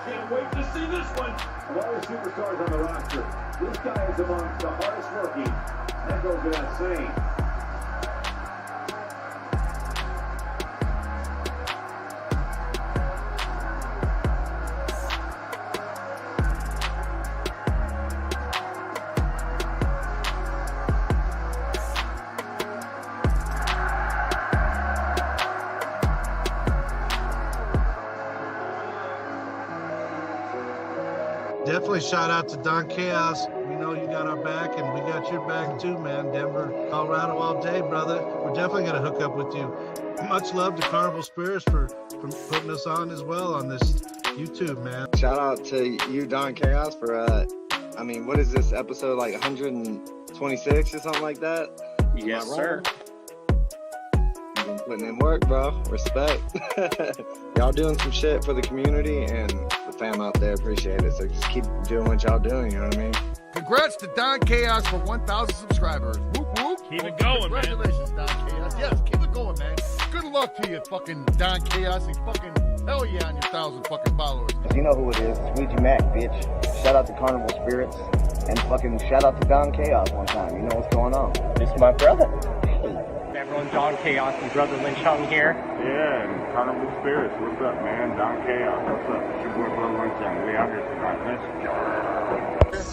Can't wait to see this one. Of all the superstars on the roster, this guy is amongst the hardest working. That goes without saying. Definitely shout out to Don Chaos. We know you got our back, and we got your back too, man. Denver, Colorado all day, brother. We're definitely going to hook up with you. Much love to Carnival Spirits for putting us on as well on this YouTube, man. Shout out to you, Don Chaos, for, what is this episode, like 126 or something like that? Yes, sir. You've been putting in work, bro. Respect. Y'all doing some shit for the community and the fam out there. Appreciate it. So just keep doing what y'all doing, you know what I mean? Congrats to Don Chaos for 1,000 subscribers. Whoop, whoop. Keep it going, Congratulations, man. Don Chaos. Yes, keep it going, man. Good luck to you, fucking Don Chaos. And fucking hell yeah on your 1,000 fucking followers. You know who it is. It's Ouija Mac, bitch. Shout out to Carnival Spirits. And fucking shout out to Don Chaos one time. You know what's going on. This is my brother. Everyone, Don Chaos and Brother Lynch Hung here. Yeah, and Carnival Spirits, what's up, man? Don Chaos, what's up? It's your boy Brother Lynch Hung. We out here tonight. Let's go.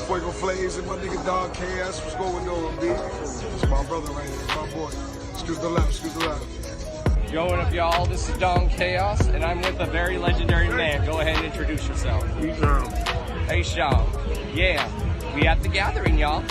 Fuego Flames and my nigga Don Chaos. What's going on, B? It's my brother right here. My boy. Excuse the left. Yo, what up, y'all? This is Don Chaos, and I'm with a very legendary man. Go ahead and introduce yourself. Hey, Sean. Yeah, we at the gathering, y'all.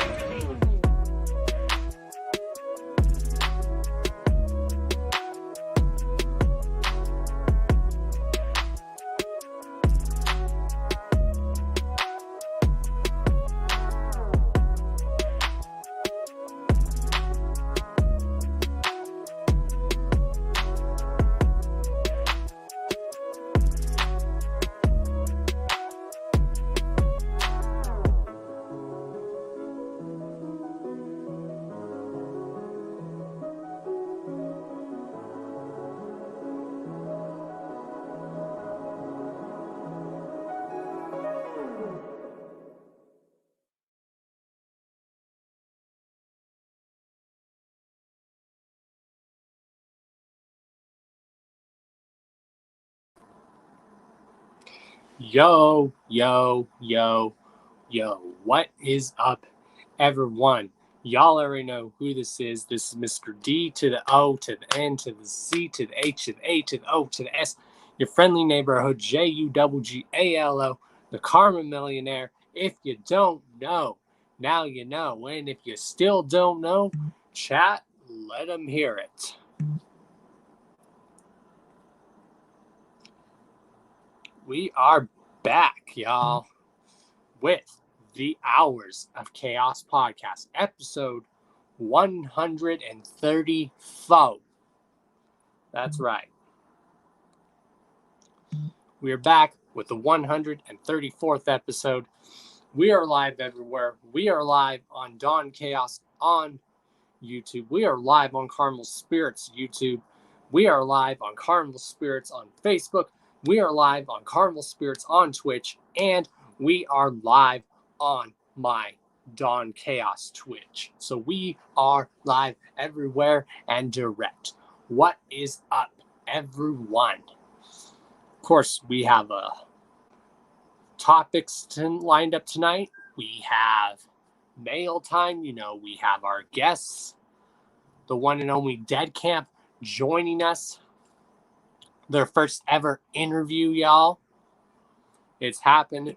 Yo, what is up, everyone? Y'all already know who this is. This is Mr. D to the O to the N to the C to the H to the A to the O to the S, your friendly neighborhood JUGGALO, the Karma Millionaire. If you don't know, now you know. And if you still don't know, chat, let them hear it. We are back, y'all, with the Hours of Chaos podcast, episode 134. That's right. We are back with the 134th episode. We are live everywhere. We are live on Don Chaos on YouTube. We are live on Carnival Spirits YouTube. We are live on Carnival Spirits on Facebook. We are live on Carnival Spirits on Twitch, and we are live on my Don Chaos Twitch. So we are live everywhere and direct. What is up, everyone? Of course, we have topics lined up tonight. We have mail time. You know, we have our guests, the one and only DeadKamp, joining us. Their first ever interview, y'all. It's happened.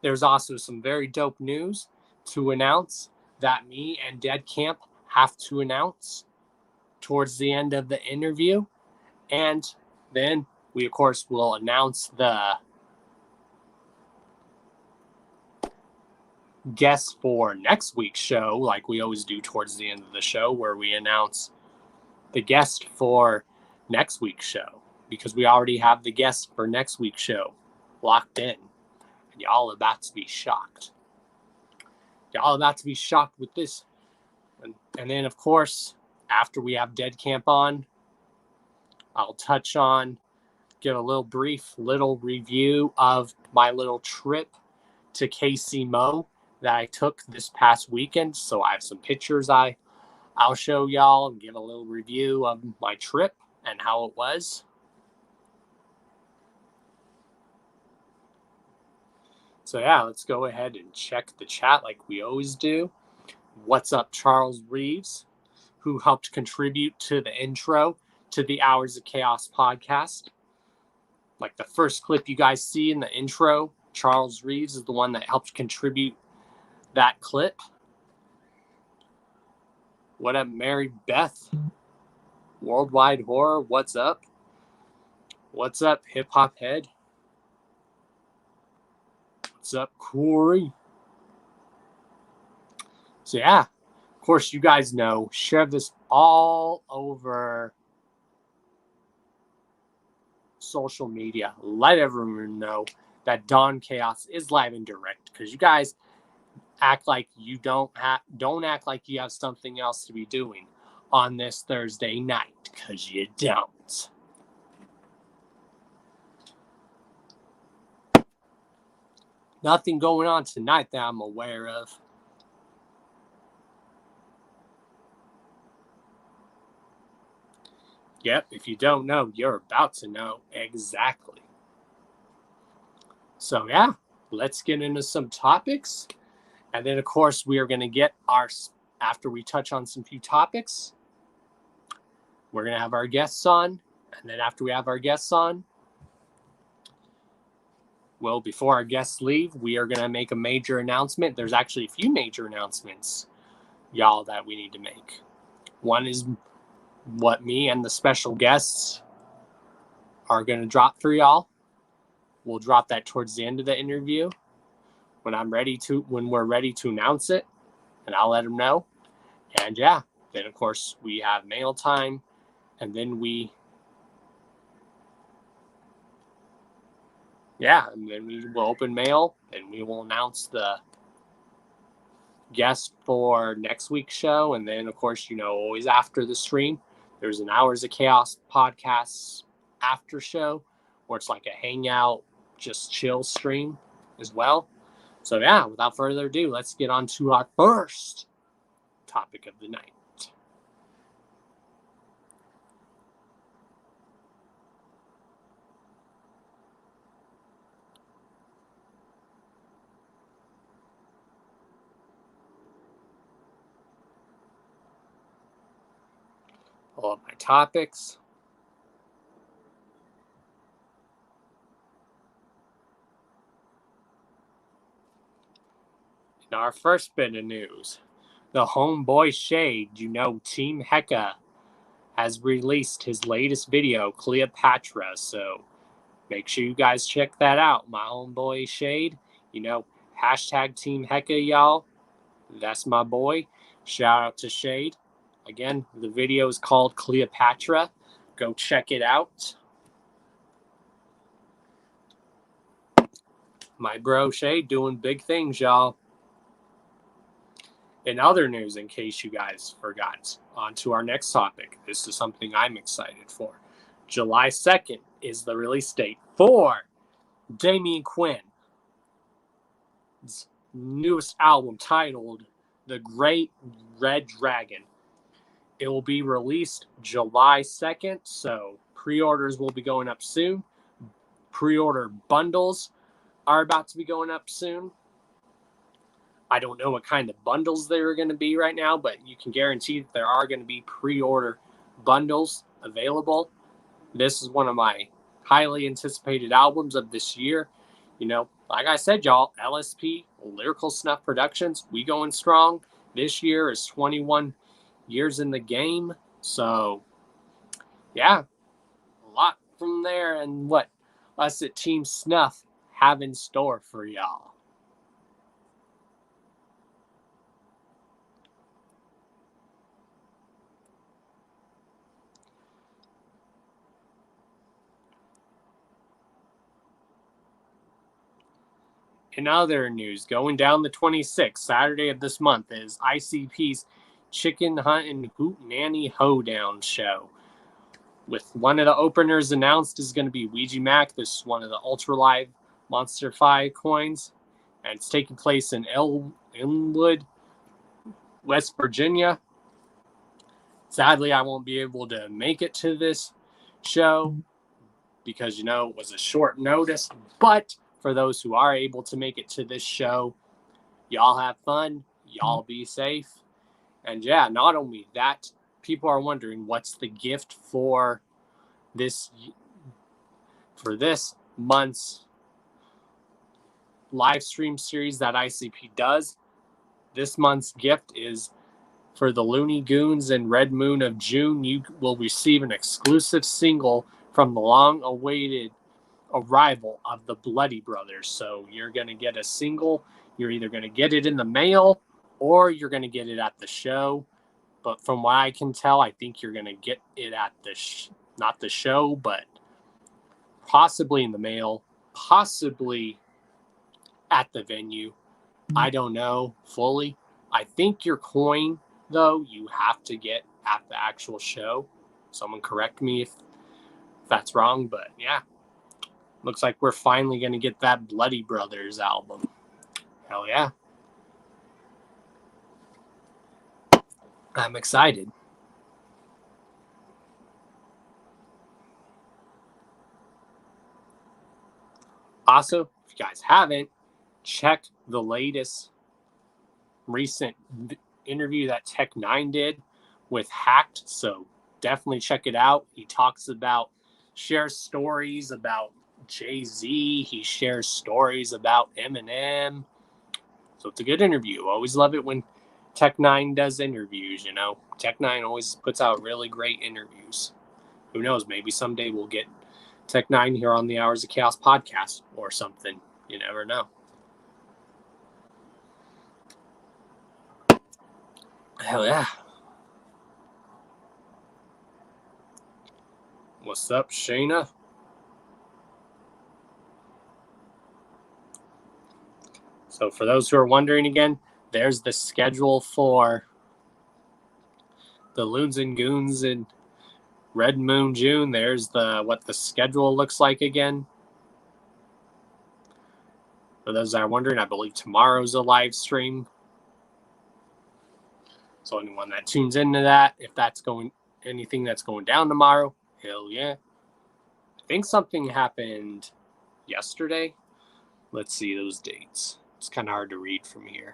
There's also some very dope news to announce that me and DeadKamp have to announce towards the end of the interview. And then we, of course, will announce the guests for next week's show, like we always do towards the end of the show, where we announce the guest for next week's show, because we already have the guest for next week's show locked in, and y'all about to be shocked. Y'all about to be shocked with this. And then, of course, after we have DeadKamp on, I'll touch on give a little brief review of my little trip to KC that I took this past weekend. So I have some pictures I'll show y'all and give a little review of my trip and how it was. So yeah, let's go ahead and check the chat like we always do. What's up, Charles Reeves, who helped contribute to the intro to the Hours of Chaos podcast. Like the first clip you guys see in the intro, Charles Reeves is the one that helped contribute that clip. What up, Mary Beth? Worldwide Horror, what's up? What's up, Hip Hop Head? What's up, Corey? So yeah, of course, you guys know, share this all over social media. Let everyone know that Dawn Chaos is live and direct, because you guys act like you don't act like you have something else to be doing on this Thursday night, because you don't. Nothing going on tonight that I'm aware of. Yep, if you don't know, you're about to know exactly. So yeah, let's get into some topics. And then, of course, we are going to get after we touch on some few topics, we're going to have our guests on. And then after we have our guests on, well, before our guests leave, we are going to make a major announcement. There's actually a few major announcements, y'all, that we need to make. One is what me and the special guests are going to drop for y'all. We'll drop that towards the end of the interview when we're ready to announce it, and I'll let them know. And yeah, then of course we have mail time, and then we will open mail, and we will announce the guest for next week's show. And then of course, always after the stream, there's an Hours of Chaos podcast after show, where it's like a hangout, just chill stream as well. So yeah, without further ado, let's get on to our first topic of the night. All of my topics. In our first bit of news, the homeboy Shade, Team Hecka, has released his latest video, Cleopatra. So make sure you guys check that out. My homeboy Shade, hashtag Team Hecka, y'all. That's my boy. Shout out to Shade. Again, the video is called Cleopatra. Go check it out. My bro Shade doing big things, y'all. In other news, in case you guys forgot, on to our next topic. This is something I'm excited for. July 2nd is the release date for Damian Quinn's newest album titled The Great Red Dragon. It will be released July 2nd, so pre-orders will be going up soon. Pre-order bundles are about to be going up soon. I don't know what kind of bundles they're going to be right now, but you can guarantee that there are going to be pre-order bundles available. This is one of my highly anticipated albums of this year. Like I said, y'all, LSP, Lyrical Snuff Productions, we going strong. This year is 21 years in the game. So, yeah, a lot from there and what us at Team Snuff have in store for y'all. In other news, going down the 26th, Saturday of this month, is ICP's Chicken Hunt and Hoot Nanny Hoedown show. with one of the openers announced is going to be Ouija Mac. This is one of the Ultra Live Monster Fi coins, and it's taking place in Elmwood, West Virginia. Sadly, I won't be able to make it to this show because, it was a short notice. But for those who are able to make it to this show, y'all have fun. Y'all be safe. And yeah, not only that, people are wondering what's the gift for this month's live stream series that ICP does. This month's gift is for the Looney Goons and Red Moon of June. You will receive an exclusive single from the long-awaited arrival of the Bloody Brothers. So you're going to get a single. You're either going to get it in the mail or you're going to get it at the show. But from what I can tell, I think you're going to get it at not the show, but possibly in the mail, possibly at the venue. I don't know fully. I think your coin, though, you have to get at the actual show. Someone correct me if that's wrong, but yeah. Looks like we're finally going to get that Bloody Brothers album. Hell yeah. I'm excited. Also, if you guys haven't, check the latest recent interview that Tech9 did with Hacked. So definitely check it out. He shares stories about Jay-Z. He shares stories about Eminem. So it's a good interview. Always love it when Tech9 does interviews, Tech9 always puts out really great interviews. Who knows? Maybe someday we'll get Tech9 here on the Hours of Chaos podcast or something. You never know. Hell yeah. What's up, Shayna? So for those who are wondering again, there's the schedule for the Loons and Goons in Red Moon June. There's what the schedule looks like again. For those that are wondering, I believe tomorrow's a live stream. So anyone that tunes into that, if that's anything that's going down tomorrow, hell yeah. I think something happened yesterday. Let's see those dates. It's kind of hard to read from here.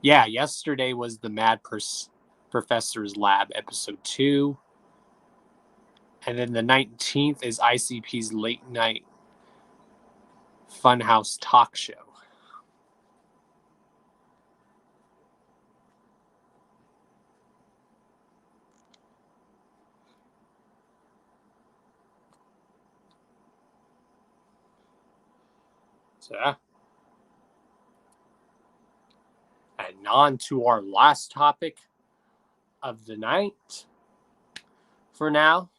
Yeah, yesterday was the Mad Professor's Lab episode 2. And then the 19th is ICP's late night Funhouse talk show. So, yeah. And on to our last topic of the night. For now,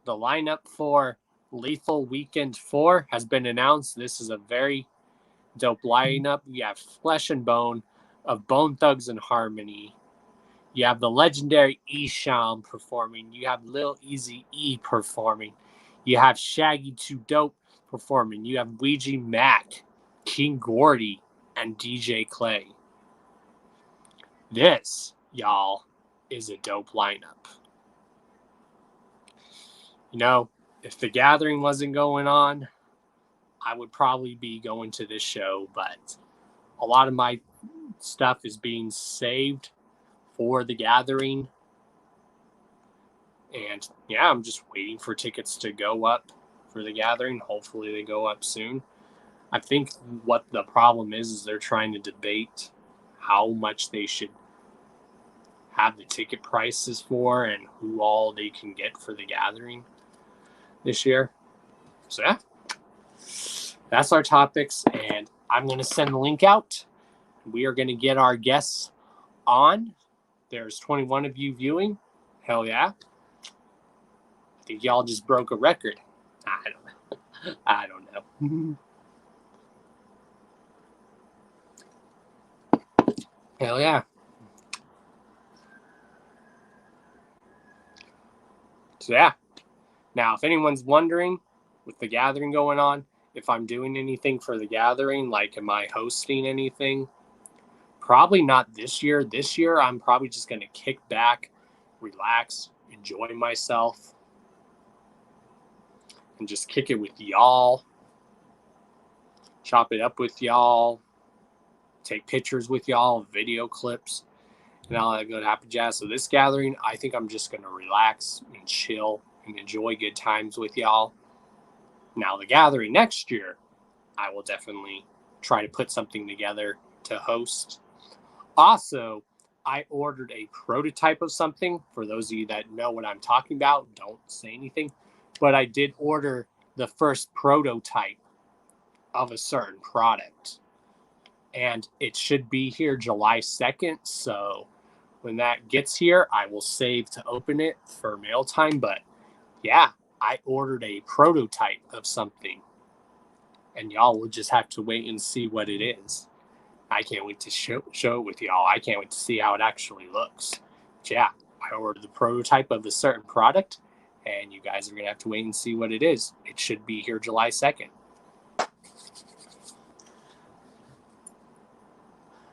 the lineup for Lethal Weekend 4 has been announced. This is a very dope lineup. You have Flesh and Bone of Bone Thugs and Harmony. You have the legendary Esham performing. You have Lil Easy E performing. You have Shaggy 2 Dope performing. You have Ouija Mac, King Gordy, and DJ Clay. This, y'all, is a dope lineup. If the gathering wasn't going on, I would probably be going to this show, but a lot of my stuff is being saved for the gathering. And yeah, I'm just waiting for tickets to go up for the gathering. Hopefully they go up soon. I think what the problem is they're trying to debate how much they should have the ticket prices for and who all they can get for the gathering this year. So yeah, that's our topics, and I'm going to send the link out. We are going to get our guests on. There's 21 of you viewing. Hell yeah. I think y'all just broke a record. I don't know. Hell yeah. So yeah. Now, if anyone's wondering, with the gathering going on, if I'm doing anything for the gathering, like am I hosting anything? Probably not this year. This year, I'm probably just going to kick back, relax, enjoy myself, and just kick it with y'all, chop it up with y'all, take pictures with y'all, video clips, and all that good happy jazz. So this gathering, I think I'm just going to relax and chill and enjoy good times with y'all. Now, the gathering next year, I will definitely try to put something together to host. Also, I ordered a prototype of something. For those of you that know what I'm talking about, don't say anything. But I did order the first prototype of a certain product. And it should be here July 2nd. So when that gets here, I will save to open it for mail time. But yeah, I ordered a prototype of something. And y'all will just have to wait and see what it is. I can't wait to show it with y'all. I can't wait to see how it actually looks. But yeah, I ordered the prototype of the certain product, and you guys are going to have to wait and see what it is. It should be here July 2nd.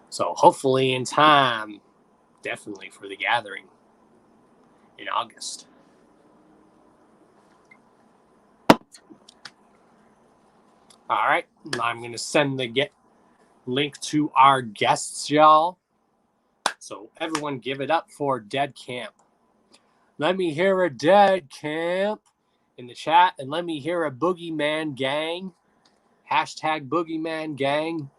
So hopefully in time, definitely for the gathering in August. All right, I'm going to send the link to our guests, y'all. So everyone give it up for DeadKamp. Let me hear a DeadKamp in the chat, and let me hear a Boogeyman Gang. Hashtag Boogeyman Gang.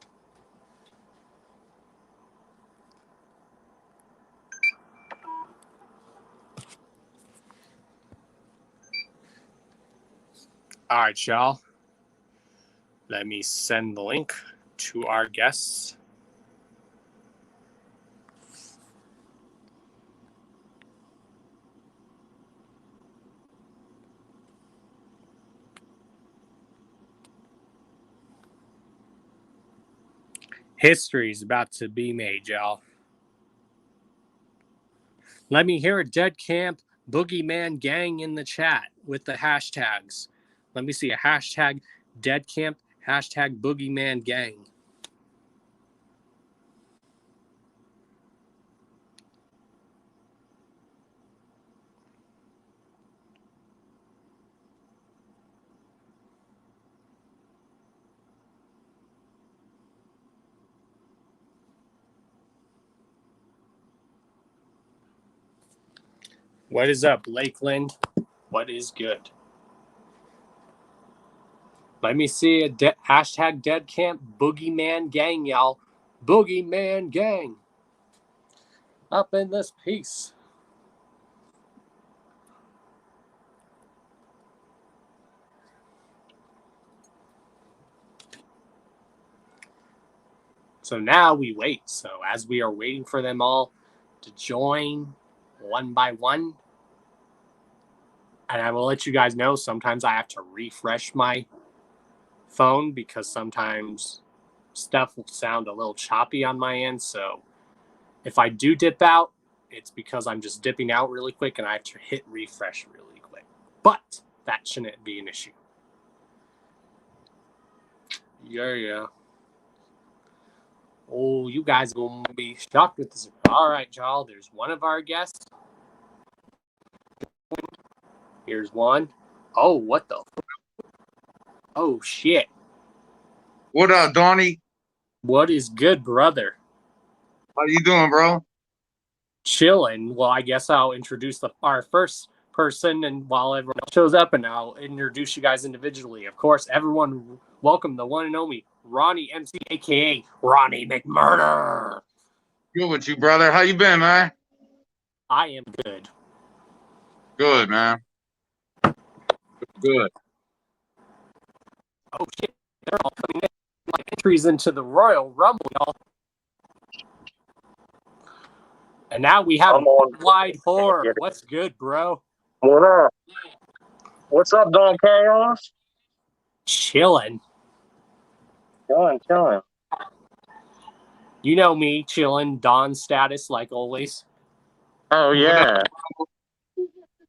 All right, y'all. Let me send the link to our guests. History is about to be made, y'all. Let me hear a DeadKamp Boogeyman Gang in the chat with the hashtags. Let me see a hashtag DeadKamp, hashtag Boogeyman Gang. What is up, Lakeland? What is good? Let me see a hashtag DeadKamp Boogeyman Gang, y'all. Boogeyman Gang. Up in this piece. So now we wait. So as we are waiting for them all to join one by one, and I will let you guys know, sometimes I have to refresh my phone because sometimes stuff will sound a little choppy on my end. So if I do dip out, it's because I'm just dipping out really quick and I have to hit refresh really quick. But that shouldn't be an issue. Yeah. Oh, you guys are going to be shocked with this. All right, y'all. There's one of our guests. Here's one. Oh, what the? Oh, shit. What up, Donnie? What is good, brother? How you doing, bro? Chilling. Well, I guess I'll introduce our first person, and while everyone else shows up, and I'll introduce you guys individually. Of course, everyone welcome the one and only Ronnie MC, a.k.a. Ronnie McMurder. Good with you, brother. How you been, man? I am good. Good, man. Good. Oh, shit. They're all coming in like entries into the Royal Rumble, y'all. And now we have Wide Horror. What's good, bro? What up? What's up, Don Chaos? Chilling. Chilling. You know me, chilling, Don status like always. Oh, yeah.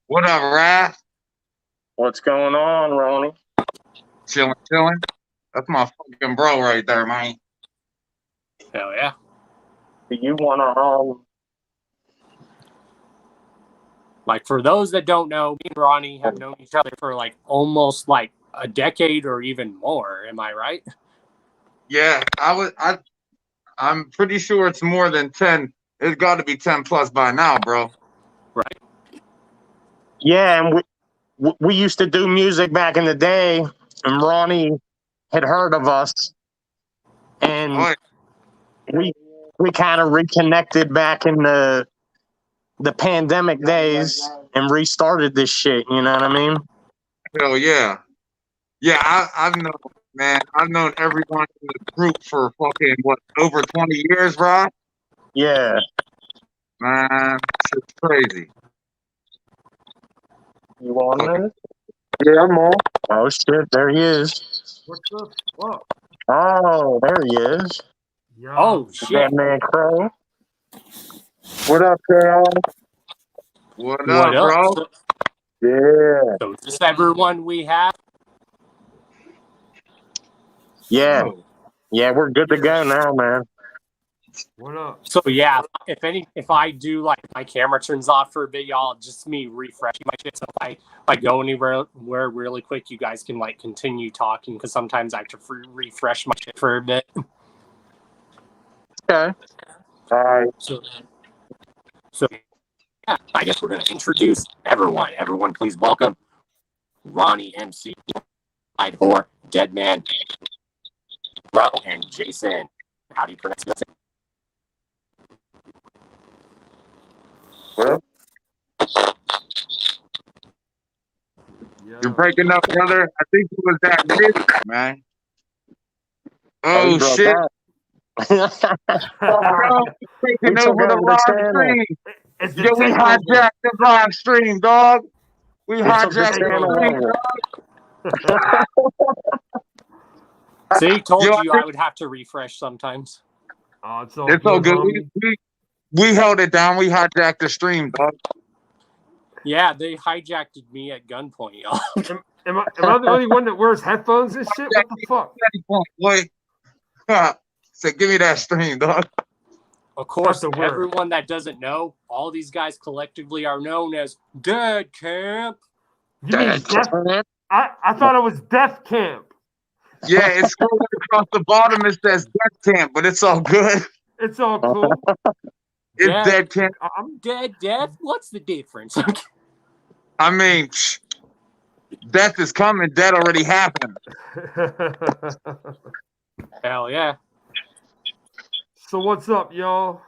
What up, Raph? What's going on, Ronnie? Chilling. That's my fucking bro right there, man. Hell yeah. Do you want to Like, for those that don't know, me and Ronnie have known each other for like almost like a decade or even more. Am I right? Yeah, I'm pretty sure it's more than 10. It's got to be 10 plus by now, bro. Right. Yeah, and we used to do music back in the day, and Ronnie had heard of us, and we kind of reconnected back in the pandemic days and restarted this shit. You know what I mean? Hell yeah. Yeah, I've known everyone in the group for fucking over 20 years, bro. Yeah. Man, it's crazy. You on there? Yeah, I'm on. Oh shit, there he is. What the fuck? Oh, there he is. Yo. Oh shit. That man Crow. What up, Crow? What up, bro? So, Yeah. so is this everyone we have? Yeah. Yeah, we're good to go now, man. What up? So yeah, if I do like my camera turns off for a bit, y'all, just me refreshing my shit. So if I go anywhere really quick, you guys can like continue talking because sometimes I have to refresh my shit for a bit. Okay. All right. So yeah, I guess we're gonna introduce everyone. Everyone, please welcome Ronnie MC, 4, Deadman, Bro, and Jason. How do you pronounce it? Well, You're breaking up, brother. I think it was that big, man. Oh shit. Bro, taking over the live stream. Yeah, we hijacked the live stream, dog. We hijacked the stream, dog. See, told you I would have to refresh sometimes. Oh, it's all good. We held it down. We hijacked the stream, dog. Yeah, they hijacked me at gunpoint, y'all. Am I the only one that wears headphones and shit? What the fuck? Wait. So give me that stream, dog. Of course, everyone that doesn't know, all these guys collectively are known as DeadKamp. You mean I thought it was DeadKamp. Yeah, it's scrolling across the bottom. It says DeadKamp, but it's all good. It's all cool. It's DeadKamp. I'm dead. What's the difference? I mean, death is coming. Death already happened. Hell yeah. So what's up, y'all?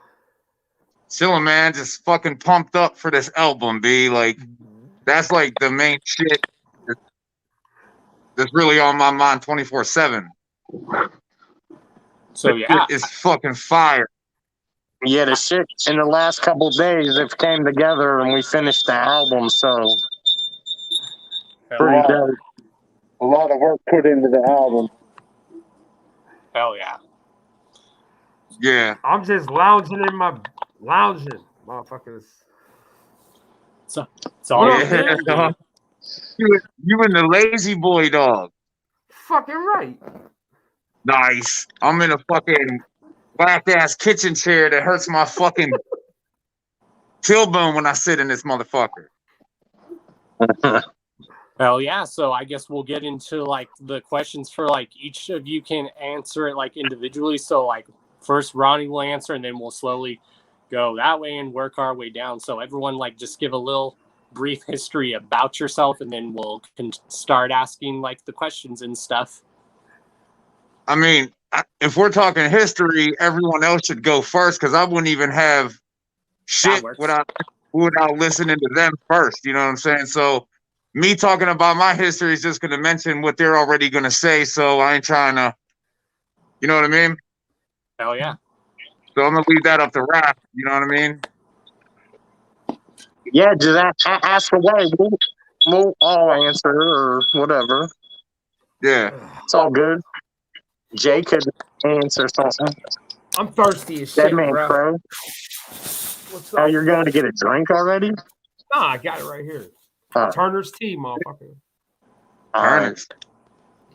Chillin', man. Just fucking pumped up for this album, B. Like, that's like the main shit that's really on my mind 24/7. So yeah, it's fucking fire. Yeah, the shit in the last couple of days it came together and we finished the album. So pretty dope. A lot of work put into the album. Hell yeah. Yeah. I'm just lounging, motherfuckers. So it's all good. You and the lazy boy dog. Fucking right. Nice. I'm in a fucking black ass kitchen chair that hurts my fucking tailbone when I sit in this motherfucker. Hell yeah. So I guess we'll get into like the questions for like each of you can answer it like individually. So like first Ronnie will answer and then we'll slowly go that way and work our way down. So everyone like just give a little brief history about yourself and then we'll start asking like the questions and stuff. I mean, if we're talking history, everyone else should go first because I wouldn't even have shit without listening to them first. You know what I'm saying? So me talking about my history is just going to mention what they're already going to say. So I ain't trying to, you know what I mean? Hell yeah. So I'm going to leave that up to Raph. You know what I mean? Yeah, just ask away. We'll all answer or whatever. Yeah. It's all good. Jay could answer something. I'm thirsty as That shit, man, bro. What's up? Oh, you're going to get a drink already? Nah, I got it right here. Turner's Tea, motherfucker. Turner's.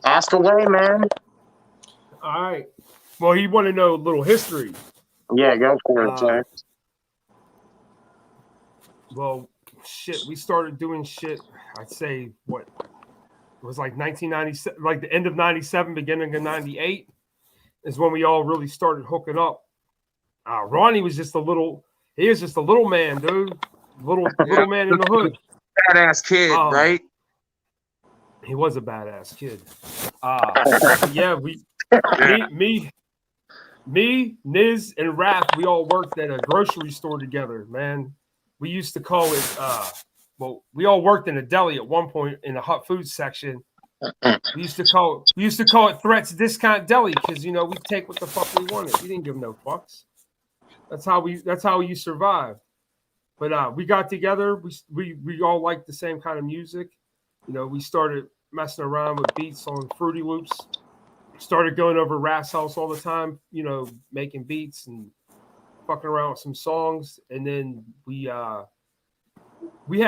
Ask away, man. All right. Well, you want to know a little history. Yeah, go for it, sir. Well, shit, we started doing shit, I'd say, what? It was like 1997, like the end of 97, beginning of 98 is when we all really started hooking up. Ronnie was just a little man, dude. Little man in the hood. Badass kid, right? He was a badass kid. Yeah, me, Niz, and Raph, we all worked at a grocery store together, man. We used to call it, we all worked in a deli at one point in the hot food section. We used to call it Threats Discount Deli because, we take what the fuck we wanted. We didn't give no fucks. That's how you survive. But we got together. We all liked the same kind of music. We started messing around with beats on Fruity Loops. Started going over Raph's house all the time, making beats and fucking around with some songs. And then we had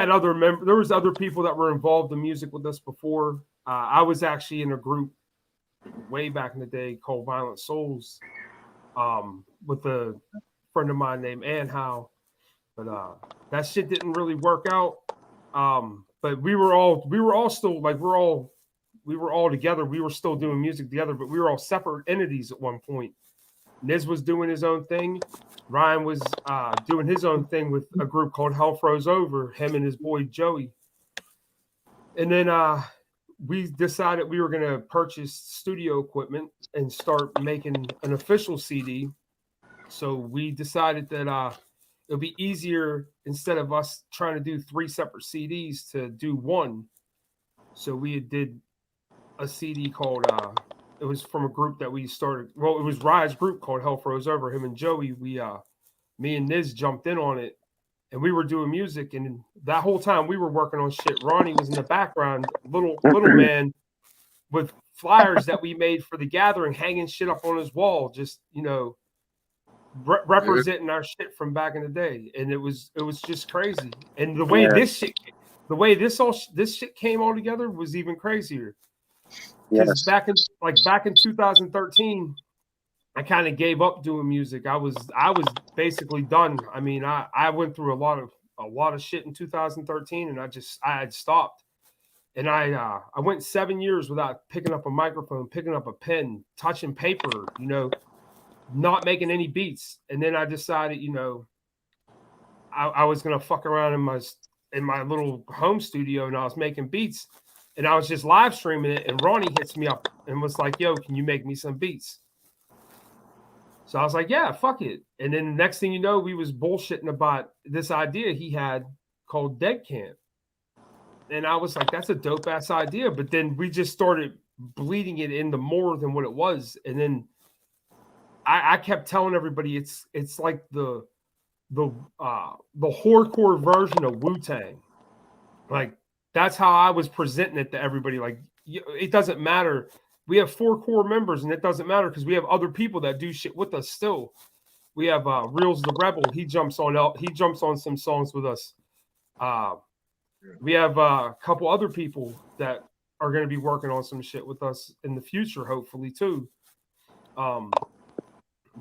other members. There was other people that were involved in music with us before. I was actually in a group way back in the day called Violent Souls with a friend of mine named Ann Howe. But that shit didn't really work out. But we were all still like we were all together. We were still doing music together, but we were all separate entities at one point. Niz was doing his own thing. Ryan was doing his own thing with a group called Hell Froze Over, him and his boy Joey. And then we decided we were going to purchase studio equipment and start making an official CD. So we decided that it would be easier instead of us trying to do 3 separate CDs to do one. So we did a CD called, it was from a group that we started. Well, it was Ryan's group called Hell Froze Over. Him and Joey, me and Niz jumped in on it. And we were doing music, and that whole time we were working on shit. Ronnie was in the background, little man with flyers that we made for the gathering, hanging shit up on his wall, just representing our shit from back in the day. And it was just crazy. And the way this shit came all together was even crazier. Because back in 2013. I kind of gave up doing music. I was basically done. I mean, I went through a lot of shit in 2013, and I had stopped. And I went 7 years without picking up a microphone, picking up a pen, touching paper, not making any beats. And then I decided, I was gonna fuck around in my little home studio, and I was making beats, and I was just live streaming it. And Ronnie hits me up and was like, "Yo, can you make me some beats?" So I was like, yeah, fuck it. And then the next thing you know, we was bullshitting about this idea he had called DeadKamp. And I was like, that's a dope ass idea. But then we just started bleeding it into more than what it was. And then I kept telling everybody it's like the horrorcore version of Wu-Tang. Like, that's how I was presenting it to everybody. Like, it doesn't matter. We have 4 core members, and it doesn't matter because we have other people that do shit with us still. We have Reels the Rebel. He jumps on some songs with us. We have a couple other people that are going to be working on some shit with us in the future, hopefully too. But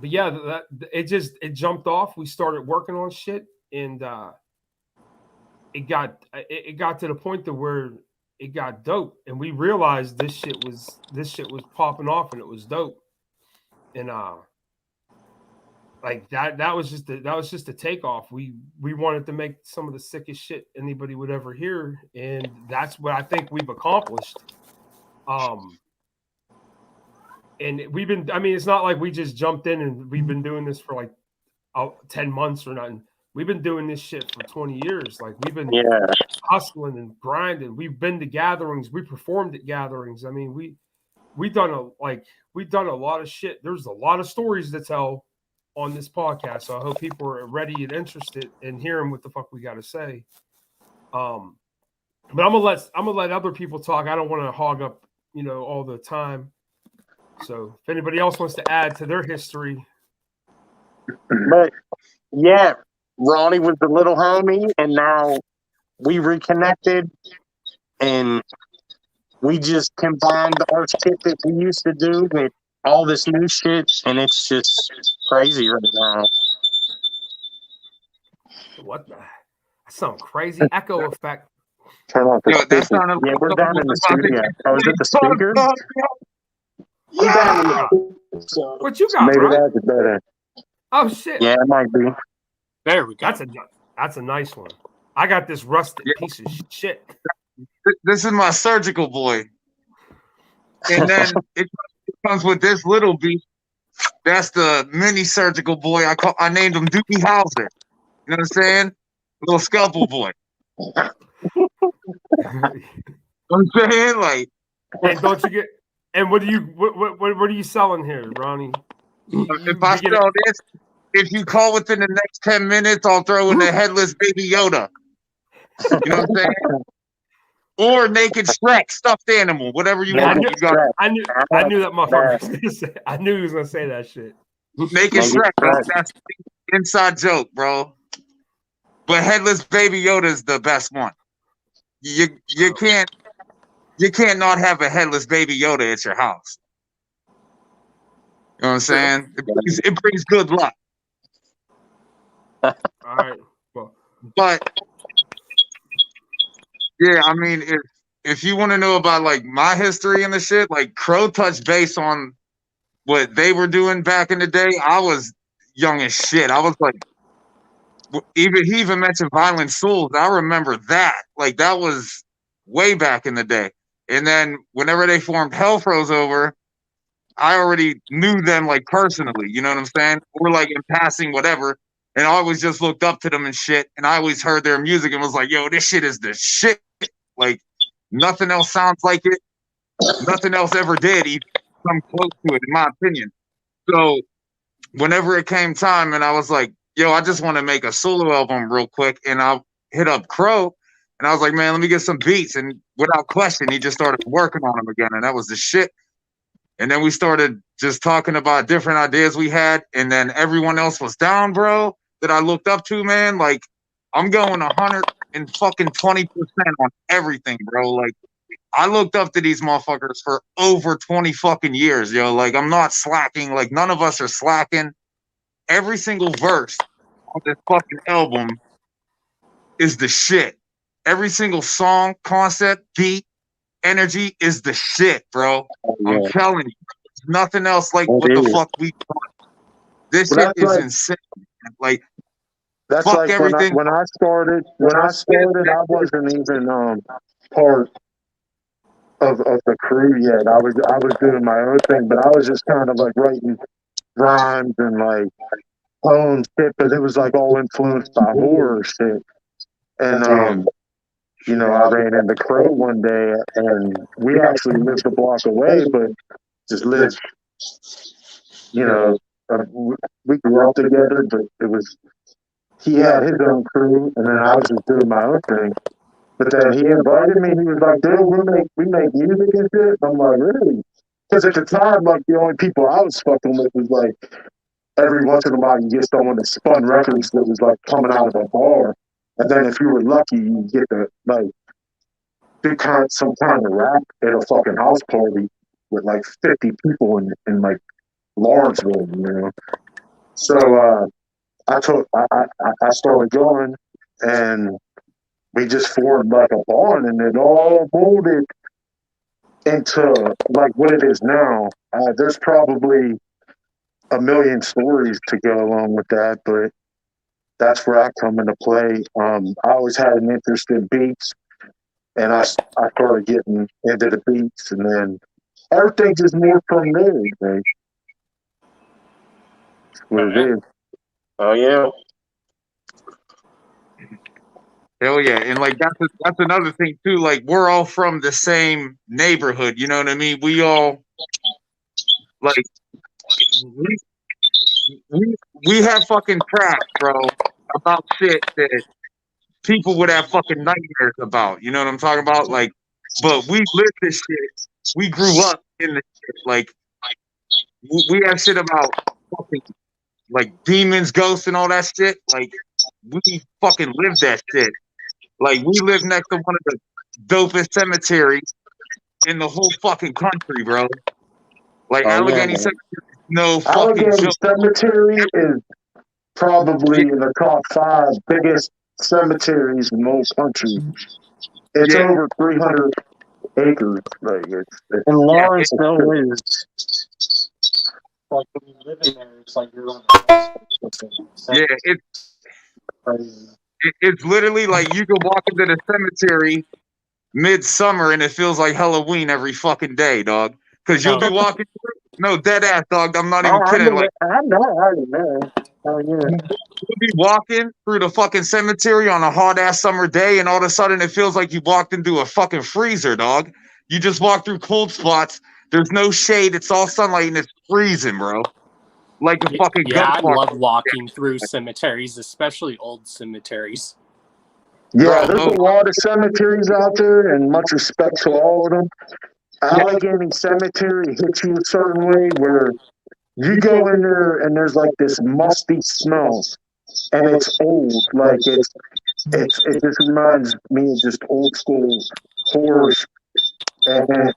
yeah, it jumped off. We started working on shit, and it got to the point to where it got dope, and we realized this shit was popping off, and it was dope. And like that was just a takeoff. We wanted to make some of the sickest shit anybody would ever hear, and that's what I think we've accomplished. And it's not like we just jumped in and we've been doing this for like 10 months or nothing. We've been doing this shit for 20 years. Like, we've been hustling and grinding. We've been to gatherings. We performed at gatherings. I mean, we've done a lot of shit. There's a lot of stories to tell on this podcast. So I hope people are ready and interested in hearing what the fuck we got to say. But I'm gonna let other people talk. I don't want to hog up, all the time. So if anybody else wants to add to their history. But yeah, Ronnie was the little homie, and now we reconnected, and we just combined our shit that we used to do with all this new shit, and it's just crazy right now. What the? Some crazy echo effect. Turn off the Yo, that speaker. sounded Yeah, like we're something down in the was about to studio. get Oh, is it the speaker? Yeah. I'm down in the studio. What you got, Maybe Brian? that's better. Oh shit. Yeah, it might be. There we go. That's a nice one. I got this rusted piece of shit. This is my surgical boy. And then it comes with this little beat. That's the mini surgical boy. I named him Dookie Howser. You know what I'm saying? Little scalpel boy. You know what I'm saying? Like, and don't you get? And what are you selling here, Ronnie? If I sell this, if you call within the next 10 minutes, I'll throw in the headless baby Yoda. You know what I'm saying? Or naked Shrek, stuffed animal, whatever you want. I knew that motherfucker was gonna say. I knew he was gonna say that shit. Naked Shrek, that's the inside joke, bro. But headless baby Yoda is the best one. You can't not have a headless baby Yoda at your house. You know what I'm saying? It brings good luck. All right. Well. But yeah, I mean, if you want to know about like my history and the shit, like Crow touched base on what they were doing back in the day. I was young as shit. I was like, he even mentioned Violent Souls. I remember that. Like that was way back in the day. And then whenever they formed Hell Froze Over, I already knew them like personally. You know what I'm saying? Or like in passing, whatever. And I always just looked up to them and shit. And I always heard their music and was like, yo, this shit is the shit. Like, nothing else sounds like it. Nothing else ever did even come close to it, in my opinion. So, whenever it came time and I was like, yo, I just want to make a solo album real quick. And I hit up Crow. And I was like, man, let me get some beats. And without question, he just started working on them again. And that was the shit. And then we started just talking about different ideas we had. And then everyone else was down, bro, that I looked up to, man. Like, I'm going 120% on everything, bro. Like, I looked up to these motherfuckers for over 20 fucking years, yo. Like, I'm not slacking. Like, none of us are slacking. Every single verse on this fucking album is the shit. Every single song, concept, beat, energy is the shit, bro. I'm telling you. There's nothing else like what the fuck we got. This shit is insane. Like, that's like everything. When I started, I wasn't even part of the crew yet. I was doing my own thing, but I was just kind of like writing rhymes and like poems shit, but it was like all influenced by horror shit. And you know, I ran into Crow one day, and we actually lived a block away, but just lived, you know, we grew up together, but it was, he had his own crew, and then I was just doing my own thing. But then he invited me, he was like, dude, we make music and shit. I'm like, really? Because at the time, like, the only people I was fucking with was like, every once in a while, you get someone that spun records that was like coming out of a bar. And then if you were lucky, you get to like do some kind of rap at a fucking house party with like 50 people in like Lawrenceville, you know. So I started going, and we just formed like a bond, and it all molded into like what it is now. There's probably a million stories to go along with that, but that's where I come into play. I always had an interest in beats, and I started getting into the beats, and then everything just moved from there. Like, what it is. Oh yeah. Hell yeah. And like that's another thing too. Like, we're all from the same neighborhood, you know what I mean? We all like we have fucking tracks, bro, about shit that people would have fucking nightmares about. You know what I'm talking about? Like, but we lived this shit. We grew up in the shit. Like, we have shit about fucking like demons, ghosts, and all that shit. Like, we fucking lived that shit. Like, we live next to one of the dopest cemeteries in the whole fucking country, bro. Like, Allegheny Cemetery, no fucking Allegheny joke. Cemetery is probably in the top 5 biggest cemeteries in the whole country. It's over 300 acres. Like it's And Lawrenceville is like when you live in there, it's like you're on it's literally like you can walk into the cemetery midsummer and it feels like Halloween every fucking day, dog. Because you'll be walking through, no, dead ass, dog. I'm not even kidding. Like, I know. Oh, yeah. You'll be walking through the fucking cemetery on a hot ass summer day, and all of a sudden it feels like you walked into a fucking freezer, dog. You just walk through cold spots. There's no shade. It's all sunlight and it's freezing, bro. Like a fucking I love walking through cemeteries, especially old cemeteries. Yeah, there's a lot of cemeteries out there, and much respect to all of them. Allegheny Cemetery hits you a certain way where you go in there and there's like this musty smell, and it's old. Like it just reminds me of just old school horrors, and it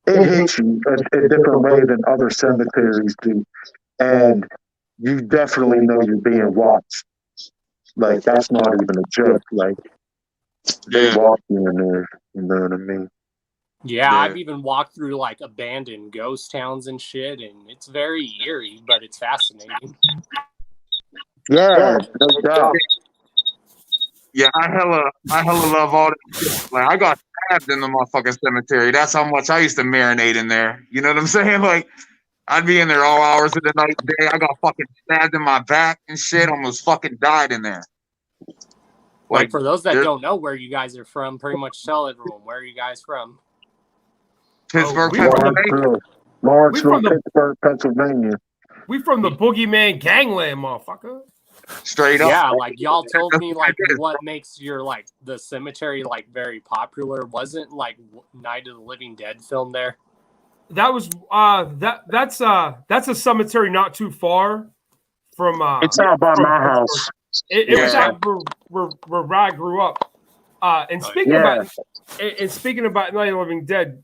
hits you a different way than other cemeteries do, and you definitely know you're being watched. Like that's not even a joke. Like they walk you in there, you know what I mean? Yeah, I've even walked through like abandoned ghost towns and shit, and it's very eerie, but it's fascinating. Yeah, no doubt. Yeah, I hella love all that shit. Like, I got stabbed in the motherfucking cemetery. That's how much I used to marinate in there. You know what I'm saying? Like, I'd be in there all hours of the night, day. I got fucking stabbed in my back and shit. Almost fucking died in there. Like for those that don't know where you guys are from, pretty much tell everyone where are you guys from. Pittsburgh, Pennsylvania. Lawrenceville, Pittsburgh, Pennsylvania. We from the Boogeyman Gangland, motherfucker. Straight up. Yeah, like y'all told me like what makes your like the cemetery like very popular. Wasn't like Night of the Living Dead filmed there? That was that's a cemetery not too far from it's out by my house. It was out where I grew up. And speaking about Night of the Living Dead,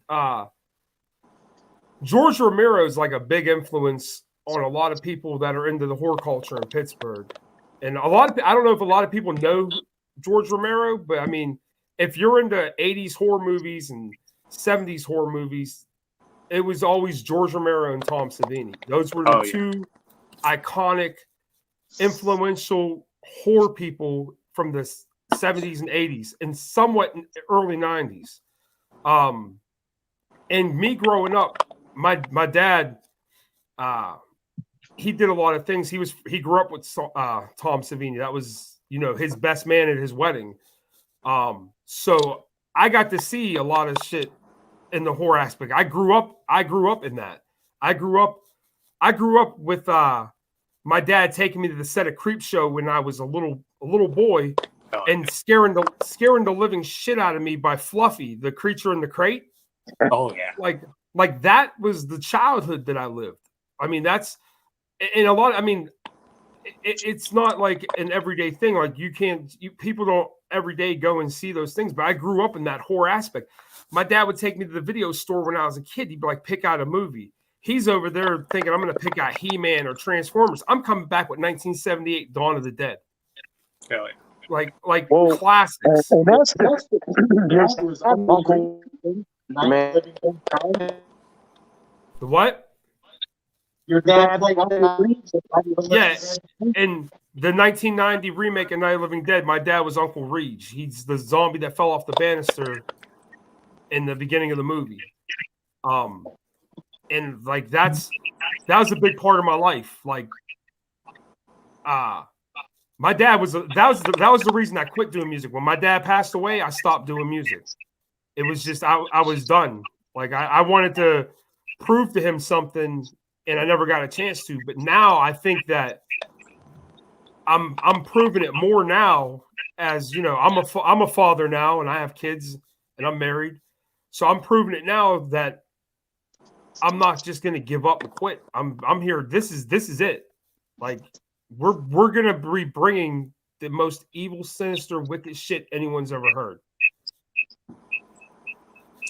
George Romero is like a big influence on a lot of people that are into the horror culture in Pittsburgh. And I don't know if a lot of people know George Romero, but I mean, if you're into 80s horror movies and 70s horror movies, it was always George Romero and Tom Savini. Those were the two iconic, influential horror people from the 70s and 80s and somewhat early 90s. And me growing up, my dad, he did a lot of things. He grew up with Tom Savini. That was, his best man at his wedding. So I got to see a lot of shit in the horror aspect. I grew up in that. I grew up with my dad taking me to the set of Creepshow when I was a little boy, and scaring the living shit out of me by Fluffy, the creature in the crate. Oh yeah. Like that was the childhood that I lived. I mean, that's in a lot. I mean, it's not like an everyday thing. Like people don't every day go and see those things. But I grew up in that horror aspect. My dad would take me to the video store when I was a kid. He'd be like, pick out a movie. He's over there thinking I'm going to pick out He-Man or Transformers. I'm coming back with 1978 Dawn of the Dead. Really? Like classics. And that's Uncle Man. The what? Your dad, yeah, in the 1990 remake of Night of the Living Dead, my dad was Uncle Reach. He's the zombie that fell off the banister in the beginning of the movie. And like that was a big part of my life. Like, my dad was that was the reason I quit doing music. When my dad passed away, I stopped doing music. It was just I was done. Like I wanted to prove to him something, and I never got a chance to. But now I think that I'm proving it more now. As I'm a father now, and I have kids, and I'm married. So I'm proving it now that I'm not just going to give up and quit. I'm here. This is it. Like we're going to be bringing the most evil, sinister, wicked shit anyone's ever heard.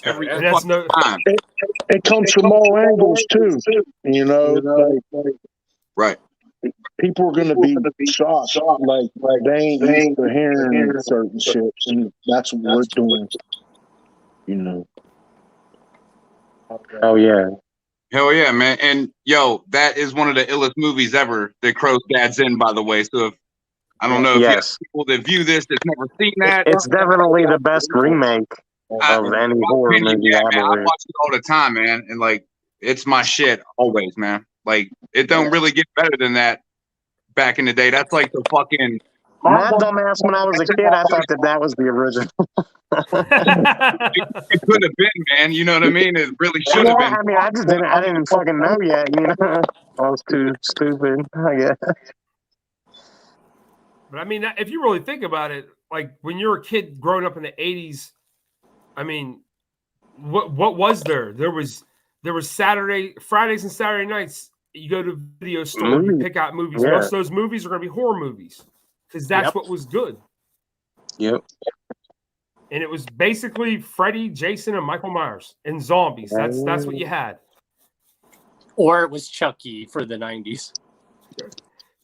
Every and that's no time. It comes from all angles too. You know, like right. People are gonna be shocked. Like they ain't used to hearing certain shit, and that's what we're doing. You know. Oh yeah. Hell yeah, man. And yo, that is one of the illest movies ever that Crow's Dad's in, by the way. So if I don't know if you have people that view this that's never seen that. It's definitely the best remake of any horror movie man, ever. I watch it all the time, man. And like it's my shit always, man. Like it don't really get better than that back in the day. That's like the fucking that dumbass when I was a kid, I thought that was the original. It could have been, man. You know what I mean? It really should have been. I mean, I didn't fucking know yet. You know, I was too stupid. I guess. But I mean, if you really think about it, like when you're a kid growing up in the '80s, I mean, what was there? There was Fridays and Saturday nights. You go to a video store, you pick out movies. Yeah. Most of those movies are going to be horror movies because that's what was good. Yep. And it was basically Freddy, Jason, and Michael Myers and zombies. That's what you had. Or it was Chucky for the 90s.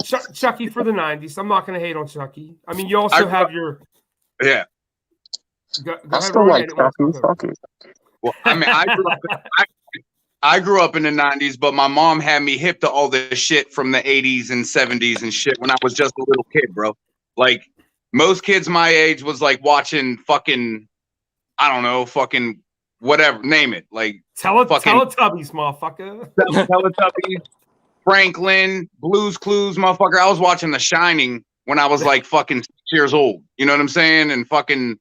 Chucky for the 90s. I'm not going to hate on Chucky. I mean, you also have your... Yeah. Go I ahead, still like Chucky. Well, I mean, I grew up in the 90s, but my mom had me hip to all this shit from the 80s and 70s and shit when I was just a little kid, bro. Like, most kids my age was like watching fucking, I don't know, fucking whatever, name it. Like Teletubbies, motherfucker. Teletubbies, Franklin, Blue's Clues, motherfucker. I was watching The Shining when I was like fucking 6 years old. You know what I'm saying? And fucking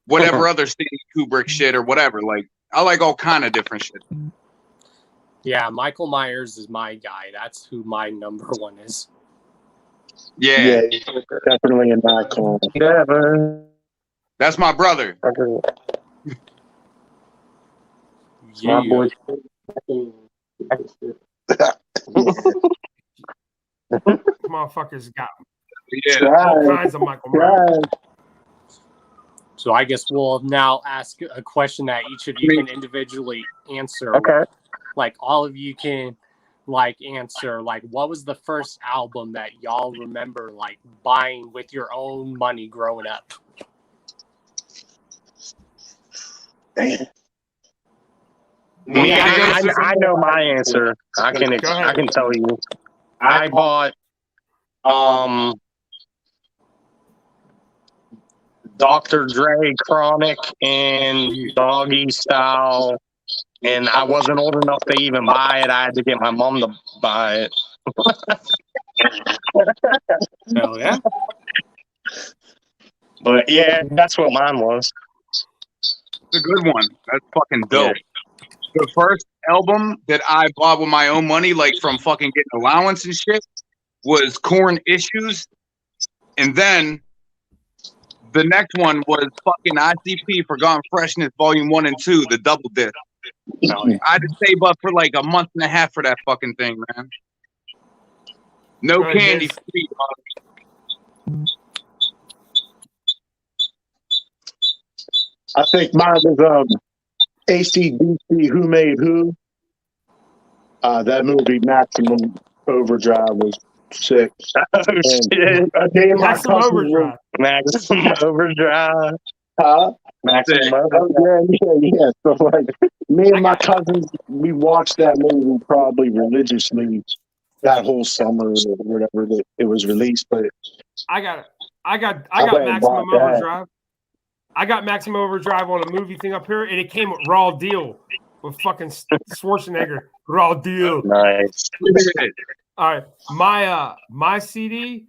whatever other Stanley Kubrick shit or whatever. Like, I like all kind of different shit. Yeah, Michael Myers is my guy. That's who my number one is. Yeah, definitely a icon. That's my brother. Yeah. My boy. Motherfuckers got all kinds of Michael Myers. So I guess we'll now ask a question that each of you can individually answer. Okay. Like all of you can answer what was the first album that y'all remember buying with your own money growing up? I know my answer. I can tell you. I bought Dr. Dre Chronic and Doggy Style. And I wasn't old enough to even buy it. I had to get my mom to buy it. Hell yeah. But yeah, that's what mine was. It's a good one. That's fucking dope. Yeah. The first album that I bought with my own money, like from fucking getting allowance and shit, was Korn Issues. And then the next one was fucking ICP Forgotten Freshness Volume 1 and 2, the double disc. I had to save up for like a month and a half for that fucking thing, man. No candy free. I think mine was AC/DC Who Made Who. That movie Maximum Overdrive was sick. Maximum Overdrive. Maximum Overdrive. Maximum Overdrive. Yeah. So like, me and my cousins, we watched that movie probably religiously that whole summer or whatever that it was released. But I got Maximum Overdrive. I got Maximum Overdrive on a movie thing up here, and it came with Raw Deal with fucking Schwarzenegger. Raw Deal. Nice. All right, my CD,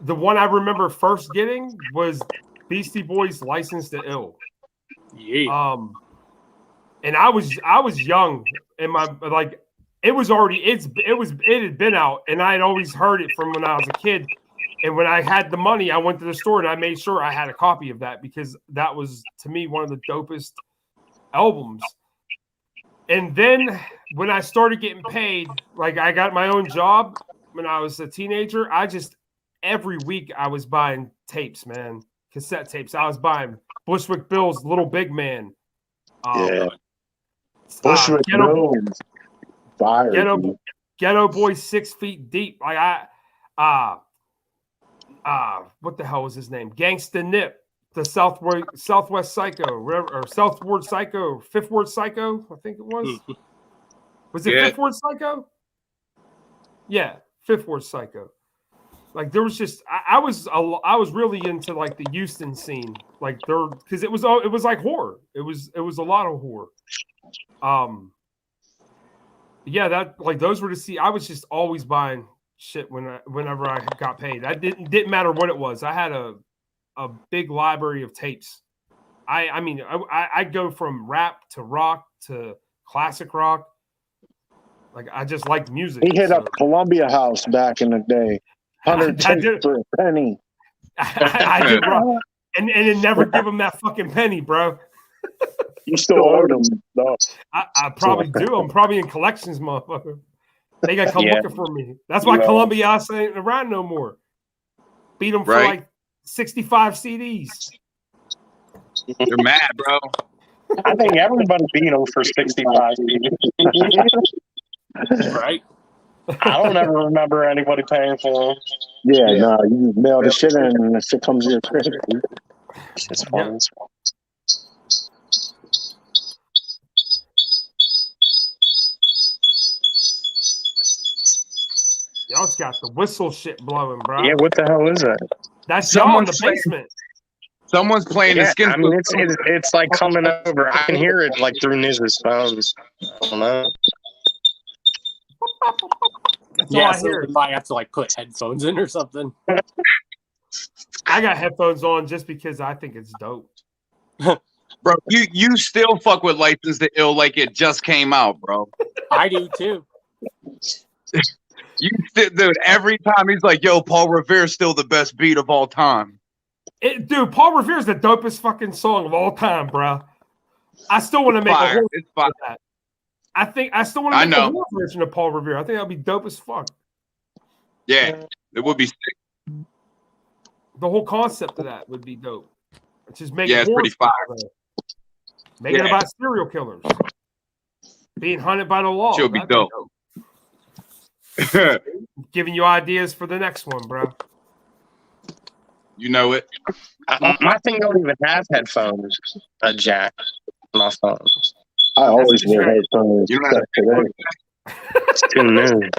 the one I remember first getting was Beastie Boys' "License to Ill." Yeah. And I was young, and it had been out, and I had always heard it from when I was a kid. And when I had the money, I went to the store and I made sure I had a copy of that because that was, to me, one of the dopest albums. And then when I started getting paid, like I got my own job when I was a teenager, I every week I was buying tapes, man, cassette tapes. I was buying Bushwick Bill's Little Big Man. Bushwick Bill. Ghetto Boy 6 Feet Deep. Like what the hell was his name? Gangsta Nip, the Southwest Psycho, whatever, or Southward Psycho, Fifth Ward Psycho, I think it was. Was it Fifth Ward Psycho? Yeah, Fifth Ward Psycho. Like there was just I was really into like the Houston scene, like there, because it was like horror. It was a lot of horror. Yeah, that like those were I was just always buying shit whenever I got paid. I didn't matter what it was. I had a big library of tapes. I'd go from rap to rock to classic rock. Like I just liked music. He hit up Columbia House back in the day. 100 tapes for a penny. I did rock. And it never give him that fucking penny, bro. You still owe them, though. I probably do. I'm probably in collections, motherfucker. They got to come looking for me. That's why Columbia House ain't around no more. Beat them for like 65 CDs. You're mad, bro. I think everybody beat them for 65 CDs. Right? I don't ever remember anybody paying for them. Yeah, no, you mail the shit in and the shit comes to your crib. It's fun. Y'all's got the whistle shit blowing, bro. Yeah, what the hell is that? That's y'all in the basement. Someone's playing the skin. I mean, it's like coming over. I can hear it like through Niz's phones. I don't know. That's all I hear. You might have to like put headphones in or something. I got headphones on just because I think it's dope. Bro, you still fuck with License to Ill like it just came out, bro. I do too. Dude, every time he's like, yo, Paul Revere's still the best beat of all time. Dude, Paul Revere's the dopest fucking song of all time, bro. I still want to make a whole of that. I still want to make a whole version of Paul Revere. I think that'd be dope as fuck. Yeah, it would be sick. The whole concept of that would be dope. Just make it's pretty fire. Make it about serial killers being hunted by the law. She'll be dope. Giving you ideas for the next one, bro. You know it. My thing don't even have headphones. A jack. My phone. I always wear headphones. You don't have headphones. It's too new.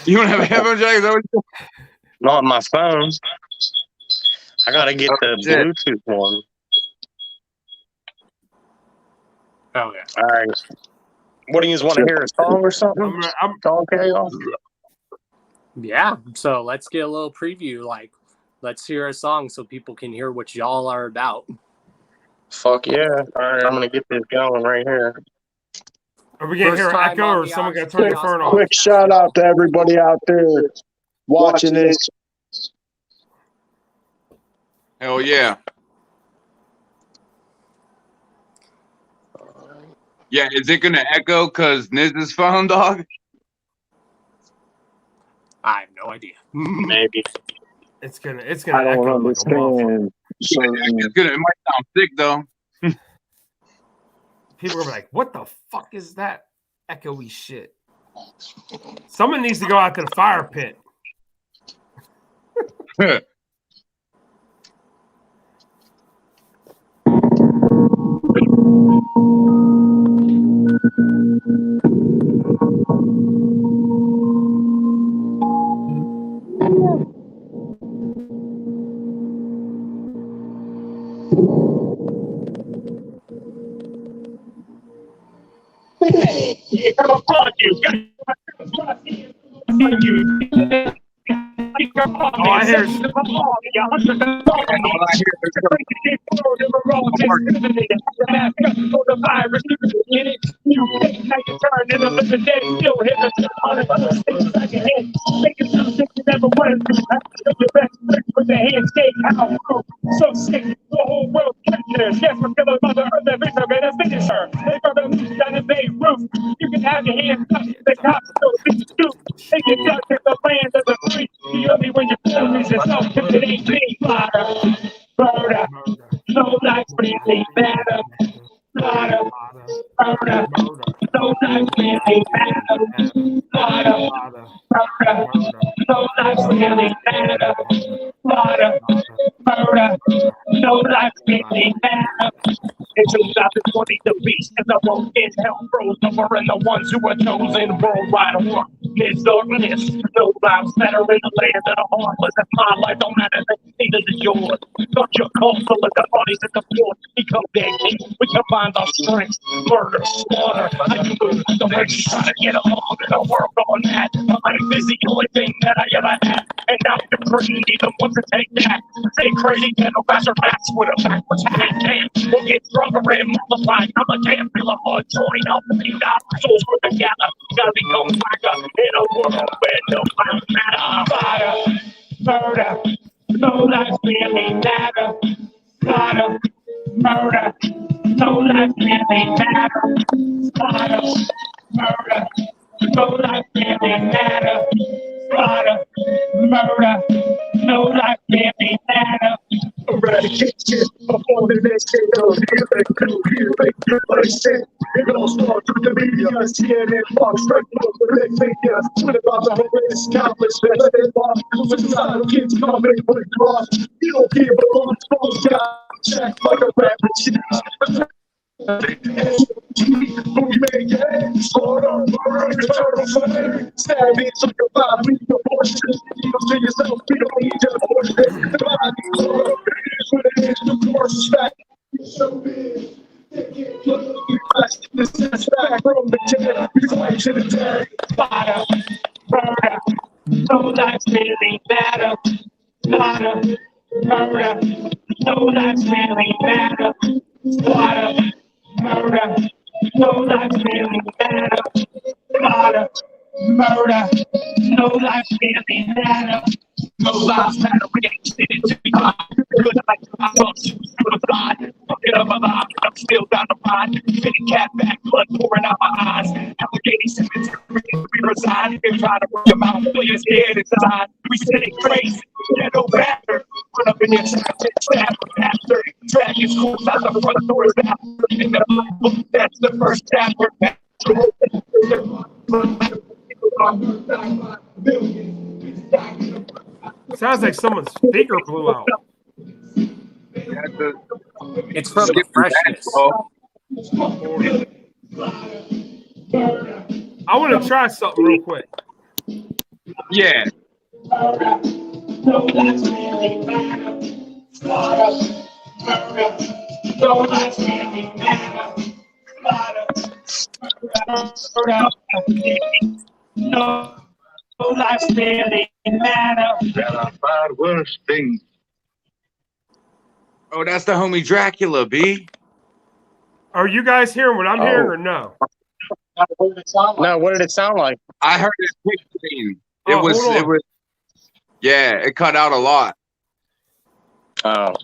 You don't have a headphone jack? Not on my phone. I gotta get the Bluetooth one. Oh yeah. All right. What do you want to hear? A song or something? I'm okay. Yeah. So let's get a little preview. Like, let's hear a song so people can hear what y'all are about. Fuck yeah! All right, I'm gonna get this going right here. Are we gonna hear an echo, or someone got to turn your phone off? Quick shout out to everybody out there watching this. Hell yeah! Yeah, is it gonna echo because Niz's phone, dog? I have no idea. Maybe it's gonna. I don't echo understand. It might sound sick though. People are like, "What the fuck is that echoey shit?" Someone needs to go out to the fire pit. All I hear is You think now you turn in the living dead, still hit the on it, things like your head. Making something you never wanted to. Show your best friend with the handshake, how so sick, the whole world catches. Yes, we're killing Mother Earth every time gonna finish her. They brother moves down in Beirut. You can have your hands up, the cops still beat you. They get ducked at the land of the free. The only way you feel is yourself, cause it ain't me. Murder, no life really matter. Murder, murder, no life really matter. Murder, murder, no life really matter. Murder, murder, no life really matter. In 2020, the beast and the road in hell froze over, and the ones who were chosen worldwide war. It's darkness, no lives matter in the land of the heartless. If my life don't matter, then neither does yours. Don't your call to let the bodies at the floor become dead king. We combine our strengths, murder, slaughter. I can move the way you try to get along in a world on that. Life is the only thing that I ever had, and now you're free, even want to take that. Say crazy, get no faster backs with a backwards hat. We'll get stronger and multiply. I'm a damn feel of blood join up. You got souls for together. Gotta become blacker in a world where no lives matter. Fire, murder, no lives really matter. Fire, murder, no lives really matter. Fire, murder, no lives really matter. Fire, murder, no life really matter. Eradication before the next day goes here, make good what I said. It all starts with the media, CNN, Fox, straight from the big media. What about the hopeless, countless, let it walk. Suicidal kids coming with a cross. You don't care, but all the phones got checked like a rapid cheese. We make it, start our murder, eternal flame. Stab me, took a 5 week abortion. You to yourself, we don't need your abortion. The body, with an inch, of course, it's back. It's so big. This is back from the dead. We fight to the dead. Fire, murder, no lives really matter. Fire, murder, no lives really matter. Fire, murder, no lives really matter. Murder, murder, no lives really matter. No lives matter, we ain't sitting to be high. Good like I love you, through the fly. Fucking up alive, but I'm still down the ride. Fitting cat back, blood pouring out my eyes. Allegheny cemetery, we reside. They try to work them out, players scared inside. We sitting crazy, ghetto bastard. Run up in your chest, stab a bastard. Drag his corpse out the front door is out. In the book, that's the first chapter. Sounds like someone's speaker blew out. It's from the freshness. I want to try something real quick. Yeah. No life really matter. There are far worse things. Oh, that's the homie Dracula, B. Are you guys hearing what I'm hearing or no? No, what did it sound like? I heard it quickly. It was, yeah, it cut out a lot. Oh.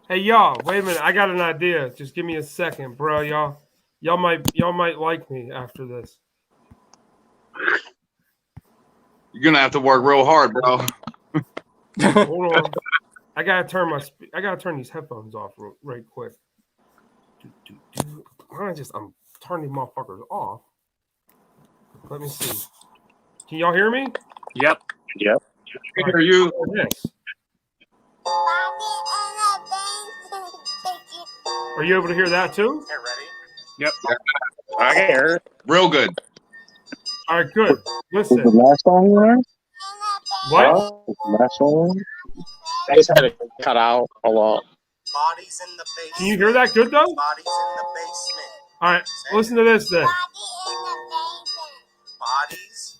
Hey y'all, wait a minute. I got an idea. Just give me a second, bro. Y'all might like me after this. You're gonna have to work real hard, bro. Hold on. I gotta turn these headphones off right quick. I'm turning these motherfuckers off. Let me see. Can y'all hear me? Yep. I can hear you. Yes. Are you able to hear that too? Yep. I can hear it. Real good. All right, good. Listen. The last song there? What? The last song? I just had it cut out a lot. Bodies in the basement. Can you hear that good though? Bodies in the basement. All right, listen to this then. Bodies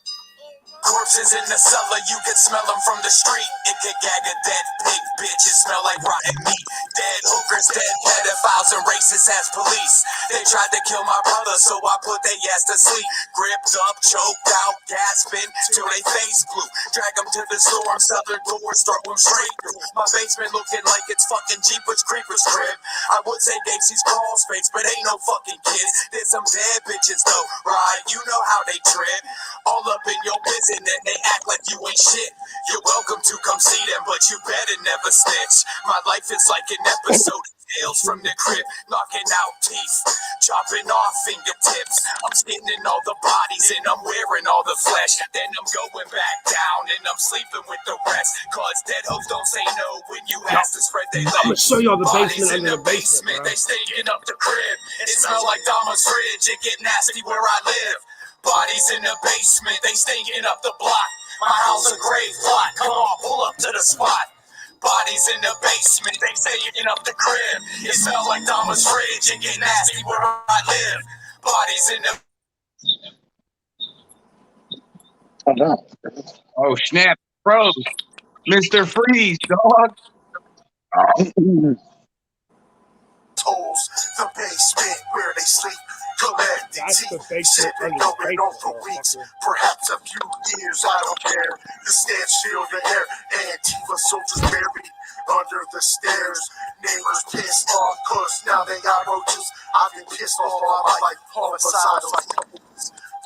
Corpses in the cellar, you can smell them from the street. It could gag a dead pig, bitch, it smell like rotten meat. Dead hookers, dead pedophiles, and racist ass police. They tried to kill my brother, so I put their ass to sleep. Gripped up, choked out, gasping, till they face blue. Drag them to the storm, southern doors, throw them straight through. My basement looking like it's fucking Jeepers Creepers crib. I would say Daisy's crawl space, but ain't no fucking kids. There's some dead bitches though, right? You know how they trip. All up in your business and they act like you ain't shit. You're welcome to come see them, but you better never snitch. My life is like an episode of Tales from the Crypt, knocking out teeth, chopping off fingertips. I'm skinning all the bodies and I'm wearing all the flesh. Then I'm going back down and I'm sleeping with the rest. Cause dead hoes don't say no when you ask to spread their legs. I'm gonna show y'all the Bodies basement in under the the basement, basement, they stinking up the crib. It smell like Dama's fridge, it get nasty where I live. Bodies in the basement, they stinking up the block. My house a grave plot, come on, pull up to the spot. Bodies in the basement, they stinking up the crib. It smell like Dama's fridge, it get nasty where I live. Bodies in the... Oh, snap. Bro, Mr. Freeze, dog. Tolls, the basement where they sleep. Collecting teeth, sipping, going on for weeks, perhaps a few years, I don't care. The stairs fill the air, Antifa soldiers buried under the stairs. Neighbors pissed off, cause now they got roaches. I've been pissed off all my life, homicidal.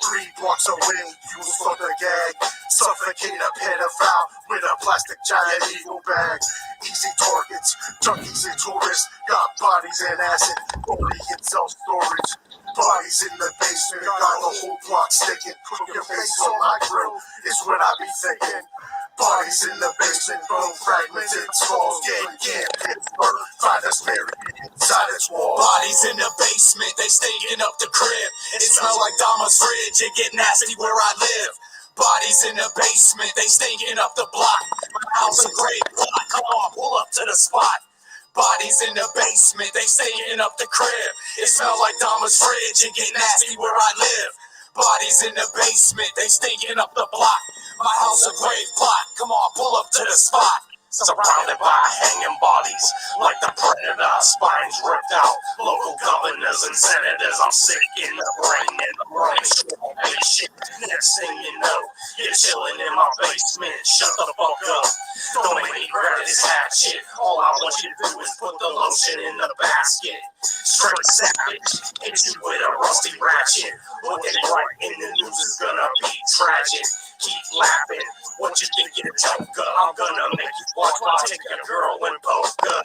3 blocks away, you will fuck a gag. Suffocate a pedophile with a plastic giant eagle bag. Easy targets, junkies and tourists. Got bodies and acid, only in self-storage. Bodies in the basement, got the whole block sticking. Put your face on my grill, is what I be thinking. Bodies in the basement, bone fragmented, skulls getting Pittsburgh. Find us buried inside its wall. Bodies in the basement, they stinking up the crib. It smell like Dama's fridge, it get nasty where I live. Bodies in the basement, they stinking up the block. My house a great block, come on, pull up to the spot. Bodies in the basement, they stinking up the crib. It smell like Dama's fridge, it get nasty where I live. Bodies in the basement, they stinking up the block. My house a grave plot, come on, pull up to the spot. Surrounded by hanging bodies, like the predator, spines ripped out. Local governors and senators, I'm sick in the brain and the brain strong patient. Next thing you know, you're chilling in my basement. Shut the fuck up, don't make me grab this hatchet. All I want you to do is put the lotion in the basket. Straight savage, hit you with a rusty ratchet. Looking right in the news is gonna be tragic. Keep laughing, what you think you're a joker? I'm gonna make you watch while I take your girl and poker.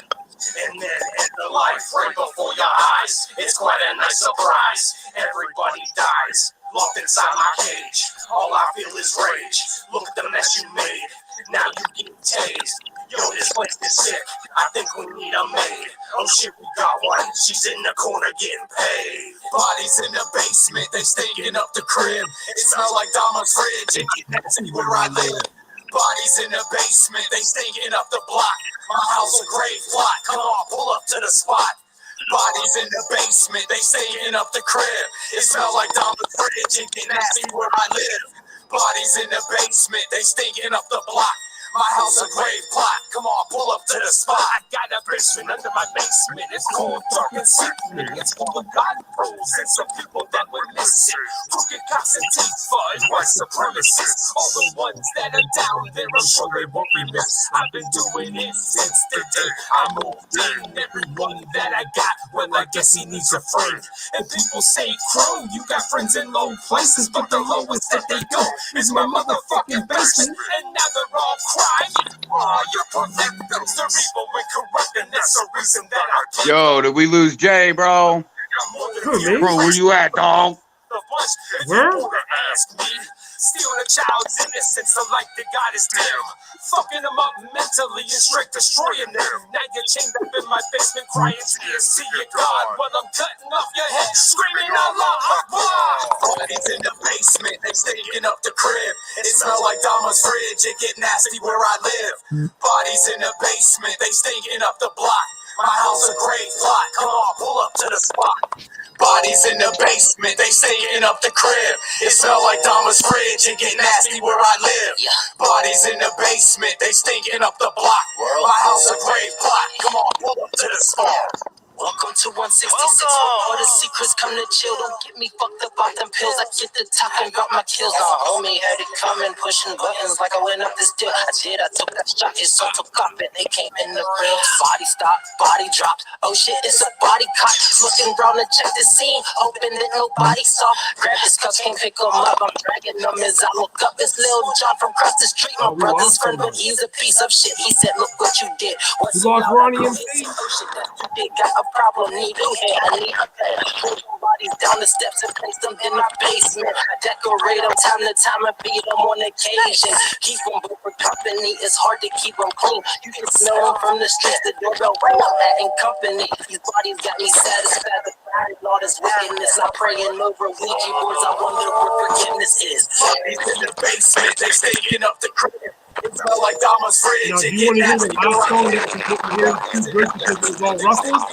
And then end the life right before your eyes. It's quite a nice surprise. Everybody dies, locked inside my cage. All I feel is rage. Look at the mess you made. Now you get tased. Yo, this place is sick. I think we need a maid. Oh shit, we got one. She's in the corner getting paid. Bodies in the basement, they stinking up the crib. It smell like Dama's fridge, and that's where I live. Bodies in the basement, they stinking up the block. My house a grave plot, come on, pull up to the spot. Bodies in the basement, they stinking up the crib. It smell like Dama's fridge, and that's where I live. Bodies in the basement, they stinking up the block. My house a grave plot, come on, pull up to the spot. I got a basement under my basement, it's cold, dark, and sickening. It's full of God pros and some people that were missing. Crooked cops and Tifa and white supremacists. All the ones that are down there, I'm sure they won't be missed. I've been doing it since the day I moved in. Everyone that I got, well, I guess he needs a friend. And people say, Crow, you got friends in low places, but the lowest that they go is my motherfucking basement. And now they're all crying. Oh, you're perfect. Those are evil and corrupt, and that's the reason that I Yo, did we lose Jay, bro? Bro, where you at, dog? Where? Ask me. Stealing a child's innocence, so like the God is dim. Fucking them up mentally and straight destroying them. Now you're chained up in my basement crying tears to your God while I'm cutting off your head, screaming Allah Akbar. Bodies in the basement, they stinking up the crib. It smell like Dama's fridge, it get nasty where I live. Bodies in the basement, they stinking up the block. My house a grave plot, come on, pull up to the spot. Bodies in the basement, they stinking up the crib. It smell like Dama's fridge, it get nasty where I live. Bodies in the basement, they stinking up the block. My house a grave plot, come on, pull up to the spot. Welcome to 166, where all the secrets come to chill. Don't get me fucked up off them pills. I get the top and got my kills. Now homie had it coming, pushing buttons like I went up this deal. I took that shot, it's on to cop it. They came in the grill. Body stopped, body dropped. Oh shit, it's a body cop. Looking round to check the scene, hoping that nobody saw. Grab his cuffs, can't pick him up. I'm dragging them as I look up. It's Lil John from across the street. My brother's friend, but he's a piece of shit. He said, look what you did. What's lost Ronnie and oh shit, that you did got a problem, need a hand, I need a bed. Pull some bodies down the steps and place them in the basement. I decorate them time to time and beat them on occasion. Keep them both for company, it's hard to keep them clean. You can smell them from the streets, the doorbell ring up in company. These bodies got me satisfied, the pride and all this wickedness. I'm praying over Ouija boards, I wonder what forgiveness is. Bodies in the basement, they stinking up the crib. It smell like Dama's fridge. Now, do you want to hear the last song that you hear two verses because it was all ruffled?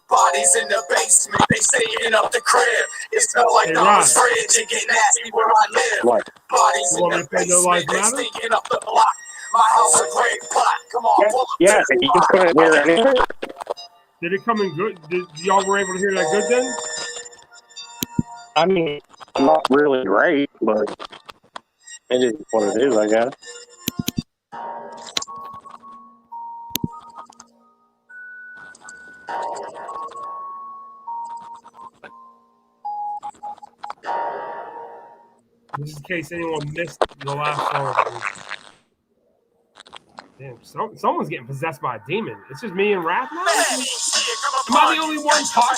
Bodies in the basement, they stinking up the crib. It smell like Dama's fridge. It get nasty where I live. Bodies in the basement, they stinking up the block. My house a great plot. Come on, pull up. Yeah, you can put it here anyway. Did it come in good? Y'all were able to hear that good then? I mean, not really great, but it is what it is, I guess. Just in case anyone missed the last song. Damn, someone's getting possessed by a demon. It's just me and Raph now? Am I the only one talking?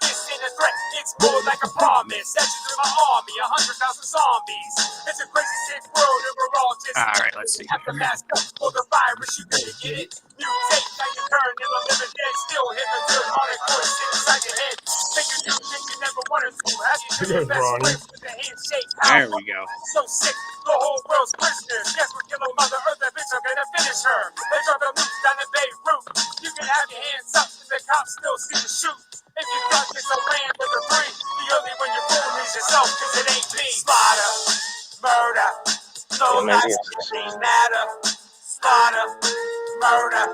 This ain't a threat, it's more like a promise. That's just my army, 100,000 zombies. It's a crazy sick world and we're all just Alright, let's see. have to mask up for the virus, you better get it. Mutate, now you turn in the living dead. Still hit the good hearted voice inside your head. Think you do, think you never wanted to. Have you do your best friends with the handshake? There we go. So sick, the whole world's prisoners. Guess we're killing Mother Earth, that bitch are gonna finish her. They drop the loot down the Beirut. You can have your hands up, the cops still see the shoot. If you thought this a land with a free, the only when you're fooling is yourself, cause it ain't me. Slaughter, murder, no lives really matter. Slaughter, murder,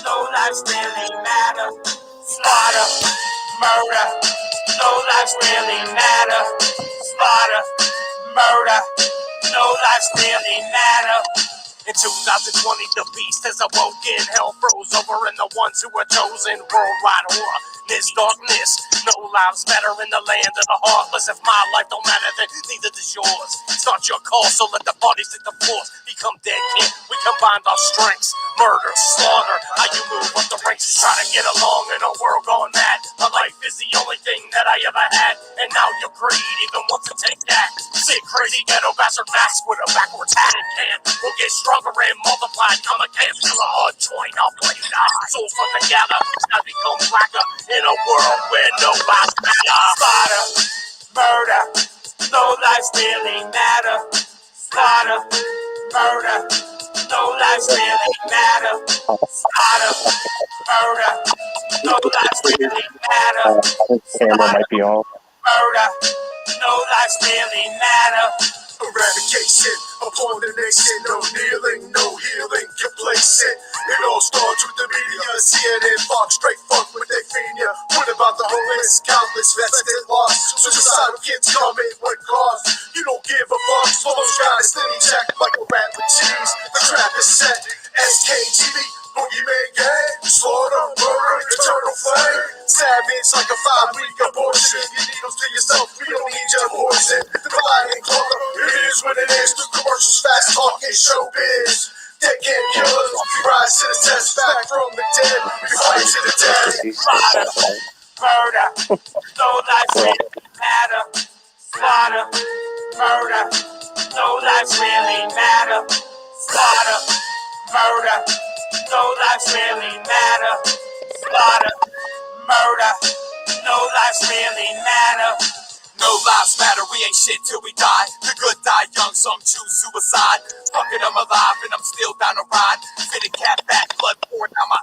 no lives really matter. Slaughter, murder, no lives really matter. Slaughter, murder, no lives really matter. In 2020, the beast has awoken. Hell froze over in the ones who were chosen. Worldwide horror, this darkness. No lives matter in the land of the heartless. If my life don't matter, then neither does yours. Start your call, so let the parties hit the floors. Become DeadKamp, we combined our strengths. Murder, slaughter, how you move up the ranks. Just try to get along in a world going mad. My life is the only thing that I ever had. And now your greed even wants to take that. Sick, crazy, ghetto bastard mask with a backwards hat and can. We'll get stronger and multiplied. I'm a camp, feel a hard joint, I'll play die. Souls come together, now become blacker. In a world where no lives matter. Slaughter, murder, no lives really matter. Slaughter, murder, no lives really matter. Slaughter, murder, no lives really matter. Camera might be off. Murder, no lives really matter. Eradication upon the nation, no kneeling, no healing, complacent. It all starts with the media, CNN, Fox, straight fuck with their finia. What about the homeless, countless vets that lost? Suicidal kids come in what cost? You don't give a fuck, slow guys, then he check like a rat with cheese. The trap is set, SKTV, boogeyman gang, slaughter, murder, eternal flame. Savage like a 5-week abortion. You needles to yourself, we don't need your poison. The line ain't closer, it is what it is. Through commercials, fast talking, showbiz. DeadKamp killers, we rise to the test. Back from the dead, we fight to the death. Slaughter, murder, no lives really matter. Slaughter, murder, no lives really matter. Slaughter, murder, no lives really matter. Slaughter, murder, no lives really matter. No lives matter, we ain't shit till we die. The good die young, some choose suicide. Fuck it, I'm alive and I'm still down to ride. Fitted cat back, blood pouring down my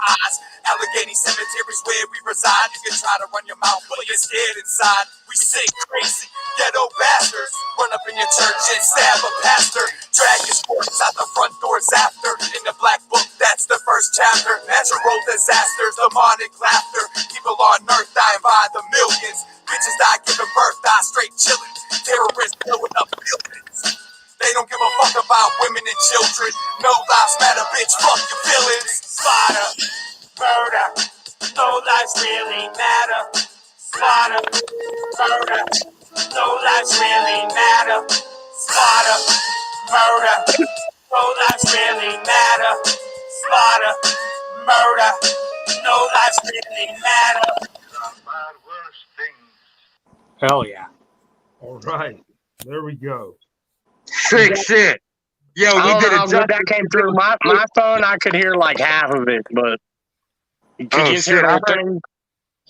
try to run your mouth, but you're scared inside. We sick, crazy, ghetto bastards. Run up in your church and stab a pastor. Drag your sports out the front doors after. In the black book, that's the first chapter. Natural disasters, demonic laughter. People on earth dying by the millions. Bitches die giving birth, die straight chillin'. Terrorists blowing up buildings. They don't give a fuck about women and children. No lives matter, bitch, fuck your feelings. Slaughter, murder, no lives really matter. Slaughter, murder, no lives really matter. Slaughter, murder, no lives really matter. Slaughter, murder, no lives really matter. Hell yeah. All right. There we go. Sick shit. Yo, I we don't did know a how good that came through my phone. I could hear like half of it, but could you just hear the whole thing?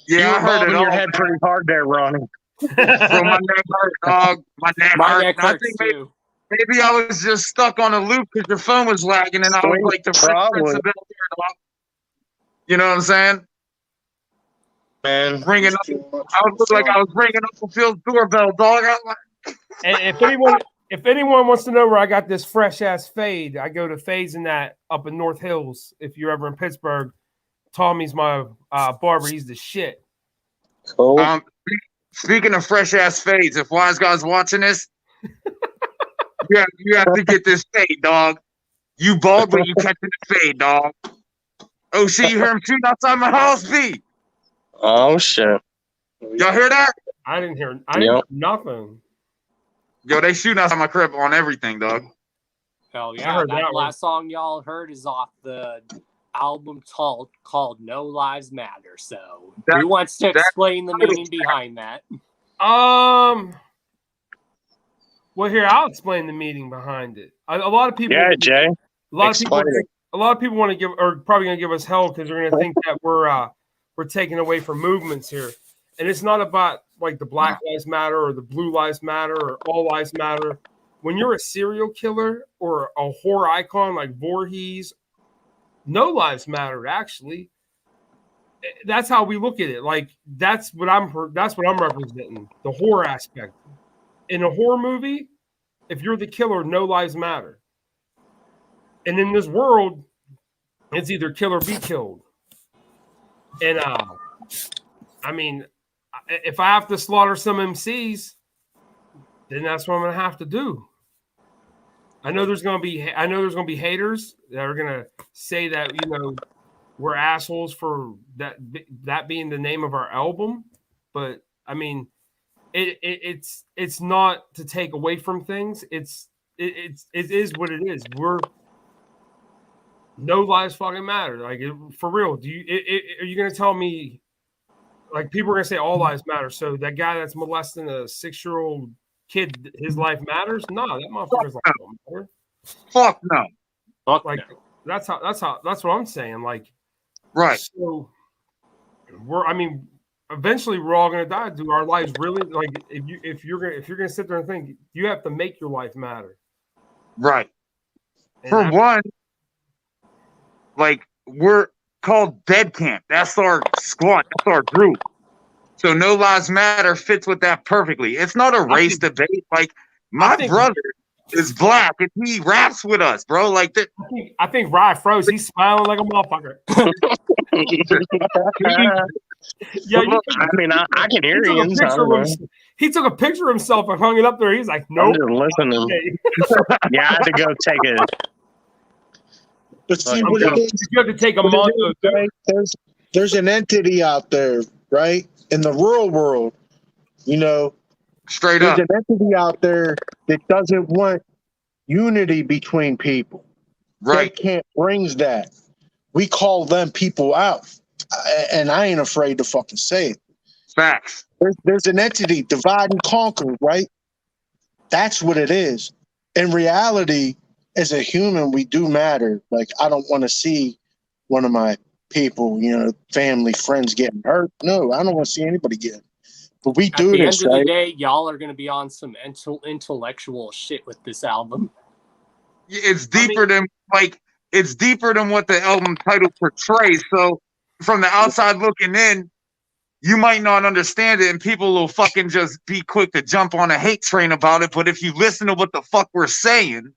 Yeah, I heard it your all. head pretty hard there, Ronnie. Bro, my neck hurt, dog. My neck hurt. I think maybe I was just stuck on a loop because your phone was lagging, and I was like the Prince of Bel-Air, dog. You know what I'm saying? Man, ringing up. I looked like I was ringing up the field doorbell, dog. I was like, And if anyone wants to know where I got this fresh ass fade, I go to Fades in that up in North Hills. If you're ever in Pittsburgh, Tommy's my barber. He's the shit. Cool. Speaking of fresh ass fades, if Wise Guy's watching this, you have to get this fade, dog. You bald, but you catching the fade, dog. Oh shit! You hear him shooting outside my house, B. Oh shit! Y'all hear that? I didn't hear. I didn't hear nothing. Yo, they shooting outside my crib on everything, dog. Hell yeah! That last song y'all heard is off the album called No Lives Matter. So who wants to explain the meaning behind that? Well, here I'll explain the meaning behind it. A lot of people. Yeah, Jay. A lot of people want to give, or probably gonna give us hell because they're gonna think that we're taking away from movements here, and it's not about like the Black Lives Matter or the Blue Lives Matter or All Lives Matter. When you're a serial killer or a horror icon like Voorhees, no lives matter. Actually, that's how we look at it. Like that's what I'm representing. The horror aspect in a horror movie. If you're the killer, no lives matter. And in this world, it's either kill or be killed. And I mean, if I have to slaughter some MCs, then that's what I'm gonna have to do. I know there's gonna be haters that are gonna say that we're assholes for that being the name of our album, but I mean, it's not to take away from things. It is what it is. No lives fucking matter. Like for real. Are you gonna tell me? Like people are gonna say all lives matter. So that guy that's molesting a 6-year-old kid, his life matters? No, that motherfucker's life don't matter. Fuck no. Fuck like no. That's what I'm saying. Like right. So eventually we're all gonna die. Do our lives really like if you're gonna sit there and think you have to make your life matter? Right. And for one. Like, we're called DeadKamp. That's our squad. That's our group. So No Lives Matter fits with that perfectly. It's not a race debate. Like, my brother is black and he raps with us, bro. Like that. I think Rye froze. He's smiling like a motherfucker. I can hear you. He took a picture of himself and hung it up there. He's like, nope. I'm just listening. Yeah, I had to go take it. But see, what it is, you have to take a month. There's an entity out there, right? In the real world, straight there's up. an entity out there that doesn't want unity between people. Right. DeadKamp brings that. We call them people out. And I ain't afraid to fucking say it. Facts. There's an entity, divide and conquer, right? That's what it is. In reality, as a human, we do matter. Like, I don't want to see one of my people, family, friends getting hurt. No, I don't want to see anybody getting. But we do this, At the end of right? the day, y'all are going to be on some intellectual shit with this album. It's deeper than what the album title portrays. So, from the outside looking in, you might not understand it, and people will fucking just be quick to jump on a hate train about it. But if you listen to what the fuck we're saying,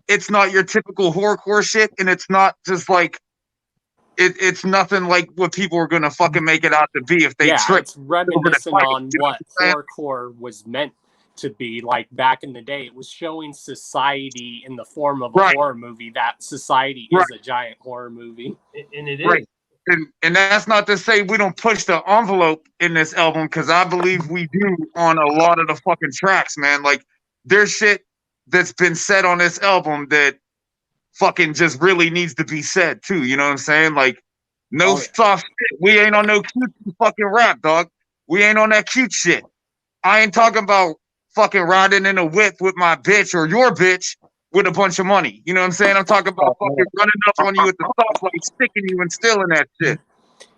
it's not your typical horrorcore shit, and it's not just like it's nothing like what people are gonna fucking make it out to be if they trick. It's reminiscent on what horrorcore was meant to be. Like back in the day, it was showing society in the form of a horror movie. That society is a giant horror movie, and it is. And that's not to say we don't push the envelope in this album, because I believe we do on a lot of the fucking tracks, man. Like there's shit that's been said on this album that fucking just really needs to be said too. You know what I'm saying? Like no soft shit. We ain't on no cute fucking rap, dog. We ain't on that cute shit. I ain't talking about fucking riding in a whip with my bitch or your bitch with a bunch of money. You know what I'm saying? I'm talking about fucking running up on you with the stoplight, sticking you and stealing that shit.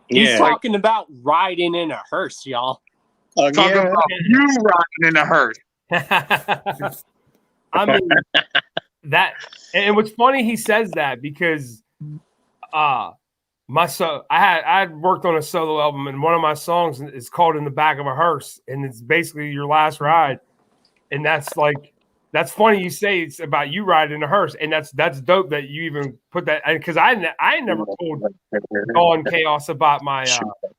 He's talking about riding in a hearse, y'all. Talking about you riding in a hearse. I mean that, and what's funny, he says that because I had worked on a solo album, and one of my songs is called "In the Back of a Hearse," and it's basically your last ride. And that's funny you say it's about you riding in a hearse, and that's dope that you even put that, because I never told Dawn Chaos about my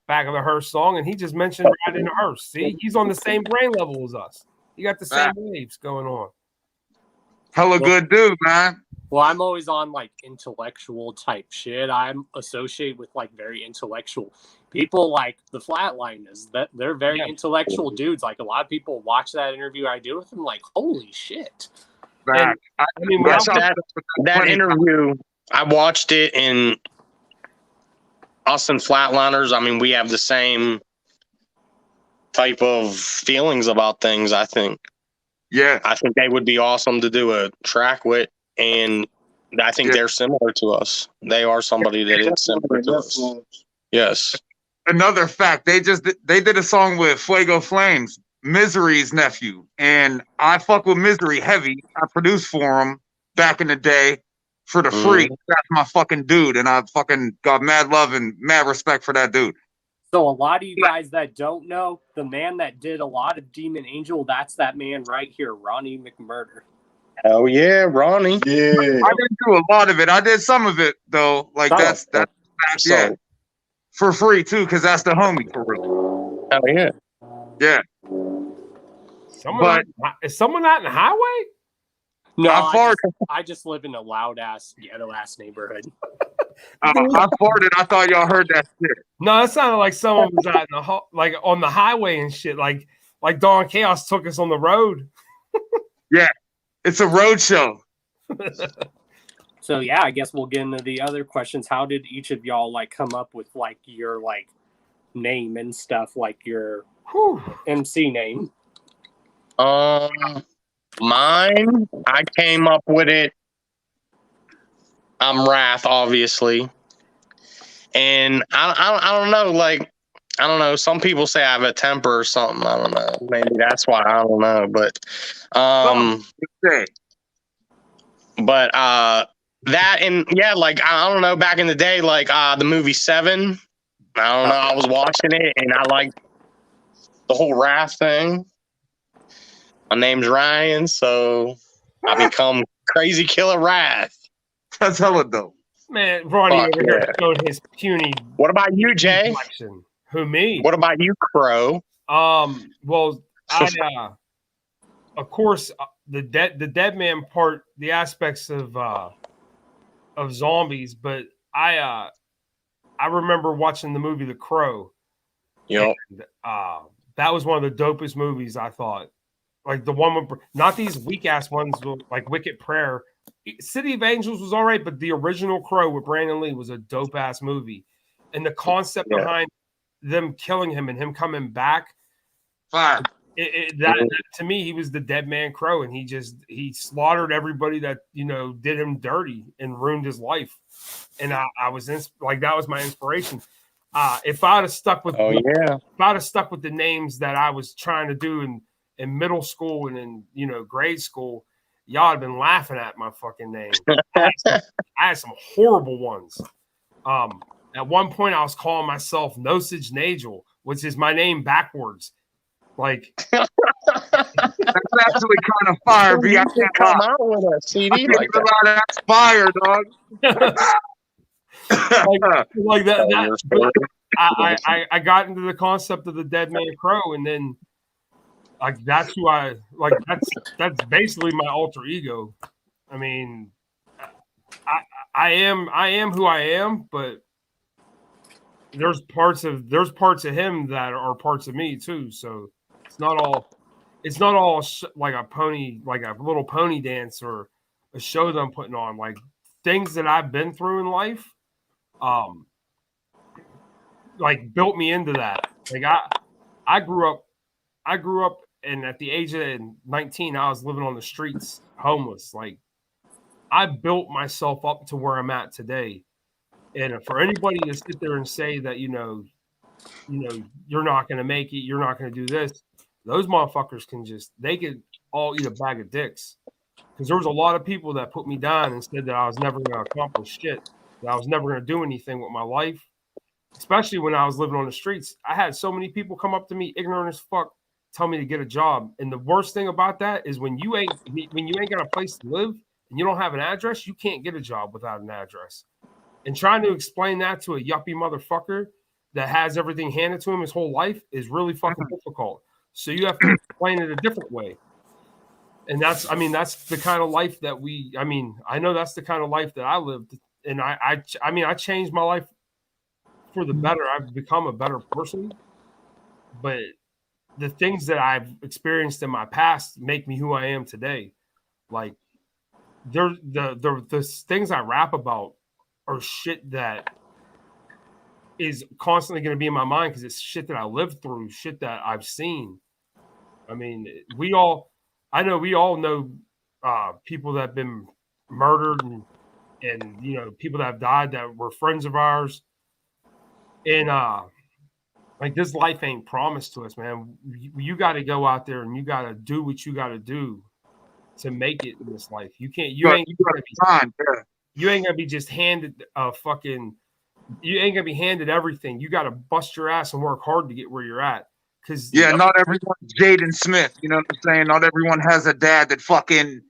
Back of a Hearse song, and he just mentioned riding in a hearse. See, he's on the same brain level as us. You got the same waves going on. Hella good dude, man. Well, I'm always on like intellectual type shit. I'm associated with like very intellectual people, like the Flatliners. That they're very intellectual dudes. Like a lot of people watch that interview I did with them, like, holy shit. And, I mean, that interview, I watched it, and us and Flatliners, I mean, we have the same type of feelings about things, I think. Yeah. I think they would be awesome to do a track with, and I think they're similar to us. They are somebody that is similar to us. Yes. Another fact, they did a song with Fuego Flames, Misery's nephew, and I fuck with Misery heavy. I produced for him back in the day for the free. That's my fucking dude, and I fucking got mad love and mad respect for that dude. So a lot of you guys that don't know, the man that did a lot of Demon Angel, that's that man right here, Ronnie McMurder. Oh yeah, Ronnie. Yeah. I didn't do a lot of it. I did some of it though. Like that's for free too, because that's the homie for real. Oh yeah. Yeah. Is someone out in the highway? No, I just live in a loud ass, ghetto ass neighborhood. I farted. I thought y'all heard that shit. No, it sounded like someone was out in like on the highway and shit. Like Dawn Chaos took us on the road. Yeah, it's a road show. So yeah, I guess we'll get into the other questions. How did each of y'all like come up with like your like name and stuff, like your MC name? Mine, I came up with it. I'm Wrath, obviously, and I don't know. Like, I don't know. Some people say I have a temper or something. I don't know. Maybe that's why. I don't know. But that, and yeah, like I don't know. Back in the day, like the movie Seven. I don't know. I was watching it, and I liked the whole Wrath thing. My name's Ryan, so I become Crazy Killer Wrath. That's hella dope. Man, Ronnie over here showed his puny. What about you, Jay? Collection. Who, me? What about you, Crow? Well, of course, the dead man part, the aspects of zombies, but I remember watching the movie The Crow. Yep. And, that was one of the dopest movies, I thought. Like the one with, not these weak ass ones like Wicked Prayer. City of Angels was all right, but the original Crow with Brandon Lee was a dope ass movie, and the concept behind them killing him and him coming back, that to me, he was the dead man Crow, and he slaughtered everybody that did him dirty and ruined his life, and I was like that was my inspiration. If I'd have stuck with the names that I was trying to do in middle school and in grade school, y'all have been laughing at my fucking name. I had some horrible ones. At one point, I was calling myself Nosage Nagel, which is my name backwards. Like that's actually kind of fire. B, I can't come lie. out with a CD like that. That's fire, dog. like that. I got into the concept of the Dead Man Crow, and then like that's who I like. That's basically my alter ego. I mean, I am who I am, but there's parts of him that are parts of me too. So it's not all like a little pony dance or a show that I'm putting on. Like things that I've been through in life, like built me into that. Like I grew up, and at the age of 19, I was living on the streets, homeless. Like I built myself up to where I'm at today. And for anybody to sit there and say that, you're not going to make it, you're not going to do this, those motherfuckers they could all eat a bag of dicks. Because there was a lot of people that put me down and said that I was never going to accomplish shit, that I was never going to do anything with my life, especially when I was living on the streets. I had so many people come up to me, ignorant as fuck, tell me to get a job. And the worst thing about that is when you ain't got a place to live and you don't have an address, you can't get a job without an address. And trying to explain that to a yuppie motherfucker that has everything handed to him his whole life is really fucking difficult. So you have to explain it a different way. And that's the kind of life that I know that's the kind of life that I lived. And I changed my life for the better. I've become a better person. But the things that I've experienced in my past make me who I am today. Like the things I rap about or shit that is constantly going to be in my mind because it's shit that I lived through, shit that I've seen. I mean, we all know people that have been murdered and people that have died that were friends of ours. And like this life ain't promised to us, man. You got to go out there and you got to do what you got to do to make it in this life. You ain't gonna be just handed you ain't gonna be handed everything. You got to bust your ass and work hard to get where you're at. Because not everyone's Jaden Smith. You know what I'm saying? Not everyone has a dad that fucking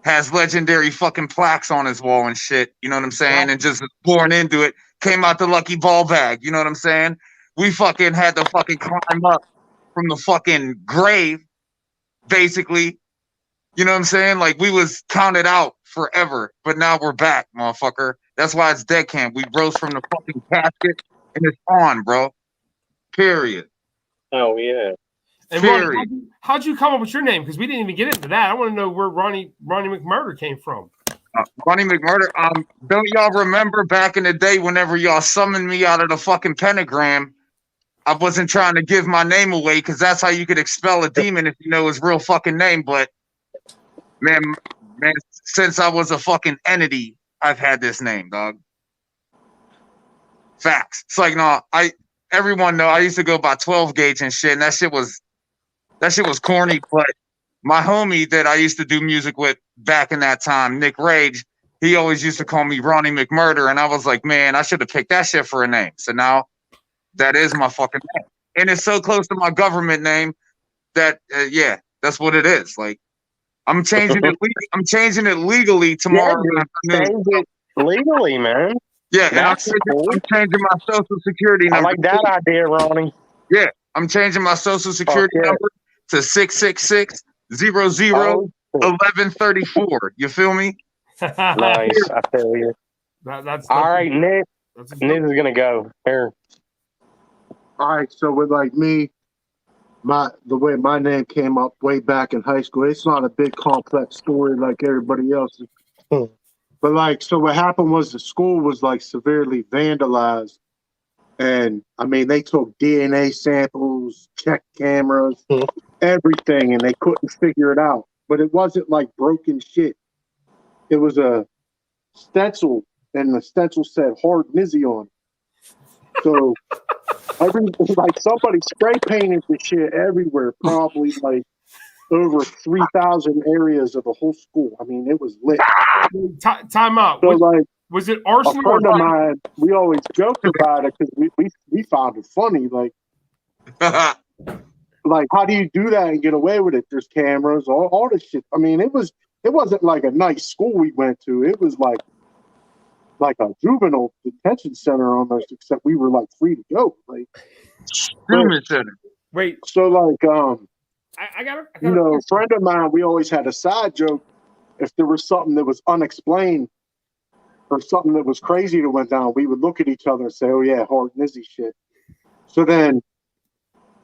has legendary fucking plaques on his wall and shit. You know what I'm saying? And just born into it, came out the lucky ball bag. You know what I'm saying? We fucking had to fucking climb up from the fucking grave, basically. You know what I'm saying? Like we was counted out forever, but now we're back, motherfucker. That's why it's DeadKamp. We rose from the fucking casket and it's on, bro. Period. Oh yeah. And Ronnie, how'd you come up with your name? Because we didn't even get into that. I want to know where Ronnie McMurder came from. Ronnie McMurder. Don't y'all remember back in the day whenever y'all summoned me out of the fucking pentagram? I wasn't trying to give my name away because that's how you could expel a demon if you know his real fucking name. But man, since I was a fucking entity, I've had this name, dog. Facts. It's like everyone know I used to go by 12 gauge and shit, and that shit was corny. But my homie that I used to do music with back in that time, Nick Rage, he always used to call me Ronnie McMurder, and I was like, man, I should have picked that shit for a name. So now that is my fucking name, and it's so close to my government name that that's what it is. Like I'm changing it. I'm changing it legally tomorrow. Change it legally, man. Yeah, and I'm changing my social security number. I like that idea, Ronnie. Yeah, I'm changing my social security number to 666-00-1134. You feel me? Nice, I feel you. That's all right, Nick. Nick is gonna go here. All right, so with like me, the way my name came up way back in high school, it's not a big complex story like everybody else's. But like, so what happened was the school was like severely vandalized. And I mean, they took DNA samples, checked cameras, everything, and they couldn't figure it out. But it wasn't like broken shit. It was a stencil, and the stencil said Hard Nizzy on it. So like somebody spray painted the shit everywhere, probably like over 3,000 areas of the whole school. I mean, it was lit. Time out. So Was it a arsenal? friend of mine, we always joked about it because we found it funny. Like, how do you do that and get away with it? There's cameras, all this shit. I mean, it wasn't like a nice school we went to. It was like a juvenile detention center almost, except we were like free to go. Like, Human center. Wait. So like, I got you know, a friend of mine, we always had a side joke. If there was something that was unexplained or something that was crazy that went down, we would look at each other and say, "Oh yeah, hard Nizzy shit." So then,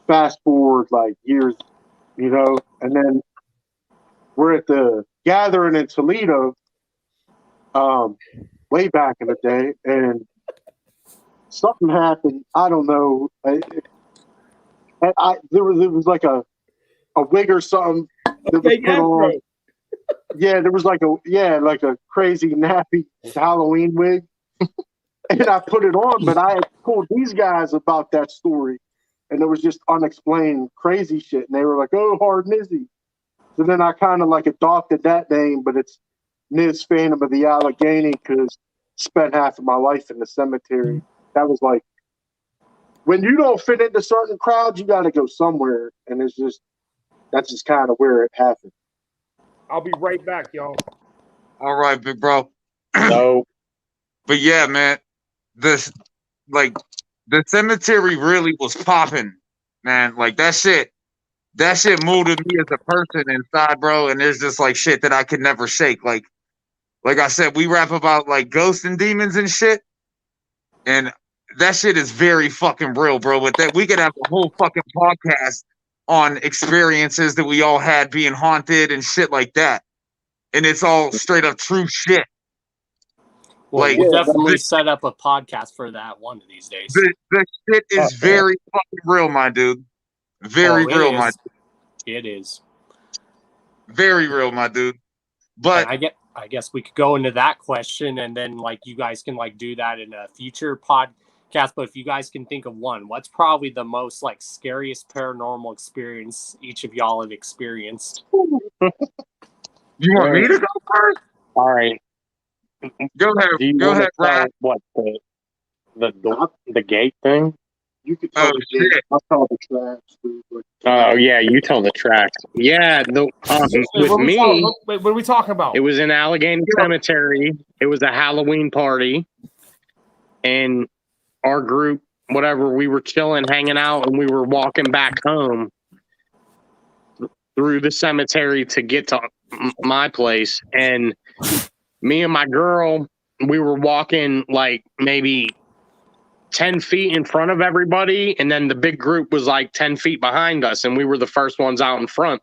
fast forward like years, you know, and then we're at the gathering in Toledo, way back in the day, and something happened. I don't know. There was like a wig or something that was put on. Yeah, there was like a crazy nappy Halloween wig, and I put it on. But I had told these guys about that story, and there was just unexplained crazy shit, and they were like, "Oh, hard Nizzy." So then I kind of like adopted that name, but it's Niz Phantom of the Allegheny because spent half of my life in the cemetery. That was like, when you don't fit into certain crowds, you got to go somewhere, and that's just kind of where it happened. I'll be right back, y'all. All right, big bro. No. But yeah, man, the cemetery really was popping, man. Like that shit molded me as a person inside, bro. And there's just like shit that I could never shake. Like I said, we rap about like ghosts and demons and shit, and that shit is very fucking real, bro. With that, we could have a whole fucking podcast on experiences that we all had being haunted and shit like that. And it's all straight up true shit. Well, we'll definitely set up a podcast for that one of these days. The shit is very fucking real, my dude. Very real, my dude. It is. Very real, my dude. But I guess we could go into that question, and then like you guys can like do that in a future podcast. But if you guys can think of one, what's probably the most like scariest paranormal experience each of y'all have experienced? You want me to go first? All right. Go ahead. Go ahead, Brad. What the gate thing? You could tell the gate. I'll tell the tracks. Oh yeah, you tell the tracks. Yeah, with me. Wait, what are we talking about? It was in Allegheny Cemetery. It was a Halloween party, and our group, whatever, we were chilling, hanging out, and we were walking back home through the cemetery to get to my place. And me and my girl, we were walking like maybe 10 feet in front of everybody, and then the big group was like 10 feet behind us, and we were the first ones out in front.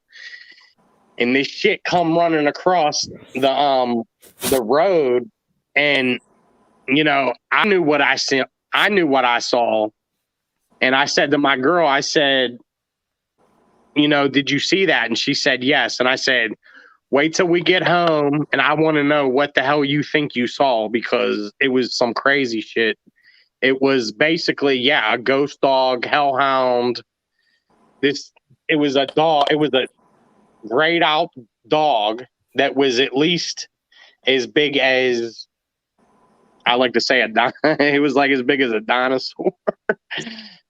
And this shit come running across the road, and you know, I knew what I saw, and I said to my girl, I said, you know, did you see that? And she said yes. And I said, wait till we get home, and I want to know what the hell you think you saw, because it was some crazy shit. It was basically, a ghost dog, hellhound. It was a dog. It was a grayed out dog that was at least as big as, I like to say, it was like as big as a dinosaur.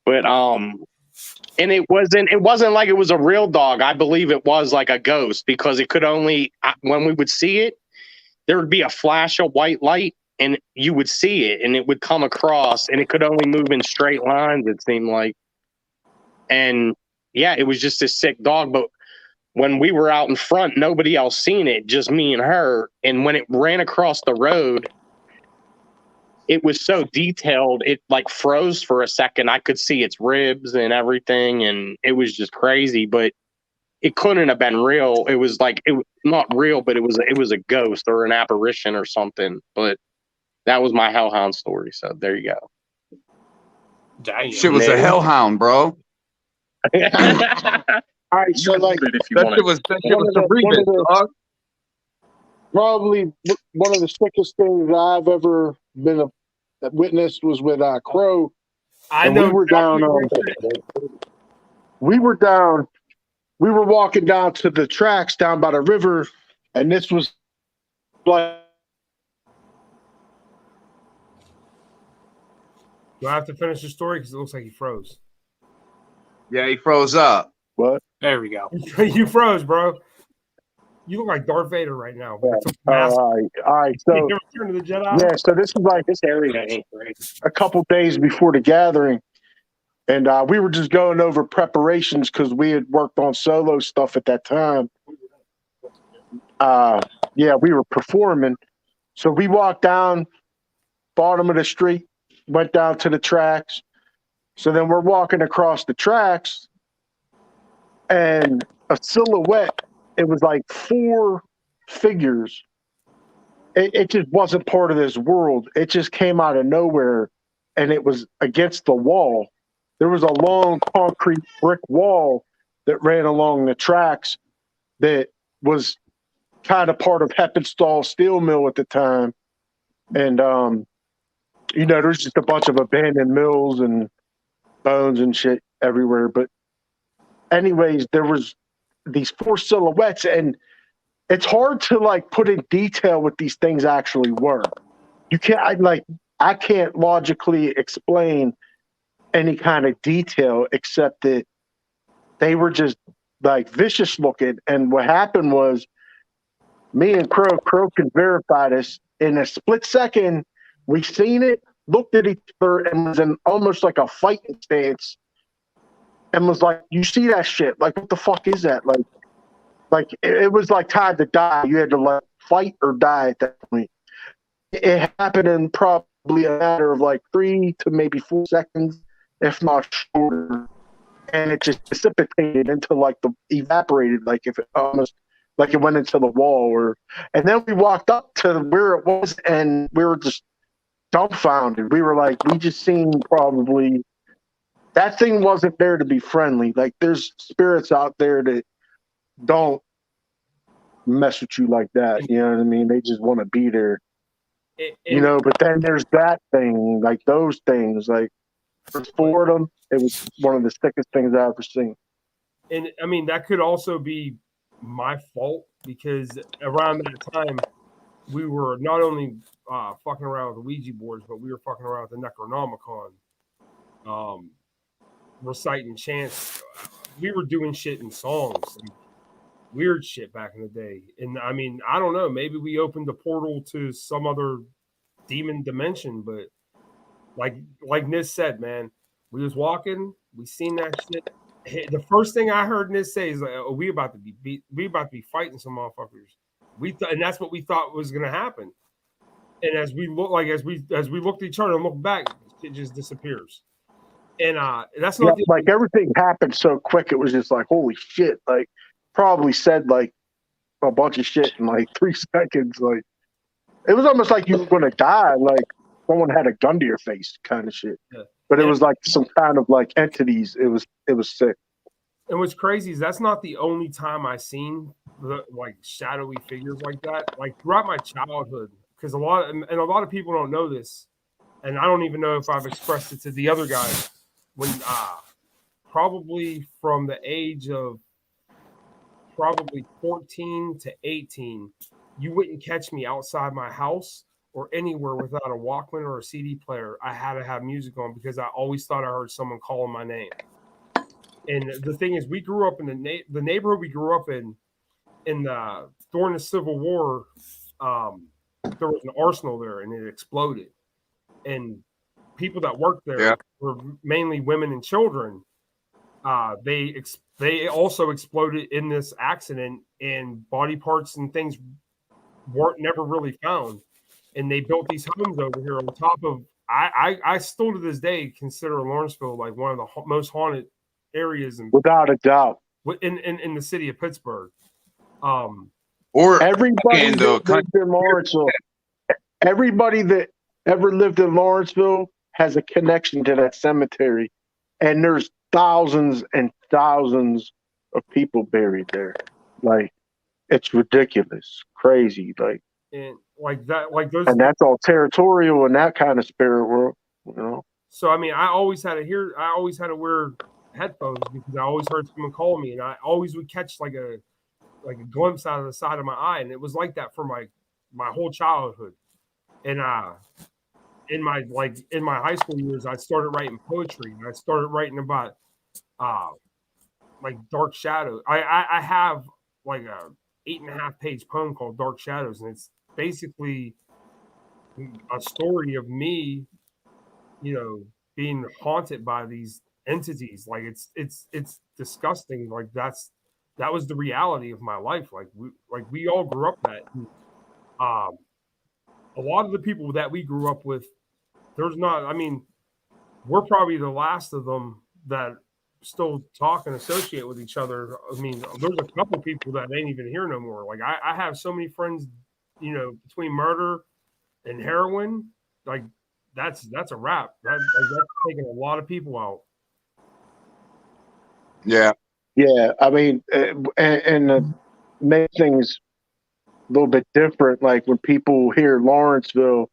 But and it wasn't like it was a real dog. I believe it was like a ghost, because it could only, when we would see it, there would be a flash of white light, and you would see it, and it would come across, and it could only move in straight lines, it seemed like. And yeah, it was just a sick dog. But when we were out in front, nobody else seen it, just me and her. And when it ran across the road, it was so detailed, it like froze for a second. I could see its ribs and everything, and it was just crazy. But it couldn't have been real. It was like, it not real, but it was a ghost or an apparition or something. But that was my hellhound story. So there you go. Damn. Shit was a hellhound, bro. All right, so like probably one of the sickest things I've ever been witnessed was with Crow. I know. We were walking down to the tracks down by the river, and this was like Do I have to finish the story? Because it looks like he froze. Yeah, he froze up. What? There we go. You froze, bro. You look like Darth Vader right now. Yeah. All right. So Return to the Jedi. yeah, so this is like This area ain't great. a couple days before the gathering, and we were just going over preparations because we had worked on solo stuff at that time. Yeah, we were performing. So we walked down bottom of the street, went down to the tracks. So then we're walking across the tracks, and a silhouette, it was like 4 figures. It just wasn't part of this world. It just came out of nowhere, and it was against the wall. There was a long concrete brick wall that ran along the tracks that was kind of part of Heppenstall Steel Mill at the time. And, there's just a bunch of abandoned mills and bones and shit everywhere. But anyways, there was these 4 silhouettes, and it's hard to like put in detail what these things actually were. You can't I can't logically explain any kind of detail except that they were just like vicious looking. And what happened was me and Crow can verify this. In a split second, we seen it, looked at each other, and was in almost like a fighting stance, and was like, "You see that shit? Like, what the fuck is that? Like it was like time to die. You had to like fight or die at that point." It happened in probably a matter of like 3 to maybe 4 seconds, if not shorter, and it just precipitated into like evaporated, like if it almost like it went into the wall. And then we walked up to where it was, and we were just dumbfounded. We were like, we just seen probably that thing wasn't there to be friendly. Like there's spirits out there that don't mess with you like that. You know what I mean? They just want to be there. But then there's that thing, like those things, like there's 4 of them. It was one of the sickest things I've ever seen. And I mean, that could also be my fault because around that time, we were not only fucking around with the Ouija boards, but we were fucking around with the Necronomicon, reciting chants. We were doing shit in songs, and weird shit back in the day. And I mean, I don't know, maybe we opened the portal to some other demon dimension, but like Niz said, man, we was walking, we seen that shit. The first thing I heard Niz say is like, "Oh, we about to be fighting some motherfuckers." And that's what we thought was gonna happen. And as we look, like as we looked at each other and looked back, it just disappears. And that's not like everything happened so quick. It was just like, holy shit! Like probably said like a bunch of shit in like 3 seconds. Like it was almost like you were gonna die. Like someone had a gun to your face, kind of shit. Yeah. But it was like some kind of like entities. It was sick. And what's crazy is that's not the only time I seen like shadowy figures like that. Like throughout my childhood, because a lot of people don't know this, and I don't even know if I've expressed it to the other guys. When probably from the age of probably 14 to 18, you wouldn't catch me outside my house or anywhere without a Walkman or a CD player. I had to have music on because I always thought I heard someone calling my name. And the thing is, we grew up in the neighborhood we grew up in during the Civil War. There was an arsenal there, and it exploded. And people that worked there were mainly women and children. They also exploded in this accident, and body parts and things weren't never really found. And they built these homes over here on top of. I still to this day consider Lawrenceville like one of the most haunted areas, without a doubt, in the city of Pittsburgh. Or everybody that lived in Lawrenceville, everybody that ever lived in Lawrenceville has a connection to that cemetery, and there's thousands and thousands of people buried there. Like it's ridiculous, crazy, like. And like that, like those, and that's all territorial in that kind of spirit world, you know. So I mean, I always had to wear headphones because I always heard someone call me, and I always would catch like a glimpse out of the side of my eye, and it was like that for my whole childhood. And in my high school years, I started writing poetry, and I started writing about like Dark Shadows. I have like a 8.5-page poem called Dark Shadows, and it's basically a story of me, being haunted by these entities. Like it's disgusting. Like that was the reality of my life. Like we all grew up that. A lot of the people that we grew up with, we're probably the last of them that still talk and associate with each other. I mean, there's a couple people that ain't even here no more. Like I have so many friends, between murder and heroin, like that's a wrap. That's taking a lot of people out. Yeah. Yeah, I mean, and make things a little bit different. Like when people hear Lawrenceville,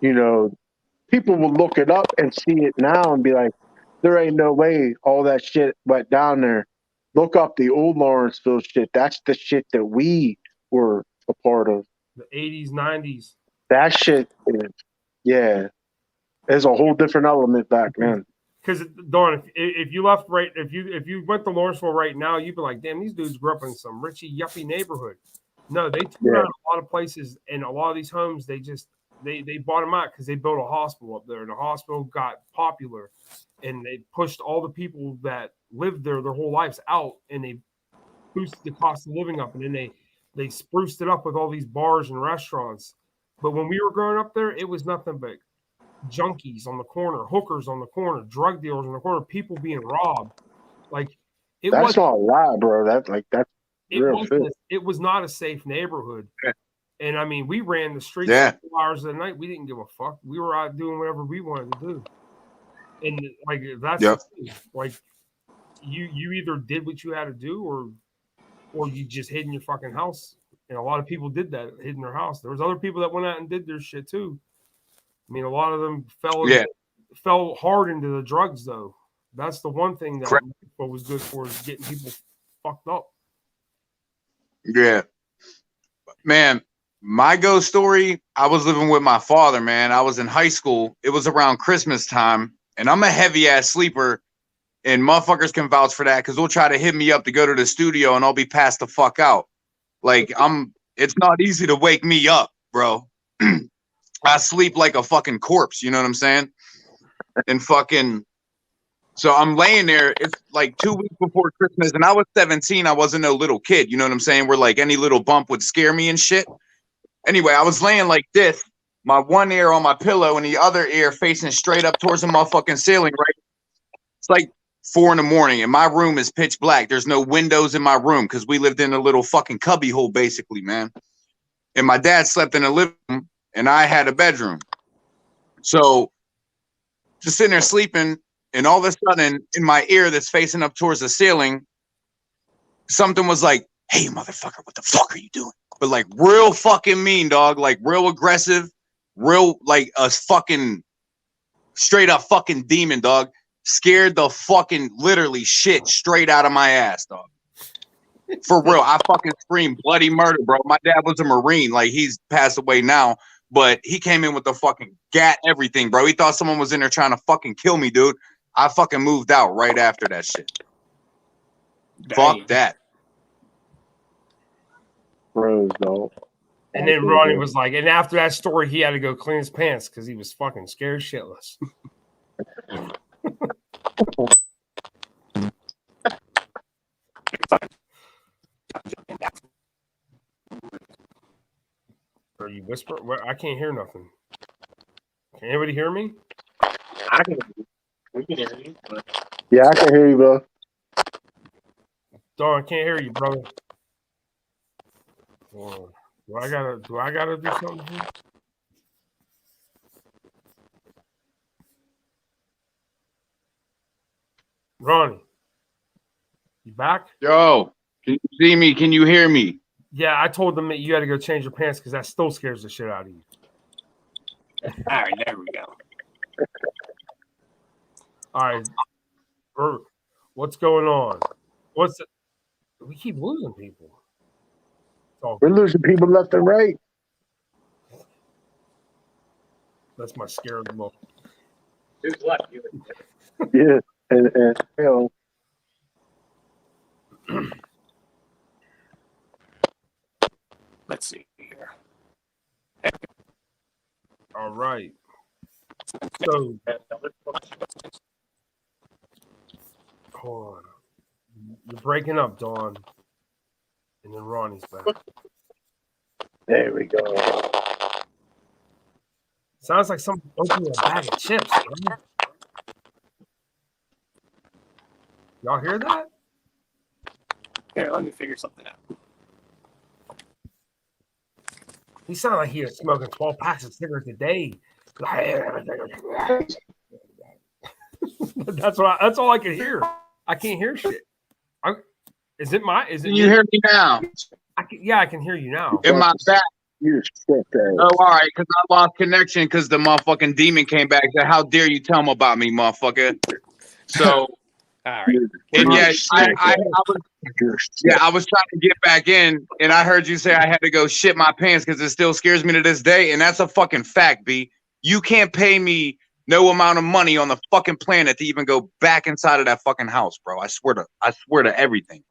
people will look it up and see it now and be like, there ain't no way all that shit went down there. Look up the old Lawrenceville shit. That's the shit that we were a part of. The 80s, 90s. That shit is, yeah. There's a whole different element back then. Because Dawn, if you left if you went to Lawrenceville right now, you'd be like, damn, these dudes grew up in some richy yuppie neighborhood. No, they tore out a lot of places, and a lot of these homes they bought them out because they built a hospital up there, and the hospital got popular, and they pushed all the people that lived there their whole lives out, and they boosted the cost of living up, and then they spruced it up with all these bars and restaurants. But when we were growing up there, it was nothing but junkies on the corner, hookers on the corner, drug dealers on the corner, people being robbed. Like that's not a lie, bro. That's real shit. It was not a safe neighborhood. Yeah. And I mean, we ran the streets 2 hours of the night. We didn't give a fuck. We were out doing whatever we wanted to do. And like that's like you either did what you had to do or you just hid in your fucking house. And a lot of people did that, hid in their house. There was other people that went out and did their shit too. I mean, a lot of them fell hard into the drugs, though. That's the one thing that was good for, is getting people fucked up. Yeah. Man, my ghost story, I was living with my father, man. I was in high school. It was around Christmas time, and I'm a heavy-ass sleeper, and motherfuckers can vouch for that because they'll try to hit me up to go to the studio, and I'll be passed the fuck out. Like, it's not easy to wake me up, bro. I sleep like a fucking corpse, you know what I'm saying? And so I'm laying there. It's like 2 weeks before Christmas, and I was 17. I wasn't a little kid, you know what I'm saying? Where like any little bump would scare me and shit. Anyway, I was laying like this, my one ear on my pillow and the other ear facing straight up towards the motherfucking ceiling, right? It's like 4 a.m, and my room is pitch black. There's no windows in my room because we lived in a little fucking cubby hole, basically, man. And my dad slept in a living room, and I had a bedroom. So just sitting there sleeping, and all of a sudden in my ear that's facing up towards the ceiling, something was like, hey, motherfucker, what the fuck are you doing? But like real fucking mean, dog, like real aggressive, real like a fucking straight up fucking demon, dog. Scared the fucking literally shit straight out of my ass, dog. For real, I fucking screamed bloody murder, bro. My dad was a Marine, like he's passed away now. But he came in with the fucking gat, everything, bro. He thought someone was in there trying to fucking kill me, dude. I fucking moved out right after that shit. Dang. Fuck that. Bros, dog. And then Ronnie was like, and after that story, he had to go clean his pants because he was fucking scared shitless. Are you whispering? I can't hear nothing. Can anybody hear me? I can. We can hear you. Yeah, I can hear you, bro. Dawn, I can't hear you, brother. Do I gotta do something here? Ronnie, you back? Yo, can you see me? Can you hear me? Yeah, I told them that you had to go change your pants because that still scares the shit out of you. All right, there we go. All right, what's going on? We keep losing people. We're losing people left and right. That's my scary look. Who's left? Yeah, and you know. Let's see here. All right. So, hold on. You're breaking up, Dawn. And then Ronnie's back. There we go. Sounds like someone opening a bag of chips. Man. Y'all hear that? Here, let me figure something out. He sounded like he was smoking 12 packs of cigarettes a day. That's all I can hear. I can't hear shit. Is it my? Is it? Can you hear me now? I can hear you now. In my back. You shit, oh, all right, because I lost connection because the motherfucking demon came back and said, how dare you tell him about me, motherfucker? So, all right. And yeah, I was trying to get back in, and I heard you say I had to go shit my pants because it still scares me to this day, and that's a fucking fact, B. You can't pay me no amount of money on the fucking planet to even go back inside of that fucking house, bro. I swear to everything.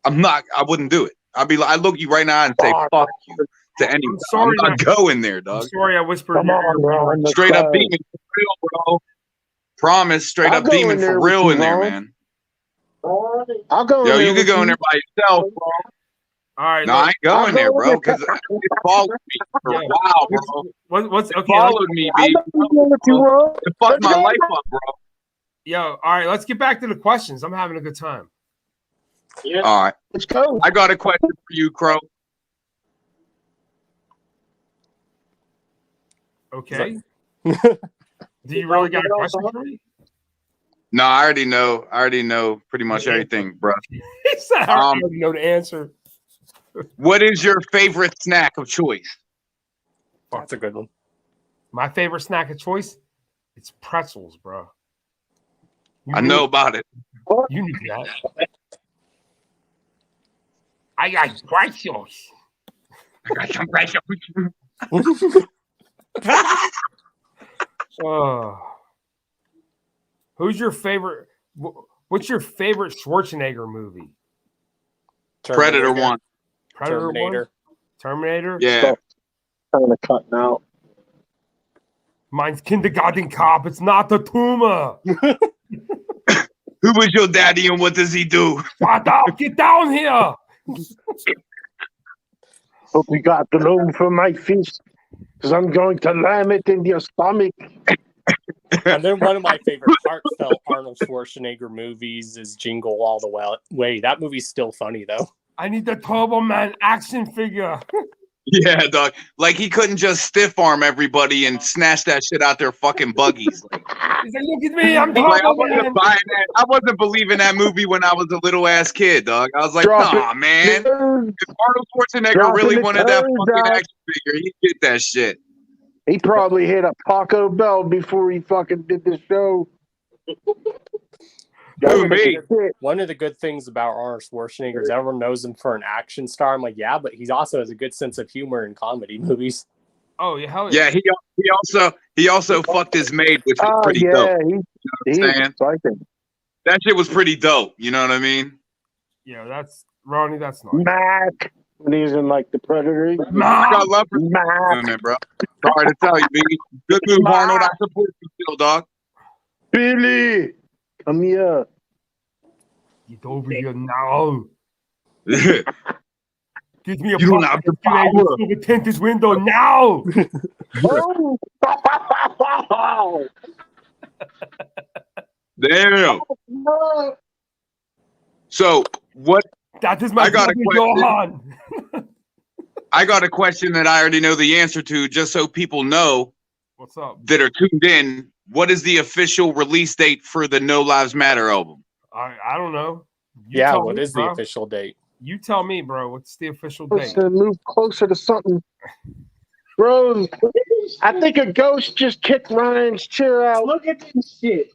I wouldn't do it. I look you right now and say, fuck you to anyone. I'm not going there, dog. I'm sorry I whispered. Come on, bro. Straight up demon for real, bro. Promise, straight up demon for real in there, man. I'll go. Yo, you could go in there by yourself, bro. All right. No, I ain't going there, bro, because you followed me for a while, bro. What's okay? Followed me, B. It fucked my life up, bro. Yo, all right, let's get back to the questions. I'm having a good time. Yeah. All right. Let's go. I got a question for you, Crow. Okay. Do you really got a question for me? No, I already know pretty much everything, bro. He said I already know the answer. What is your favorite snack of choice? That's a good one. My favorite snack of choice? It's pretzels, bro. I know about it. You knew that. I got pretzels. I got some pretzels. Who's your favorite? What's your favorite Schwarzenegger movie? Predator 1. Terminator. Terminator? Yeah. Kind of cutting out. Mine's Kindergarten Cop. It's not the tumor. Who was your daddy and what does he do? Shut up. Get down here. Hope you got the room for my fist, because I'm going to lam it in your stomach. And then one of my favorite heartfelt Arnold Schwarzenegger movies is Jingle All the Way. That movie's still funny, though. I need the Turbo Man action figure. Yeah, dog. Like, he couldn't just stiff arm everybody and snatch that shit out their fucking buggies. Like, he's like, look at me, I'm like, Turbo Man. I wasn't believing that movie when I was a little ass kid, dog. I was like, nah, man. If Arnold Schwarzenegger really wanted that fucking action figure, he'd get that shit. He probably hit a Taco Bell before he fucking did the show. One of the good things about Arnold Schwarzenegger is everyone knows him for an action star. I'm like, yeah, but he also has a good sense of humor in comedy movies. Oh yeah, hell yeah. Yeah, he also fucked his maid, which was pretty dope. You know what I'm saying? That shit was pretty dope. You know what I mean? Yeah, that's Ronnie. That's not Mac. When he's in like the Predator. I got love for Mac. Bro. Sorry to tell you, B. Good move, Arnold. I support you still, dog. Billy, come here. Get over here now. Give me a you don't have the power. The tinted window now. Damn. So what? That is my I got a question. Johan. I got a question that I already know the answer to, just so people know. What's up? That are tuned in. What is the official release date for the No Lives Matter album? I don't know. What is the official date? You tell me, bro. What's the official date? To move closer to something. Bro, I think a ghost just kicked Ryan's chair out. Look at this shit.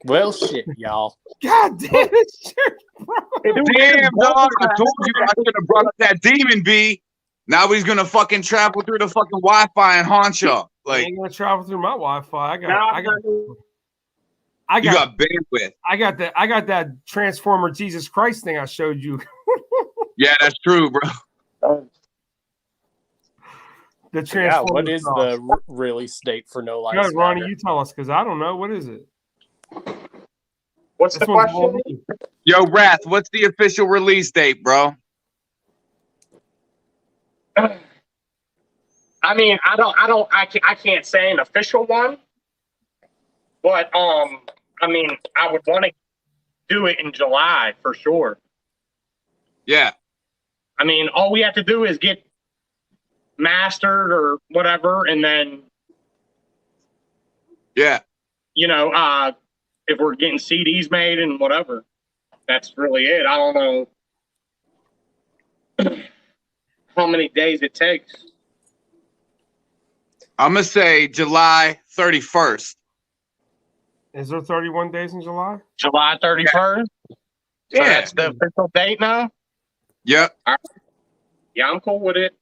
Well, shit, y'all. God damn it, shit, bro. Damn, dog. I told you I should have brought up that demon, B. Now he's gonna fucking travel through the fucking Wi-Fi and haunt y'all. I Like ain't gonna travel through my Wi-Fi. you got bandwidth. I got that Transformer Jesus Christ thing I showed you. Yeah, that's true, bro. The Transformer. What is the release date for No Lives Go ahead, Ronnie, Matter? you tell us because I don't know. What is it? What's the question? Yo, Wrath, what's the official release date, bro? I mean, I can't say an official one, but I mean, I would want to do it in July for sure. Yeah. I mean, all we have to do is get mastered or whatever, and then yeah, you know, if we're getting CDs made and whatever, that's really it. I don't know how many days it takes. I'm gonna say July 31st. Is there 31 days in July? July 31st. Yeah. So that's the official date now. Yep. All right. Yeah, I'm cool with it.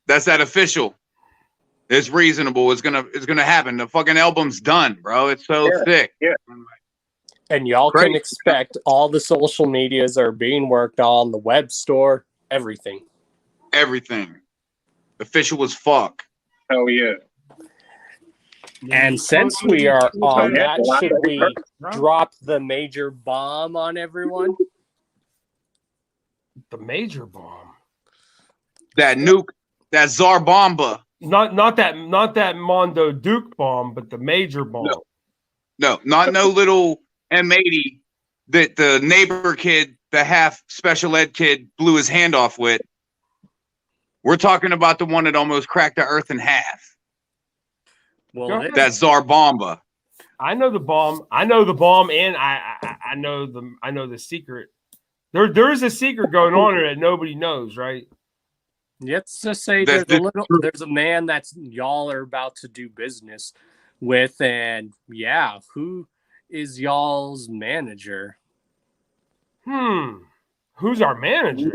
That's that official. It's reasonable. It's gonna happen. The fucking album's done, bro. It's so sick. Yeah. And y'all can expect all the social medias are being worked on, the web store, everything. Everything. Official as fuck. Hell yeah. And since we are on that, should we drop the major bomb on everyone? The major bomb. That nuke, that Tsar Bomba. Not that Mondo Duke bomb, but the major bomb. No, not no little M80 that the neighbor kid, the half special ed kid, blew his hand off with. We're talking about the one that almost cracked the earth in half. Well, that Tsar Bomba. I know the bomb. I know the bomb, and I know the secret. There is a secret going on here that nobody knows, right? Let's just say there's a man that's y'all are about to do business with, and yeah, who is y'all's manager? Who's our manager?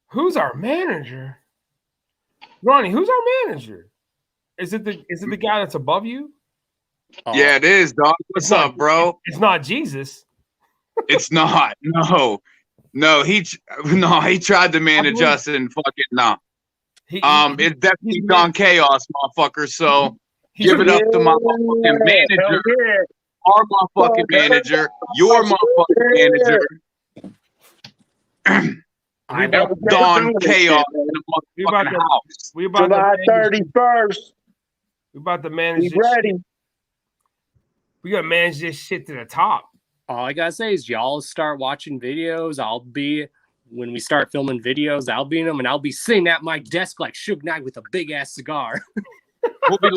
Who's our manager? Ronnie, who's our manager? Is it the guy that's above you? Yeah, it is, dog. What's up, bro? It's not Jesus. It's not. No, he tried to manage us and fucking no. It's definitely Don Chaos, motherfucker. So give it up to my motherfucking manager, our motherfucking manager, your motherfucking manager. I know Don Chaos in the motherfucking house. We about July 31st. We about to manage. Be ready. We gotta manage this shit to the top. All I gotta say is y'all start watching videos. When we start filming videos, I'll be in them and I'll be sitting at my desk like Suge Knight with a big ass cigar. We'll be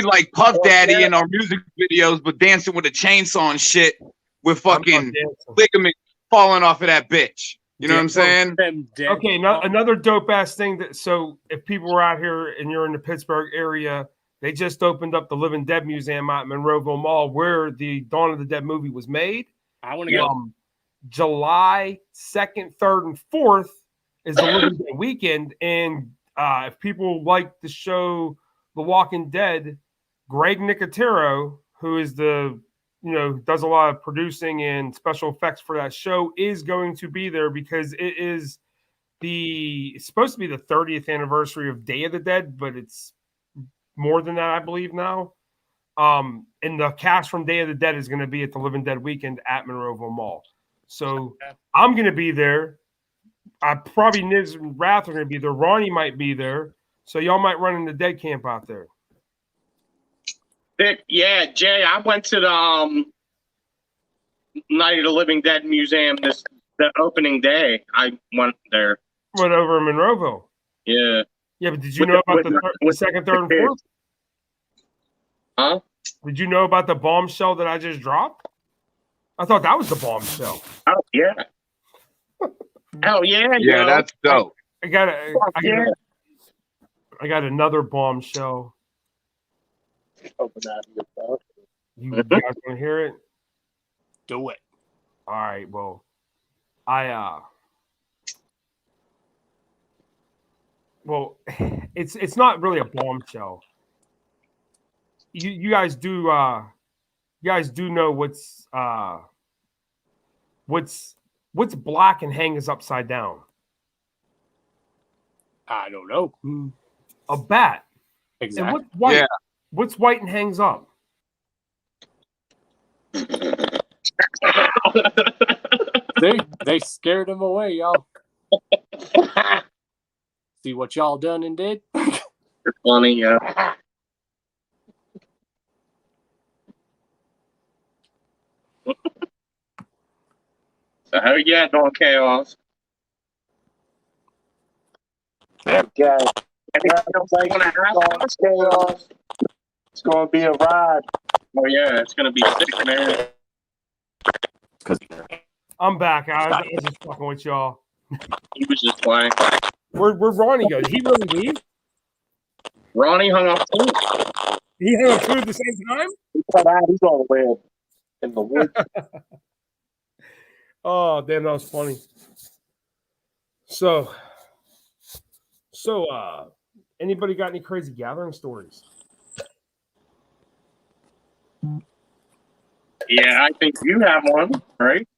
like Puff Daddy in our music videos, but dancing with a chainsaw and shit with fucking ligament falling off of that bitch. You know what I'm saying? Okay, another dope ass thing. So if people were out here and you're in the Pittsburgh area, they just opened up the Living Dead Museum out in Monroeville Mall, where the Dawn of the Dead movie was made. I want to go. July 2nd, 3rd, and 4th is the Living Dead weekend, and if people like the show The Walking Dead, Greg Nicotero, who is does a lot of producing and special effects for that show, is going to be there because it's supposed to be the 30th anniversary of Day of the Dead, but it's more than that, I believe now. And the cast from Day of the Dead is going to be at the Living Dead weekend at Monroeville Mall. So I'm going to be there. Probably Niz and Wrath are going to be there. Ronnie might be there. So y'all might run into DeadKamp out there. Yeah, Jay, I went to the Night of the Living Dead Museum the opening day. I went there. Went over in Monroeville. Yeah. Yeah, but did you know about the second, third, and fourth? Huh? Did you know about the bombshell that I just dropped? I thought that was the bombshell. Oh yeah. Oh yeah. Yeah, that's dope. I got another bombshell. Open that yourself. You guys want to hear it? Do it. All right. Well, Well, it's not really a bombshell. You guys do know what's black and hangs upside down? I don't know. A bat. Exactly. And what's white? Yeah. What's white and hangs up? They scared him away, y'all. See what y'all done and did? You're funny, yeah. So how you at, Don Chaos? Yeah. It's gonna be a ride. Oh yeah, it's gonna be sick, man. I'm back. I was just fucking with y'all. He was just playing. Where'd Ronnie go? Did he really leave? Ronnie hung up too. He hung up too at the same time? He's all the way in the woods. Oh, damn, that was funny. So, anybody got any crazy gathering stories? Yeah, I think you have one, right?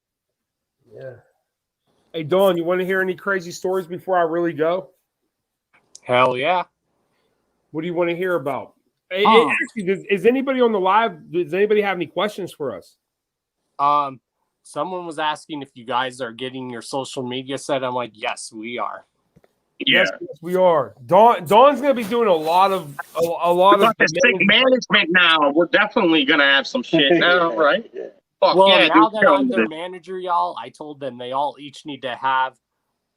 Yeah. Hey, Dawn, you want to hear any crazy stories before I really go? Hell yeah. What do you want to hear about? Actually, is anybody on the live? Does anybody have any questions for us? Someone was asking if you guys are getting your social media set. I'm like, yes, we are. Yeah. Yes, we are. Dawn's gonna be doing a lot of sick management now. We're definitely gonna have some shit now, right? Fuck well, yeah, now dude, that I'm their manager, y'all, I told them they all each need to have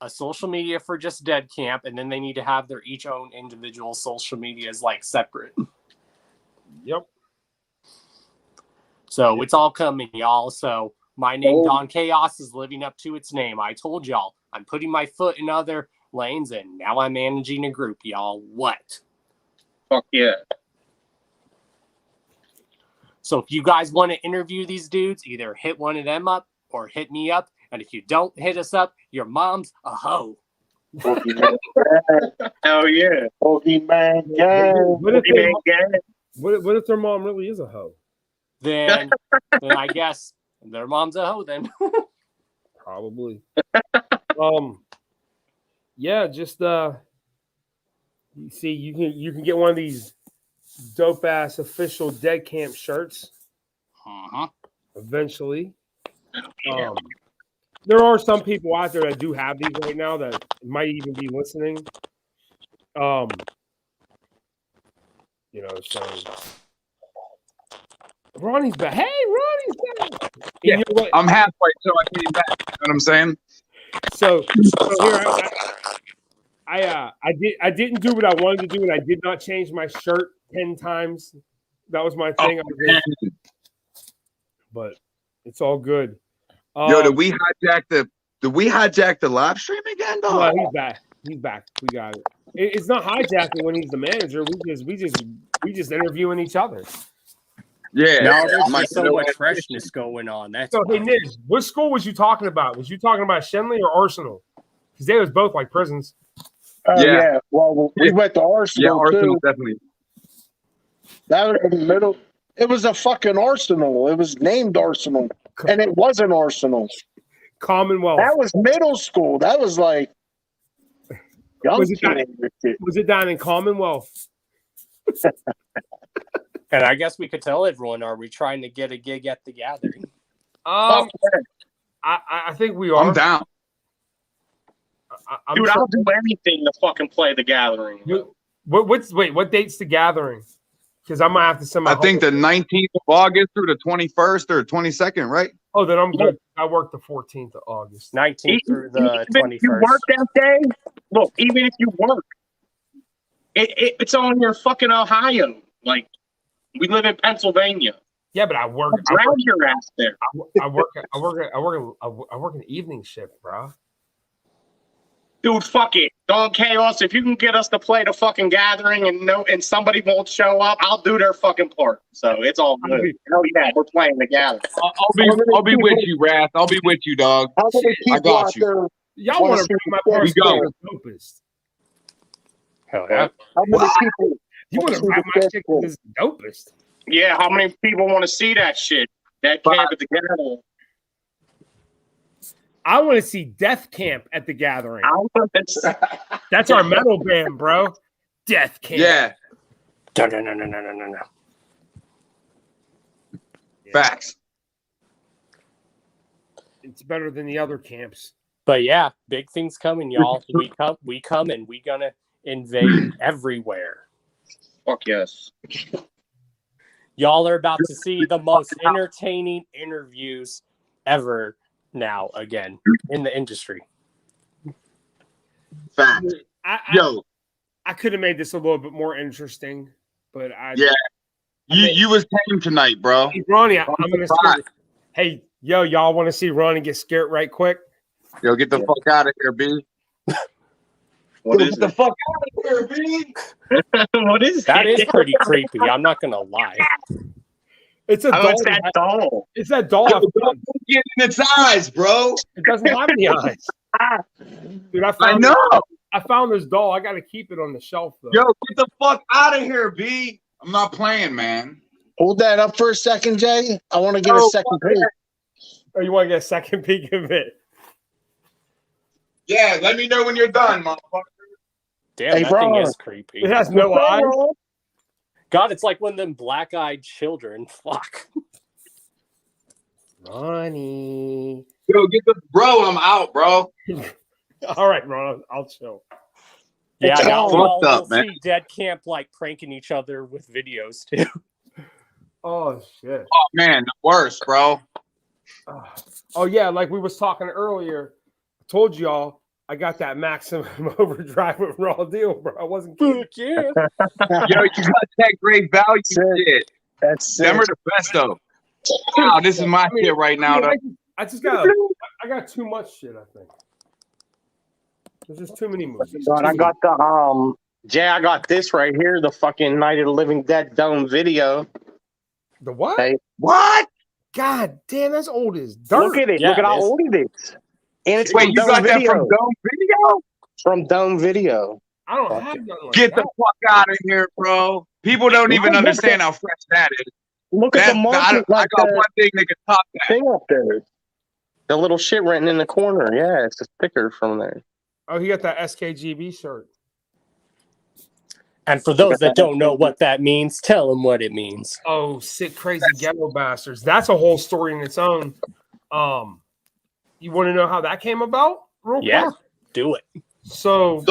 a social media for just DeadKamp, and then they need to have their each own individual social medias like separate. Yep. So it's all coming, y'all. So my name, Don Chaos, is living up to its name. I told y'all I'm putting my foot in other lanes, and now I'm managing a group, y'all. What? Fuck yeah. So if you guys want to interview these dudes, either hit one of them up or hit me up. And if you don't hit us up, your mom's a hoe. Hell yeah. Pokemon gang. What if their mom really is a hoe? Then I guess their mom's a hoe then. Probably. Yeah, just you see, you can get one of these dope ass official DeadKamp shirts. Eventually. There are some people out there that do have these right now that might even be listening. So Ronnie's back. Hey, Ronnie's back. Yeah, you know what? I'm halfway till I came back. You know what I'm saying? So here I didn't do what I wanted to do, and I did not change my shirt 10 times. That was my thing. But it's all good. Yo, did we hijack the live stream again, dog? No, he's back. He's back. We got it. It's not hijacking when he's the manager. We just interviewing each other. Yeah. Now there's just so much freshness going on. That's so. Hey, Niz, what school was you talking about? Was you talking about Shenley or Arsenal? Because they was both like prisons. Yeah. Well, we went to Arsenal. Yeah, Arsenal too. definitely. That was in the middle. It was a fucking Arsenal. It was named Arsenal, and it wasn't Arsenal. Commonwealth. That was middle school. That was like young was it down in Commonwealth? And I guess we could tell everyone, are we trying to get a gig at the gathering? I think we are. I'm down. Dude, I'll do anything to fucking play the gathering. What date's the gathering? Because I might have to send my. I think the 19th of August through the 21st or 22nd, right? Oh, then I'm good. I work the 14th of August. 19th through the 21st. If you work that day, look, even if you work, it's on your fucking Ohio. Like, we live in Pennsylvania. Yeah, but I work. Drag your ass there. I work an evening shift, bro. Dude, fuck it. Don Chaos, if you can get us to play the fucking gathering and somebody won't show up, I'll do their fucking part. So it's all good. Hell yeah, we're playing the gathering. I'll be with you, Wrath. I'll be with you, dog. I got you. Y'all want to bring my part? We go. Hell yeah. How many people? You want to ride my chick with this dopest? Yeah, how many people want to see that shit? That camp at the gathering. I want to see DeadKamp at the gathering. That's our metal band, bro. DeadKamp. Yeah. No. Facts. It's better than the other camps. But yeah, big things coming, y'all. We come, and we gonna invade everywhere. Fuck yes. Y'all are about to see the most entertaining interviews ever now again in the industry. Facts. I could have made this a little bit more interesting, but you was tame tonight, bro. Hey, Ronnie, I'm gonna say, hey, y'all want to see Ronnie get scared right quick? Yo, get the fuck out of here, B. Get the fuck out of here, B. What is that? Is pretty creepy. I'm not gonna lie. It's a doll. It's that doll. It's that doll. Yo, don't get in its eyes, bro. It doesn't have any eyes. Dude, I found this doll. I got to keep it on the shelf, though. Yo, get the fuck out of here, B. I'm not playing, man. Hold that up for a second, Jay. I want to get a second peek. Oh, you want to get a second peek of it? Yeah, let me know when you're done, motherfucker. Damn, that thing is creepy. It has no eyes. God, it's like one of them black-eyed children. Fuck. Ronnie. Yo, get the bro. I'm out, bro. All right, Ron. I'll chill. Yeah, It's now all fucked we'll up, man. see DeadKamp like pranking each other with videos too. Oh shit. Oh man, the worst, bro. Oh yeah, like we was talking earlier. I told y'all I got that maximum overdrive with Raw Deal, bro. I wasn't kidding. Yeah. Yo, you got that great value shit. That's them are the best though. Wow, this is my shit right now, though. I got too much shit, I think. There's just too many movies. God, I got the Jay, I got this right here, the fucking Night of the Living Dead Dome video. The what? Hey. What? God damn, that's old as dirt. Look at it. Yeah, Look at it how is. old it is. And it's Wait, from you Dome got video. that from Dome Video? From Dome Video. I don't have nothing like Get that. the fuck out of here, bro. People don't even understand how fresh that is. Look at the market. I got one thing that can top that. Thing up there. The little shit written in the corner. Yeah, it's a sticker from there. Oh, he got that SKGB shirt. And for those that don't know what that means, tell them what it means. Oh, sick, crazy ghetto bastards. That's a whole story in its own. You want to know how that came about? Real Yeah, quick? do it. So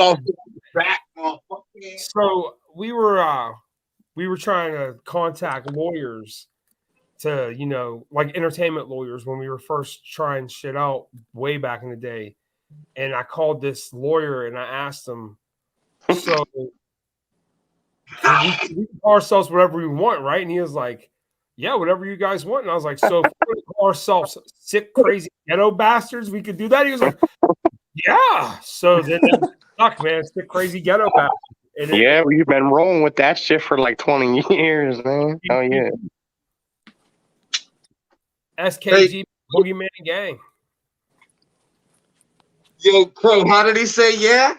So we were trying to contact lawyers to, like entertainment lawyers when we were first trying shit out way back in the day. And I called this lawyer and I asked him, so we can call ourselves whatever we want, right? And he was like, yeah, whatever you guys want. And I was like, so if we call ourselves sick, crazy ghetto bastards, we could do that. He was like, yeah. So then fuck, man, sick, crazy ghetto bastards. Yeah, we've been rolling with that shit for like 20 years, man. Oh yeah. SKG Boogeyman Gang. Yo, Crow, how did he say yeah?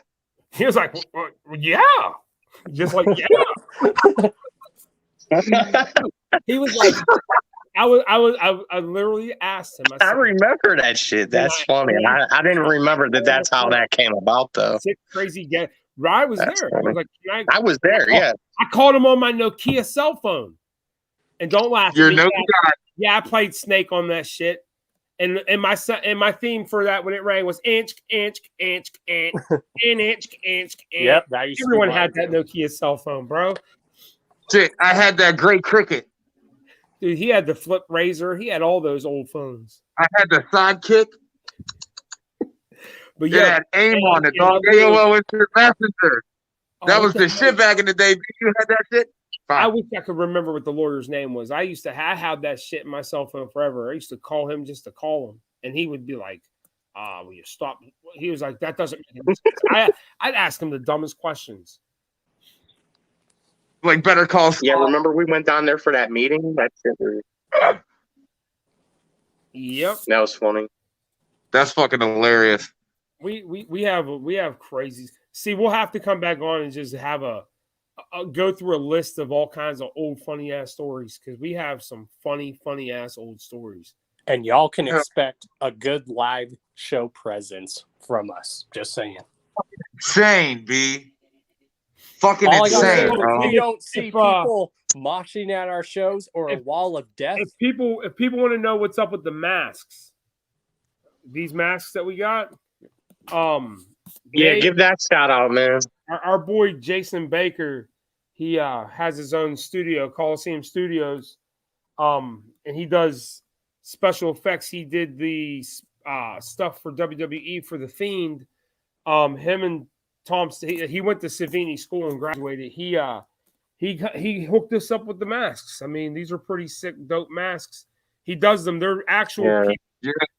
He was like, well, yeah. Just like, yeah. He was like, I literally asked him. I remember that shit. That's funny. I didn't remember that's how that came about, though. Sick, crazy gang. I was there. I was like, I was there, yeah. I called him on my Nokia cell phone. And don't laugh. You're no guy. Yeah, I played Snake on that shit. And my theme for that when it rang was inch. Yep, that used Everyone to be had that Nokia cell phone, bro. Shit, I had that great cricket. Dude, he had the Flip Razor. He had all those old phones. I had the Sidekick. But it had AIM on it, dog. AOL Instant Messenger. That was the shit back in the day. You had that shit? I wish I could remember what the lawyer's name was. I had that shit in my cell phone forever. I used to call him just to call him. And he would be like, will you stop? He was like, that doesn't make any sense. I'd ask him the dumbest questions. Like Better Call Saul. Yeah, remember we went down there for that meeting? That shit was... Yep. That was funny. That's fucking hilarious. We have crazies. See, we'll have to come back on and just have a go through a list of all kinds of old funny ass stories because we have some funny ass old stories. And y'all can expect a good live show presence from us. Just saying. Insane, B. Fucking All I gotta say insane, is bro. we don't see people moshing at our shows or a wall of death. If people want to know what's up with the masks, these masks that we got, yeah, give that shout out, man. Our boy Jason Baker, he has his own studio, Coliseum Studios, and he does special effects. He did the stuff for WWE for The Fiend. Him and Tom, he went to Savini School and graduated. He hooked us up with the masks. I mean, these are pretty sick, dope masks. He does them. They're actual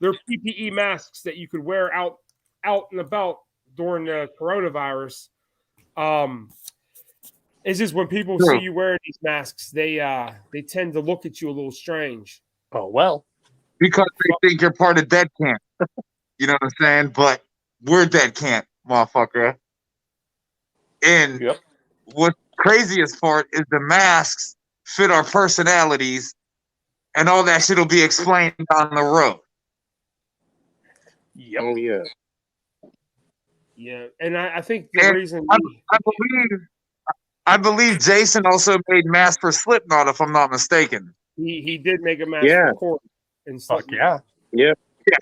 they're PPE masks that you could wear out and about during the coronavirus. It's just when people see you wearing these masks, they tend to look at you a little strange. Oh well, because they think you're part of DeadKamp. You know what I'm saying? But we're DeadKamp, motherfucker. And what's craziest part is the masks fit our personalities, and all that shit will be explained on the road. Yep. Oh yeah. Yeah, and I think the reason I believe Jason also made masks for Slipknot, if I'm not mistaken. he did make a mask for Corey and Slipknot. Yeah,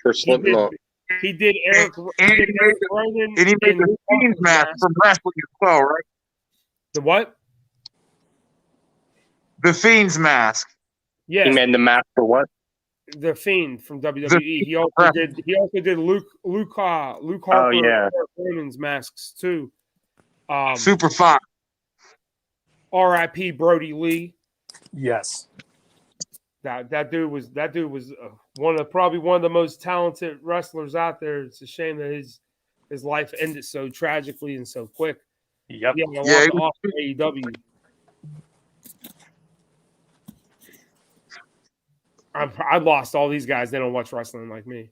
for Slipknot. He did Eric Ronan, and he made the Fiend's mask from wrestling as well, right? The what? The Fiend's mask. Yeah. He made the mask for what? The Fiend from WWE. He also did Luke Harper and Eric Ronan's masks too. Super fun. R.I.P. Brody Lee. Yes. That dude was probably one of the most talented wrestlers out there. It's a shame that his life ended so tragically and so quick. Yep. Yeah, off AEW. I lost all these guys. They don't watch wrestling like me.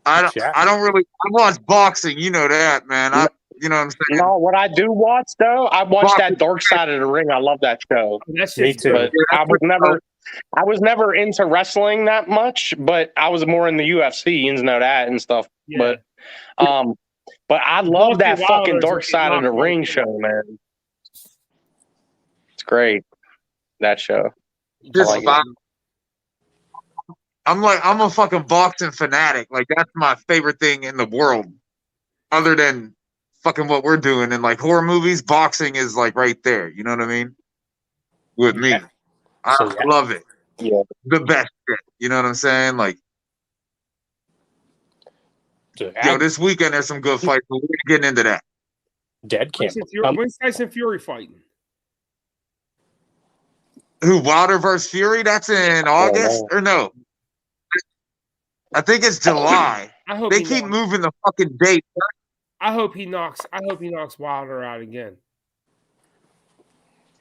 I don't really. I watch boxing. You know that, man. You know what I'm saying? No, what I do watch though, I watch that Dark Side of the Ring. I love that show. Me too. But I was never into wrestling that much, but I was more in the UFC, you know that and stuff. Yeah. But I love that fucking Dark Side of the Ring show, man. It's great. That show. I'm a fucking boxing fanatic. Like that's my favorite thing in the world. Other than fucking what we're doing in like horror movies, boxing is like right there. You know what I mean? With me. I love it. Yeah. The best shit. You know what I'm saying? Like this weekend there's some good fights, but we're getting into that. DeadKamp. When's Tyson Fury fighting? Who, Wilder versus Fury? That's in August or no? I think it's July. They keep moving the fucking date. I hope he knocks Wilder out again.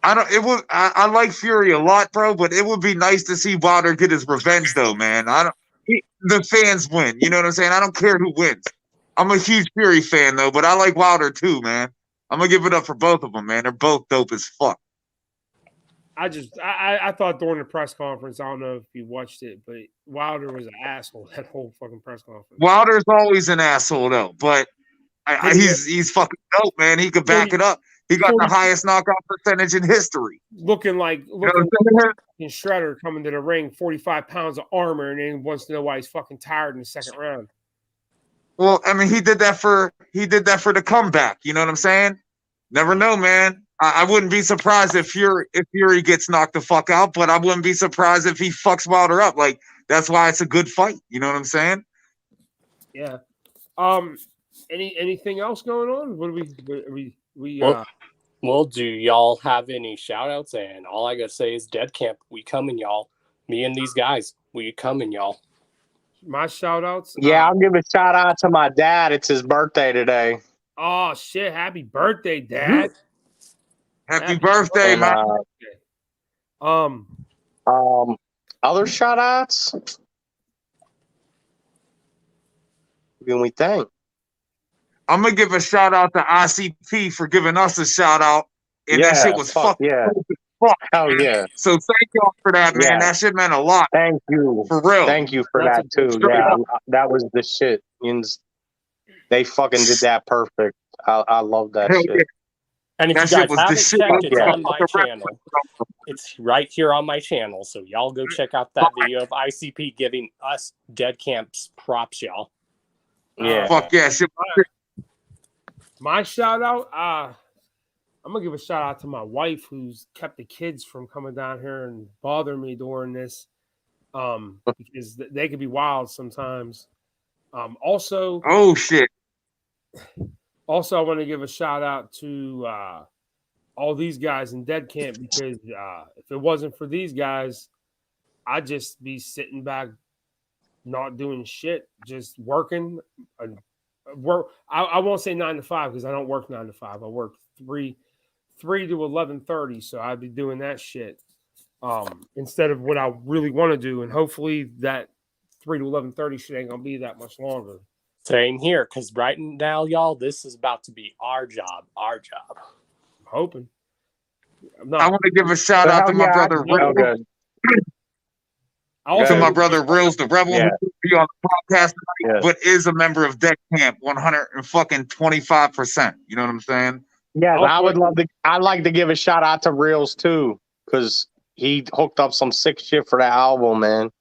I like Fury a lot, bro, but it would be nice to see Wilder get his revenge though, man. The fans win. You know what I'm saying? I don't care who wins. I'm a huge Fury fan though, but I like Wilder too, man. I'm gonna give it up for both of them, man. They're both dope as fuck. I thought during the press conference, I don't know if you watched it, but Wilder was an asshole that whole fucking press conference. Wilder's always an asshole though, but he's fucking dope, man. He could back it up. He got the highest knockout percentage in history. Looking like Shredder coming to the ring, 45 pounds of armor, and then wants to know why he's fucking tired in the second round. Well, I mean, he did that for the comeback. You know what I'm saying? Never know, man. I wouldn't be surprised if Fury gets knocked the fuck out, but I wouldn't be surprised if he fucks Wilder up. Like that's why it's a good fight. You know what I'm saying? Yeah. Anything else going on? What do Well, do y'all have any shout outs? And all I gotta say is DeadKamp, we coming, y'all. Me and these guys, we coming, y'all. My shout outs? Yeah, I'll give a shout out to my dad. It's his birthday today. Oh shit, happy birthday, Dad. Happy birthday, man. Other shout outs? What can we think? I'm gonna give a shout out to ICP for giving us a shout out, and that shit was fucking fuck. Hell yeah. So thank y'all for that, man. Yeah. That shit meant a lot. Thank you. For real. Thank you for that too. Yeah, that was the shit. They fucking did that perfect. I love that Hell shit. yeah. And if That you shit guys was the haven't shit. checked, it's Yeah. on my channel. It's right here on my channel. So y'all go check out that video of ICP giving us DeadKamp's props, y'all. Yeah. Fuck yeah. Shit. My shout out, I'm gonna give a shout out to my wife who's kept the kids from coming down here and bothering me during this. Because they could be wild sometimes. Also, oh shit. Also, I want to give a shout out to all these guys in DeadKamp because if it wasn't for these guys, I'd just be sitting back, not doing shit, just working. I won't say 9 to 5 because I don't work 9 to 5. I work 3 to 11:30, so I'd be doing that shit instead of what I really want to do, and hopefully that 3 to 11:30 shit ain't gonna be that much longer. Same here, because right now, y'all, this is about to be our job. Our job. I'm hoping. I want to give a shout out to my brother Reels. To my brother Reels, the Rebel, who will be on the podcast tonight, but is a member of DeadKamp, 125%. You know what I'm saying? Yeah, I'd like to give a shout out to Reels too, because he hooked up some sick shit for that album, man.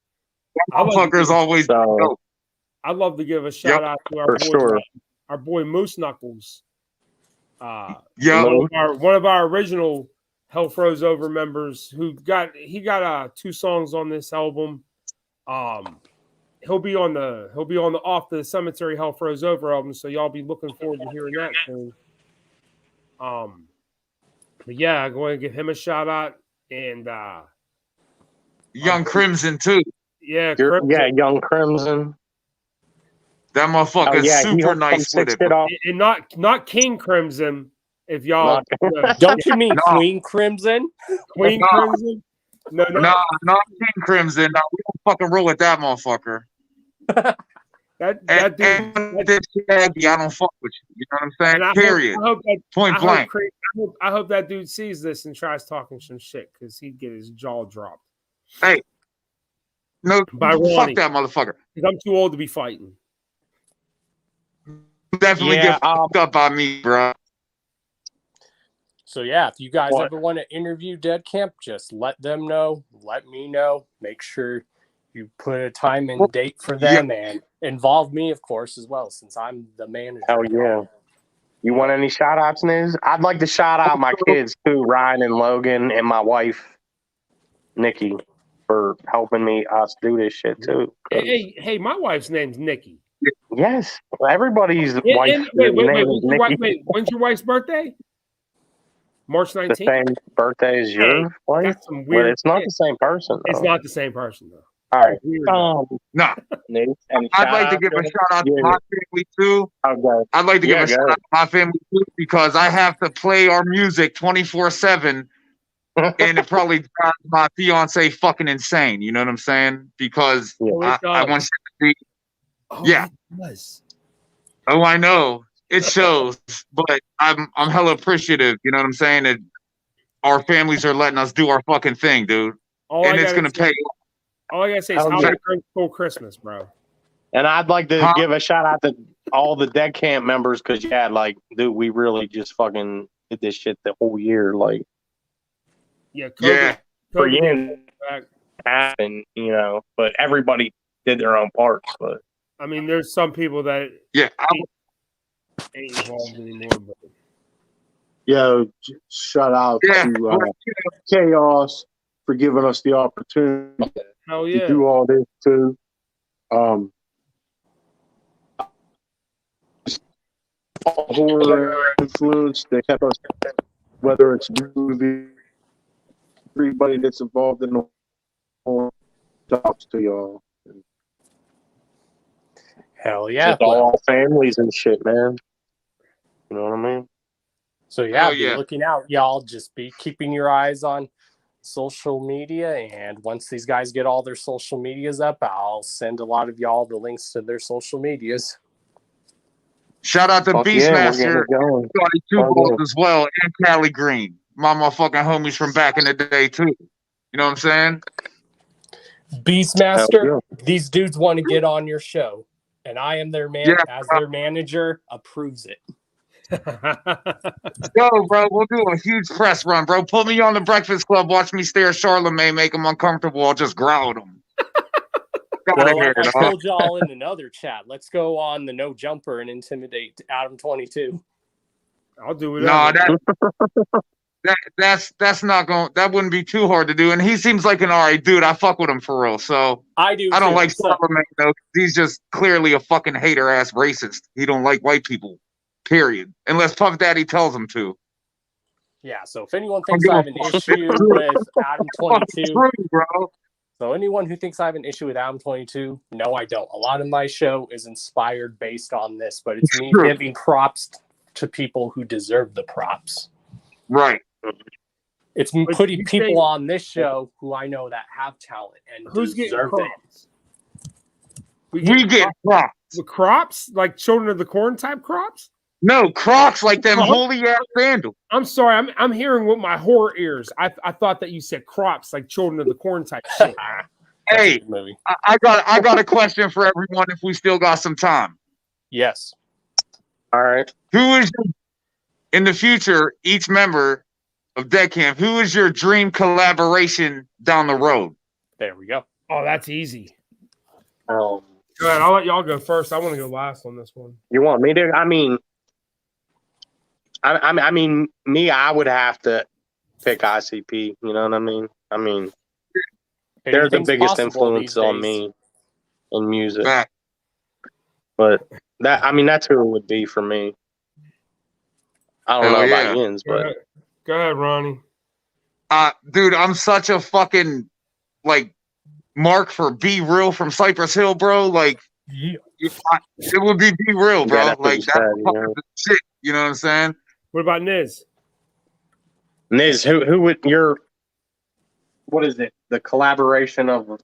Motherfuckers always dope. I'd love to give a shout out to our boy Moose Knuckles. One of our original Hell Froze Over members who got 2 songs on this album. He'll be on the Off the Cemetery Hell Froze Over album, so y'all be looking forward to hearing that soon. But yeah, I'm going to give him a shout out and Young Crimson too. Yeah, Young Crimson. That motherfucker is super nice with it. And not King Crimson, if y'all don't you mean Queen Crimson? Queen Crimson? No, not King Crimson. No, we don't fucking roll with that motherfucker. That dude, I don't fuck with you. You know what I'm saying? Period. Point blank. I hope that dude sees this and tries talking some shit because he'd get his jaw dropped. Hey, no, fuck that motherfucker. Because I'm too old to be fighting. Definitely get fucked up by me, bro. So yeah, if you guys ever want to interview DeadKamp, just let them know. Let me know. Make sure you put a time and date for them and involve me, of course, as well, since I'm the manager. Hell yeah. You want any shout outs, Niz? I'd like to shout out my kids too, Ryan and Logan, and my wife, Nikki, for helping us do this shit too. Hey, my wife's name's Nikki. Yes, everybody's wife. Wait, when's your wife's birthday? March 19th. The same birthday as your wife? That's some weird. But it's not the same person. It's not the same person though. All right. No. I'd like to give a shout out to my family too. Okay. I'd like to give a shout out to my family too because I have to play our music 24/7, and it probably drives my fiance fucking insane. You know what I'm saying? Because I want shit to be. Oh, I know. It shows, but I'm hella appreciative. You know what I'm saying? That our families are letting us do our fucking thing, dude. And it's gonna pay. All I gotta say is how cool Christmas, bro. And I'd like to give a shout out to all the DeadKamp members because dude, we really just fucking did this shit the whole year, for you happened, but everybody did their own parts. But I mean, there's some people that ain't involved anymore. But shout out to Chaos for giving us the opportunity to do all this too. Horror influence that kept us, whether it's movie, everybody that's involved in the horror talks to y'all. Hell yeah. Just all families and shit, man. You know what I mean? So be looking out, y'all. Just be keeping your eyes on social media, and once these guys get all their social medias up, I'll send a lot of y'all the links to their social medias. Shout out to Fuck yeah, we're getting Beastmaster, it going. 22 Oh, balls yeah. as well, and Cali Green. My motherfucking homies from back in the day too. You know what I'm saying? Beastmaster, these dudes want to get on your show, and I am their man as their manager. Approves it. Yo, bro, we'll do a huge press run, bro. Put me on the Breakfast Club. Watch me stare at Charlamagne, make him uncomfortable. I'll just growl at him. Well, like I told y'all in another chat, let's go on the no jumper and intimidate Adam 22. I'll do it. No, that's not going. That wouldn't be too hard to do. And he seems like an alright dude. I fuck with him for real. So I do. I don't too. like Charlamagne though. He's just clearly a fucking hater ass racist. He don't like white people. Period. Unless Puff Daddy tells him to. Yeah. So if anyone thinks I have an issue with Adam 22, bro. So anyone who thinks I have an issue with Adam 22, no, I don't. A lot of my show is inspired based on this, but it's me giving props to people who deserve the props. Right. It's me putting people on this show who I know that have talent and deserve it. We get props. The crops? Like Children of the Corn type crops? No, Crocs like them holy ass sandals. I'm sorry, I'm hearing with my horror ears. I thought that you said crops like Children of the Corn type shit. Hey, I got a question for everyone if we still got some time. Yes. All right. Who is in the future, each member of DeadKamp, who is your dream collaboration down the road? There we go. Oh, that's easy. Go ahead, I'll let y'all go first. I want to go last on this one. You want me to? I mean, me, I would have to pick ICP. You know what I mean? I mean, they're the biggest influence on me in music. But that's who it would be for me. I don't know about Yins, but go ahead, Ronnie. Dude, I'm such a fucking mark for Be Real from Cypress Hill, bro. Like, it would be Be Real, bro. Like that's fucking shit. You know what I'm saying? What about Niz? Niz, who would what is it? The collaboration of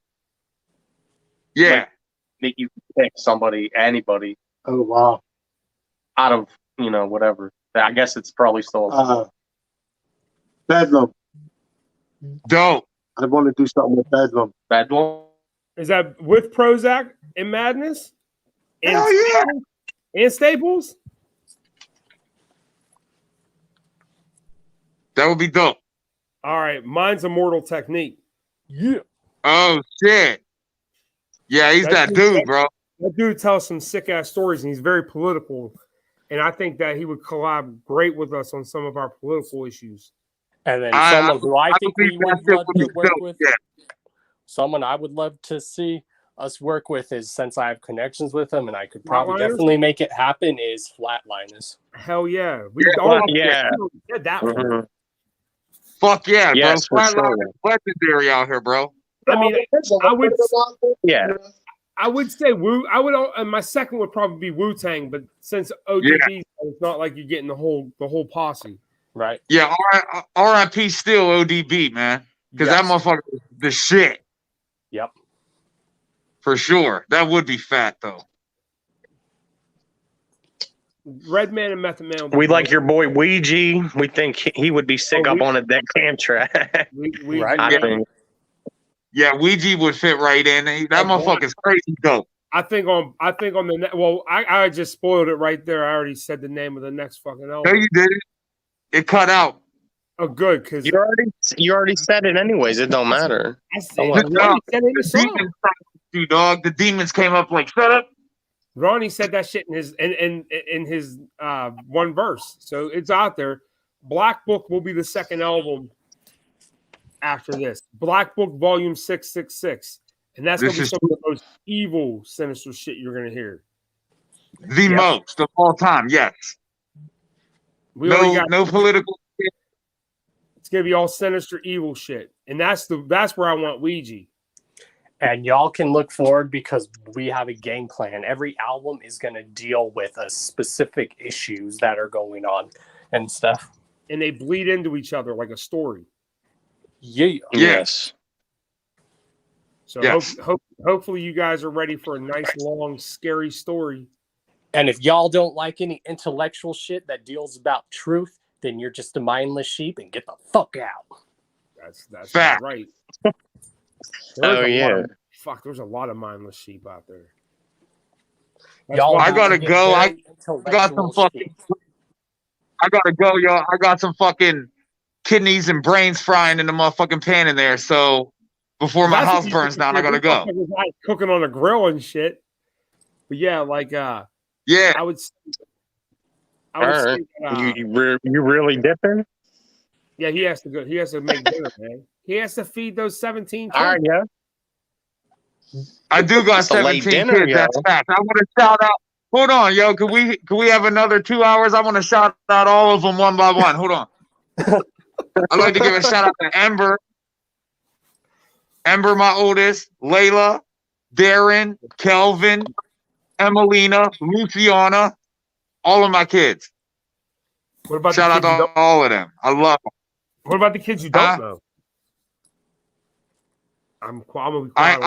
that you pick somebody, anybody. Oh wow. Out of whatever. I guess it's probably still Bedlam. Dope. I want to do something with Bedlam. Bedlam? Is that with Prozac and Madness? And Hell yeah. And Staples? That would be dope. All right. Mine's Immortal Technique. Yeah. Oh, shit. Yeah, he's that dude, bro. That dude tells some sick-ass stories, and he's very political. And I think that he would collab great with us on some of our political issues. And then someone who I think we would love to work with, someone I would love to see us work with is, since I have connections with him and I could probably definitely make it happen, is Flatliners. Hell yeah. That one. Fuck yeah, yes, bro. Flatliners is legendary out here, bro. I mean, I would say Wu. My second would probably be Wu-Tang, but since ODB, it's not like you're getting the whole posse. Right. Yeah, RIP still ODB, man. Because that motherfucker is the shit. Yep. For sure. That would be fat, though. Redman and Method Man. We like your boy Ouija. We think he would be sick up on a DeadKamp track. Right. I think. Yeah, Ouija would fit right in. That motherfucker's crazy dope. I think on the well, I just spoiled it right there. I already said the name of the next fucking album. No, you didn't. It cut out. Oh, good, because you already said it anyways. It don't matter. The demons came up like, shut up. Ronnie said that shit in his one verse, so it's out there. Black Book will be the second album after this. Black Book Volume 666, and that's gonna be some of the most evil, sinister shit you're gonna hear. The most of all time, yes. No political shit. It's gonna be all sinister, evil shit, and that's where I want Ouija. And y'all can look forward because we have a game plan. Every album is going to deal with a specific issues that are going on and stuff. And they bleed into each other like a story. Yeah. Yes. So hopefully you guys are ready for a nice, long, scary story. And if y'all don't like any intellectual shit that deals about truth, then you're just a mindless sheep and get the fuck out. That's Fact. right. Oh yeah. There's a lot of mindless sheep out there. Y'all, I gotta go. I got some fucking. I gotta go, y'all. I got some fucking kidneys and brains frying in the motherfucking pan in there. So before my house burns down, I gotta go. Cooking on a grill and shit. But yeah, like yeah, I would. All right. You really dipping? Yeah, he has to go. He has to make dinner, man. He has to feed those 17 kids. All right, yeah. I do got 17 dinner, kids. That's fact. I want to shout out. Hold on, yo. Could we have another 2 hours? I want to shout out all of them one by one. Hold on. I'd like to give a shout out to Ember. Ember, my oldest. Layla, Darren, Kelvin, Emelina, Luciana. All of my kids. What about shout out to all of them? I love them. What about the kids you don't know? I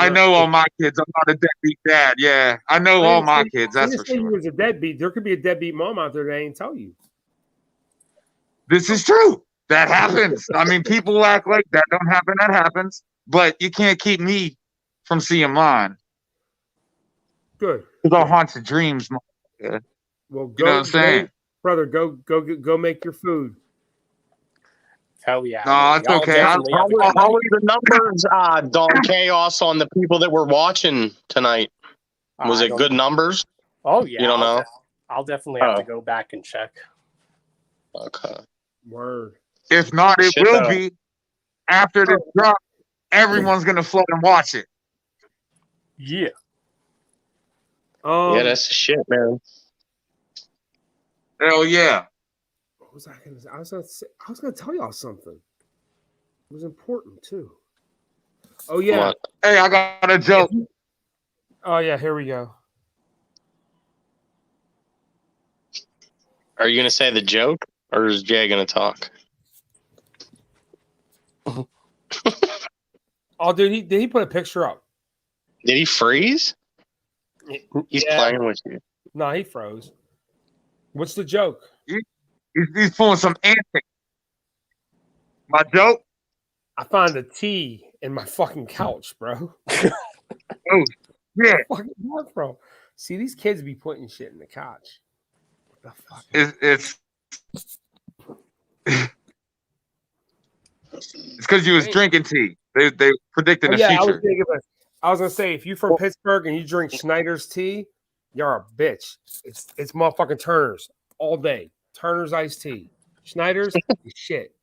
know all my kids. I'm not a deadbeat dad. Yeah, I know all my kids. That's for sure. You was a deadbeat. There could be a deadbeat mom out there that ain't tell you. This is true. That happens. I mean, people act like that don't happen. That happens. But you can't keep me from seeing mine. Good. Because I'll haunt your dreams. Yeah. Well, you know what I'm saying? Brother, go make your food. Hell yeah. No, it's okay. How were the numbers, Don Chaos, on the people that were watching tonight? Was it good numbers? Oh, yeah. You don't know? I'll definitely have to go back and check. Okay. Word. If not, it will be. After this drop, everyone's going to float and watch it. Yeah. Yeah, that's the shit, man. Hell yeah. What was I going to say? I was going to tell y'all something. It was important, too. Oh, yeah. What? Hey, I got a joke. Oh, yeah, here we go. Are you going to say the joke, or is Jay going to talk? Oh, dude, did he put a picture up? Did he freeze? He's playing with you. No, he froze. What's the joke? He's pulling some antics. My joke? I found a T in my fucking couch, bro. Oh, yeah. Fucking what, bro? See, these kids be putting shit in the couch. What the fuck? It's because you was drinking tea. They predicting the future. I was gonna say, if you from Pittsburgh and you drink Schneider's tea, you're a bitch. It's motherfucking Turner's all day. Turner's iced tea. Schneider's is shit.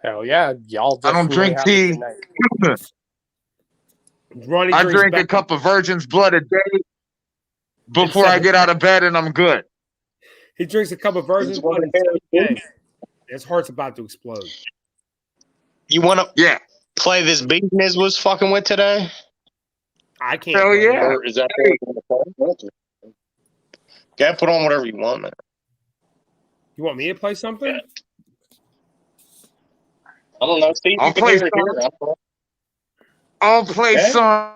Hell yeah, y'all. I don't drink tea. I drink a cup of Virgin's blood a day before I get out of bed, and I'm good. He drinks a cup of Virgin's blood a day. His heart's about to explode. You want to play this beat Niz was fucking with today? I can't. Hell yeah. Or is that okay, put on whatever you want, man. You want me to play something? I don't know. Steve, I'll play some. I'll play some.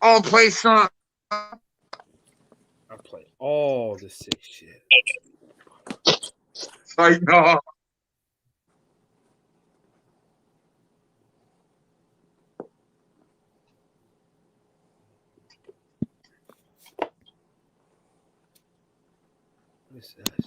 I'll play some. I'll play all the sick shit. I know. What is this?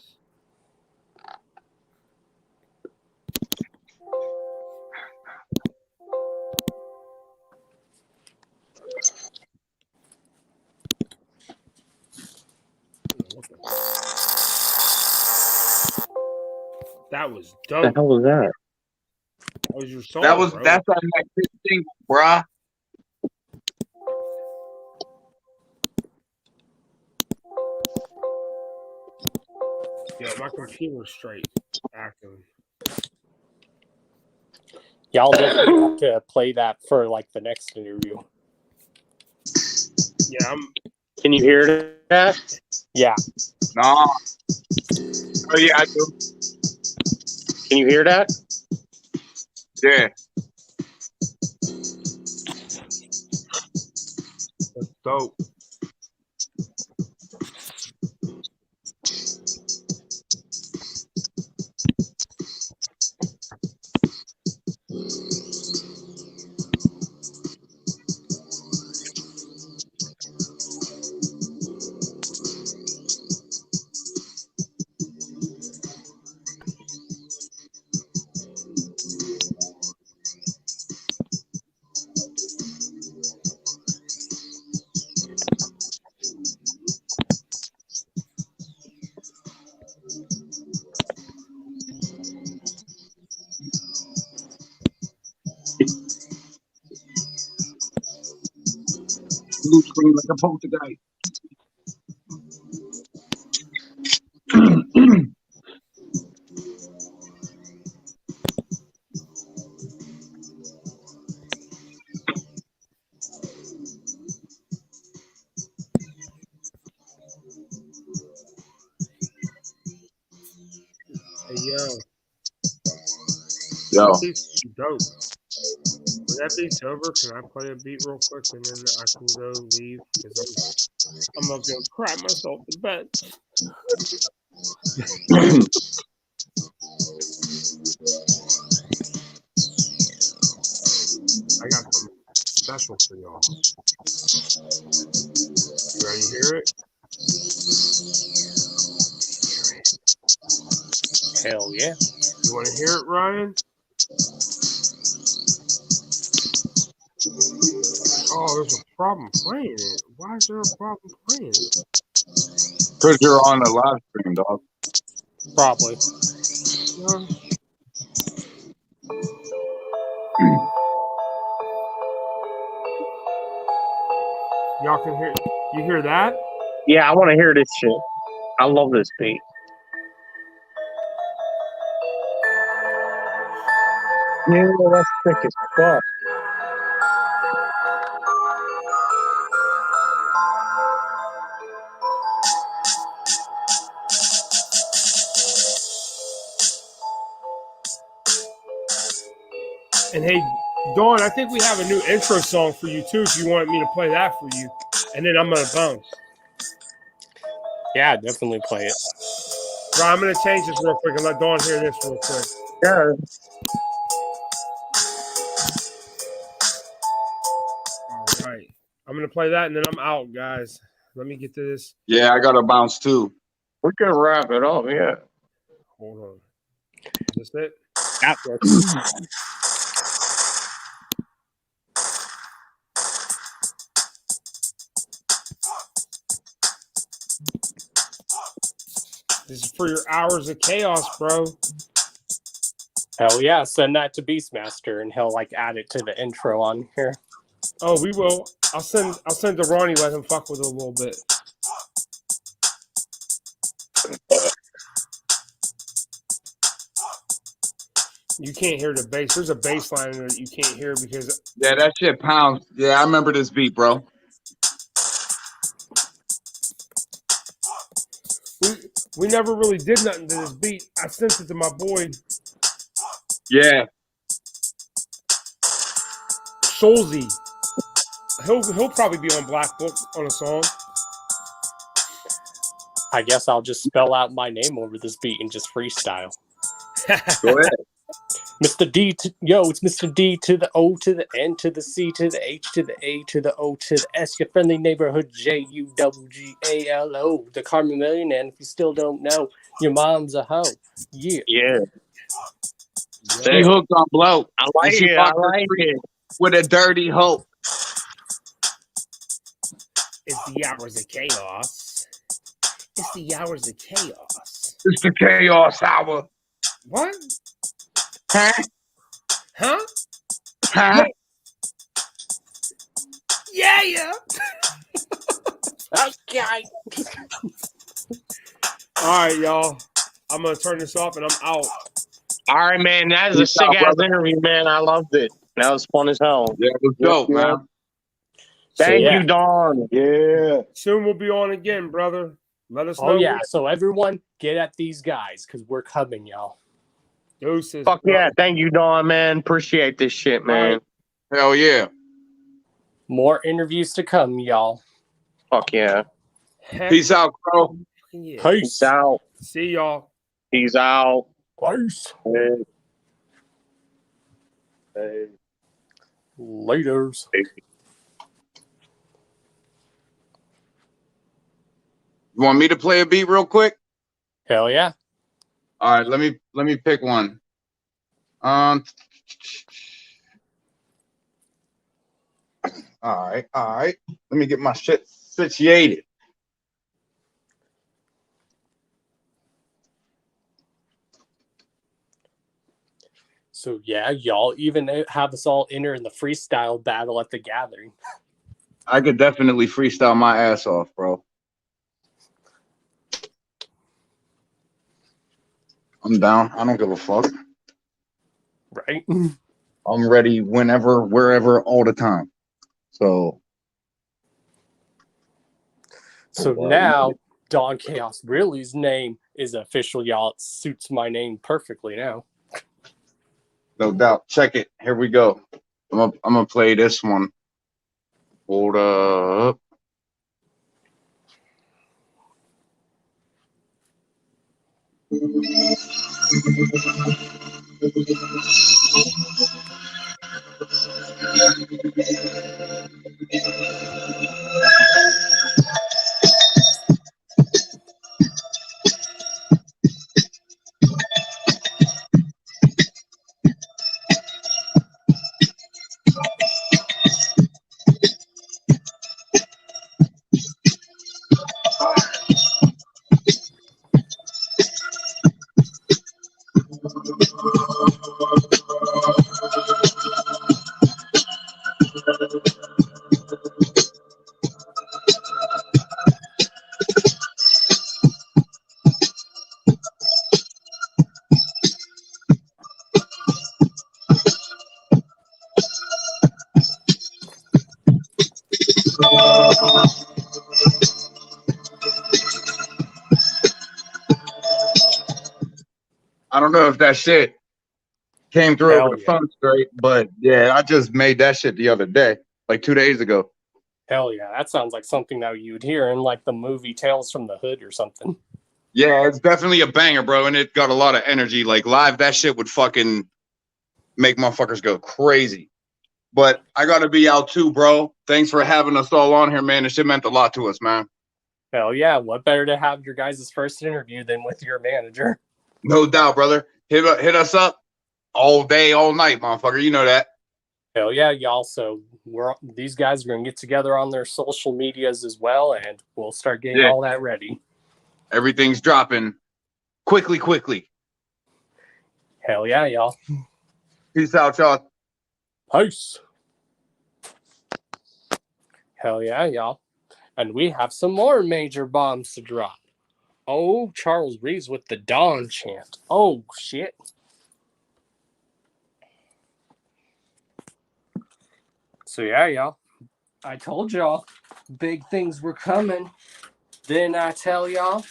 That was dope. What the hell was that? That was your song. That's on my single, bruh. Yeah, my computer's straight acting. Y'all definitely have to play that for like the next interview. Yeah, Can you hear that? Yeah. Nah. Oh yeah, I do. Can you hear that? Yeah. That's dope. Blue screen like a poltergeist. Hey, yo. Yo. That beat's dope. When that beat's over, can I play a beat real quick and then I can go leave? Because I'm not going to cry myself to bed. I got something special for y'all. You ready to hear it? Hell yeah. You want to hear it, Ryan? Oh, there's a problem playing it. Why is there a problem playing it? Because you're on the live stream, dog. Probably. Y'all can hear. You hear that? Yeah, I want to hear this shit. I love this beat. Yeah, that's thick as fuck. And hey, Dawn, I think we have a new intro song for you too. If you want me to play that for you, and then I'm gonna bounce. Yeah, definitely play it. Right, I'm gonna change this real quick and let Dawn hear this real quick. Yeah. All right, I'm gonna play that and then I'm out, guys. Let me get to this. Yeah, I got to bounce too. We can wrap it up, yeah. Hold on. Is this it? Yeah. This is for your hours of chaos, bro. Hell yeah, send that to Beastmaster and he'll like add it to the intro on here. Oh, we will. I'll send to Ronnie, let him fuck with it a little bit. You can't hear the bass. There's a bass line in there that you can't hear because Yeah, that shit pounds. Yeah, I remember this beat, bro. we never really did nothing to this beat. I sent it to my boy. Yeah. Solzy. He'll probably be on Black Book on a song. I guess I'll just spell out my name over this beat and just freestyle. Go ahead. Mr. D to, yo, it's Mr. D to the O to the N to the C to the H to the A to the O to the S. Your friendly neighborhood JUGGALO. The Carmen Millionaire. And if you still don't know, your mom's a hoe. Yeah. Yeah. She hooked on blow. I like it. I like it. With a dirty hope. It's the hours of chaos. It's the hours of chaos. It's the chaos hour. What? Huh? Huh? Huh? Yeah. Okay. All right, y'all. I'm going to turn this off and I'm out. All right, man. That was a sick-ass interview, man. I loved it. That was fun as hell. Yeah, it was dope, man. Thank you, Dawn. Yeah. Soon we'll be on again, brother. Let us know. Oh, yeah. So everyone, get at these guys because we're coming, y'all. Deuces. Fuck yeah. Thank you, Dawn, man. Appreciate this shit, man. Hell yeah. More interviews to come, y'all. Fuck yeah. Peace out, bro. Yeah. Peace out. See y'all. Peace out. Peace. Hey. Laters. You want me to play a beat real quick? Hell yeah. All right, let me pick one. All right. Let me get my shit situated. So yeah, y'all even have us all enter in the freestyle battle at the gathering. I could definitely freestyle my ass off, bro. I'm down. I don't give a fuck. Right? I'm ready whenever, wherever, all the time. So now Don Chaos really's name is official, y'all. It suits my name perfectly now. no doubt. Check it. Here we go. I'm gonna play this one. Hold up. I don't know if that shit came through over the phone straight, but yeah, I just made that shit the other day, like 2 days ago. Hell yeah, that sounds like something that you'd hear in like the movie Tales from the Hood or something. Yeah, it's definitely a banger, bro, and it got a lot of energy. Like live, that shit would fucking make motherfuckers go crazy. But I gotta be out too, bro. Thanks for having us all on here, man. This shit meant a lot to us, man. Hell yeah, what better to have your guys' first interview than with your manager? No doubt, brother. Hit us up all day, all night, motherfucker. You know that. Hell yeah, y'all. So these guys are gonna get together on their social medias as well, and we'll start getting all that ready. Everything's dropping quickly. Hell yeah, y'all. Peace out, y'all. Peace. Hell yeah, y'all. And we have some more major bombs to drop. Oh, Charles Reeves with the Dawn chant. Oh, shit. So yeah, y'all. I told y'all big things were coming. Didn't I tell y'all?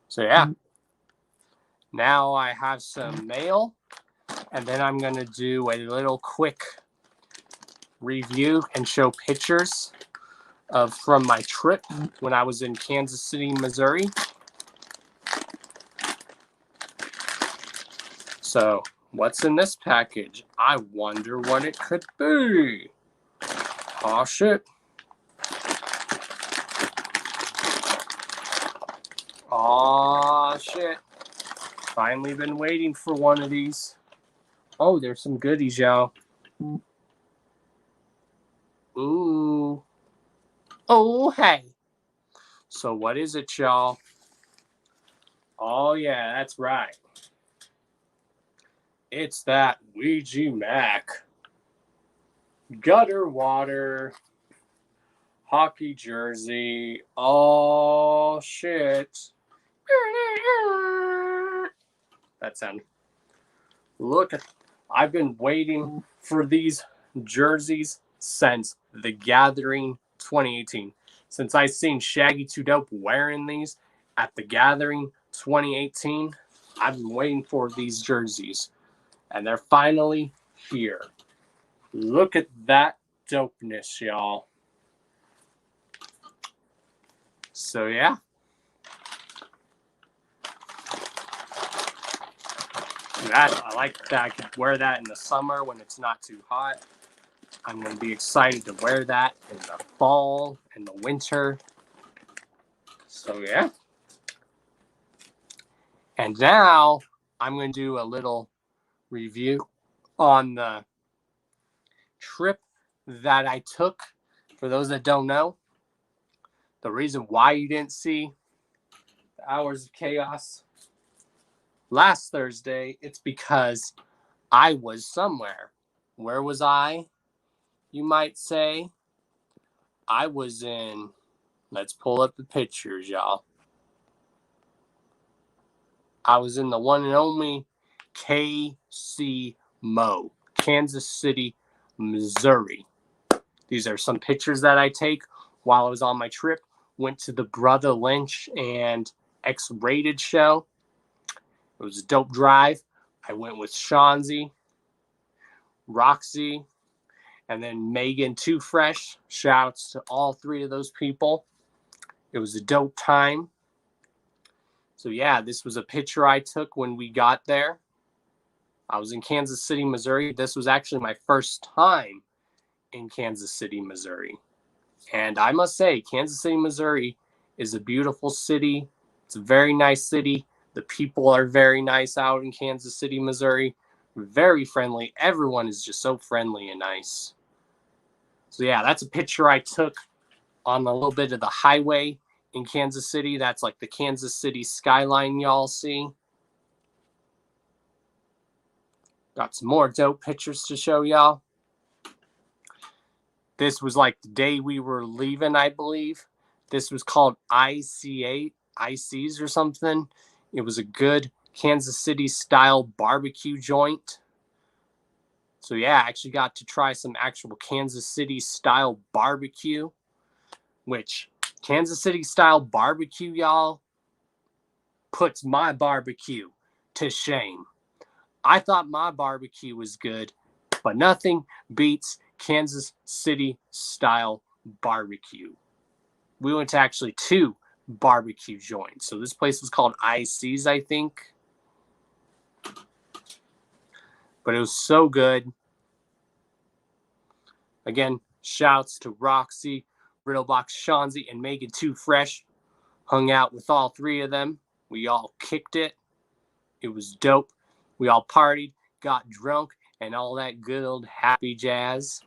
So yeah. Now I have some mail, and then I'm going to do a little quick review and show pictures from my trip when I was in Kansas City, Missouri. So, what's in this package? I wonder what it could be. Aw, shit. Aw, shit. Finally been waiting for one of these. Oh, there's some goodies, y'all. Ooh. Oh, hey. So what is it, y'all? Oh, yeah, that's right. It's that Ouija Mac. Gutter water. Hockey jersey. Oh, shit. That sound. Look, I've been waiting for these jerseys since The Gathering 2018. Since I seen Shaggy 2 Dope wearing these at The Gathering 2018, I've been waiting for these jerseys. And they're finally here. Look at that dopeness, y'all. So, yeah. I like that. I could wear that in the summer when it's not too hot. I'm going to be excited to wear that in the fall and the winter. So, yeah. And now I'm going to do a little review on the trip that I took. For those that don't know, the reason why you didn't see the Hours of Chaos last Thursday, it's because I was somewhere. Where was I? you might say. I was in, let's pull up the pictures, y'all. I was in the one and only KC Mo, Kansas City, Missouri. These are some pictures that I take while I was on my trip. Went to the Brother Lynch and X-Rated show. It was a dope drive. I went with Shanzi, Roxy, and then Megan Too Fresh. Shouts to all three of those people. It was a dope time. So yeah, this was a picture I took when we got there. I was in Kansas City, Missouri. This was actually my first time in Kansas City, Missouri. And I must say, Kansas City, Missouri is a beautiful city. It's a very nice city. The people are very nice out in Kansas City, Missouri. Very friendly. Everyone is just so friendly and nice. So yeah, that's a picture I took on a little bit of the highway in Kansas City. That's like the Kansas City skyline y'all see. Got some more dope pictures to show y'all. This was like the day we were leaving, I believe. This was called ICs or something. It was a good Kansas City style barbecue joint. So yeah, I actually got to try some actual Kansas City style barbecue, which Kansas City style barbecue, y'all, puts my barbecue to shame. I thought my barbecue was good, but nothing beats Kansas City style barbecue. We went to actually 2 barbecue joints. So this place was called IC's, I think. But it was so good. Again, shouts to Roxy, Riddlebox, Shanzi, and Megan Too Fresh. Hung out with all 3 of them. We all kicked it. It was dope. We all partied, got drunk, and all that good old happy jazz.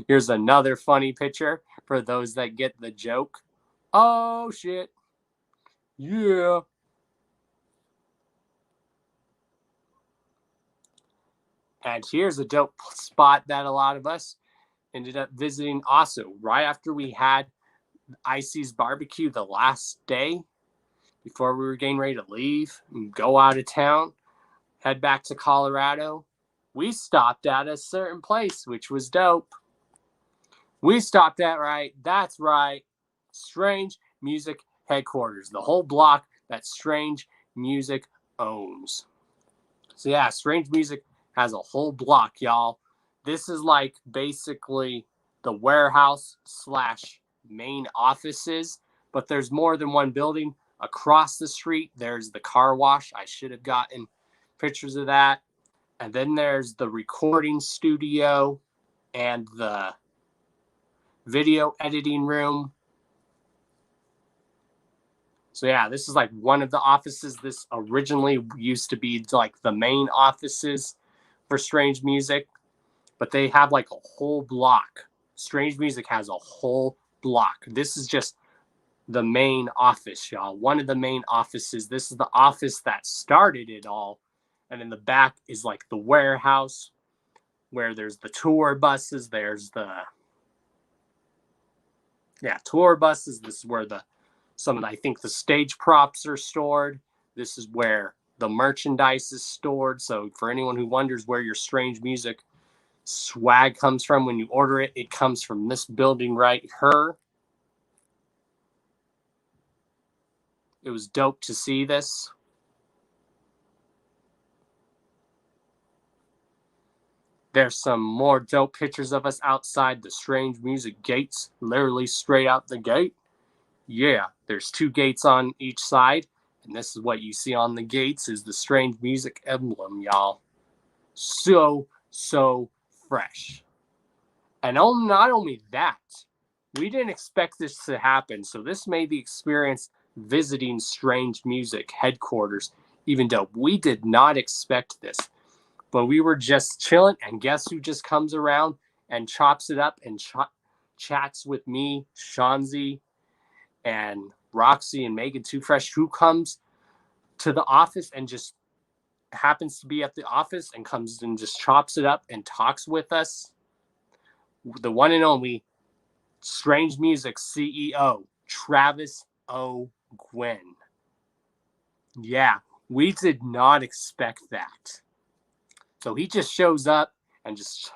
Here's another funny picture for those that get the joke. Oh, shit. Yeah. And here's a dope spot that a lot of us ended up visiting also. Right after we had Icy's barbecue the last day, before we were getting ready to leave and go out of town, head back to Colorado, we stopped at a certain place, which was dope. We stopped at, that's right, Strange Music Headquarters, the whole block that Strange Music owns. So yeah, Strange Music has a whole block, y'all. This is like basically the warehouse / main offices, but there's more than one building. Across the street, there's the car wash. I should have gotten pictures of that. And then there's the recording studio and the video editing room. So yeah, this is like one of the offices. This originally used to be like the main offices for Strange Music, but they have like a whole block. Strange Music has a whole block. This is just the main office, y'all. One of the main offices. This is the office that started it all. And in the back is like the warehouse where there's the tour buses. There's the tour buses. This is where I think the stage props are stored. This is where the merchandise is stored. So for anyone who wonders where your Strange Music swag comes from when you order it, it comes from this building right here. It was dope to see this. There's some more dope pictures of us outside the Strange Music gates, literally straight out the gate. Yeah, there's 2 gates on each side, and this is what you see on the gates is the Strange Music emblem, y'all. So fresh. And not only that, we didn't expect this to happen, so this made the experience visiting Strange Music headquarters even dope. We did not expect this, but we were just chilling, and guess who just comes around and chops it up and chats with me, Shanzi, and Roxy and Megan Too Fresh, who comes to the office and just happens to be at the office and comes and just chops it up and talks with us. The one and only Strange Music CEO, Travis O. Gwynn. Yeah, we did not expect that. So he just shows up and just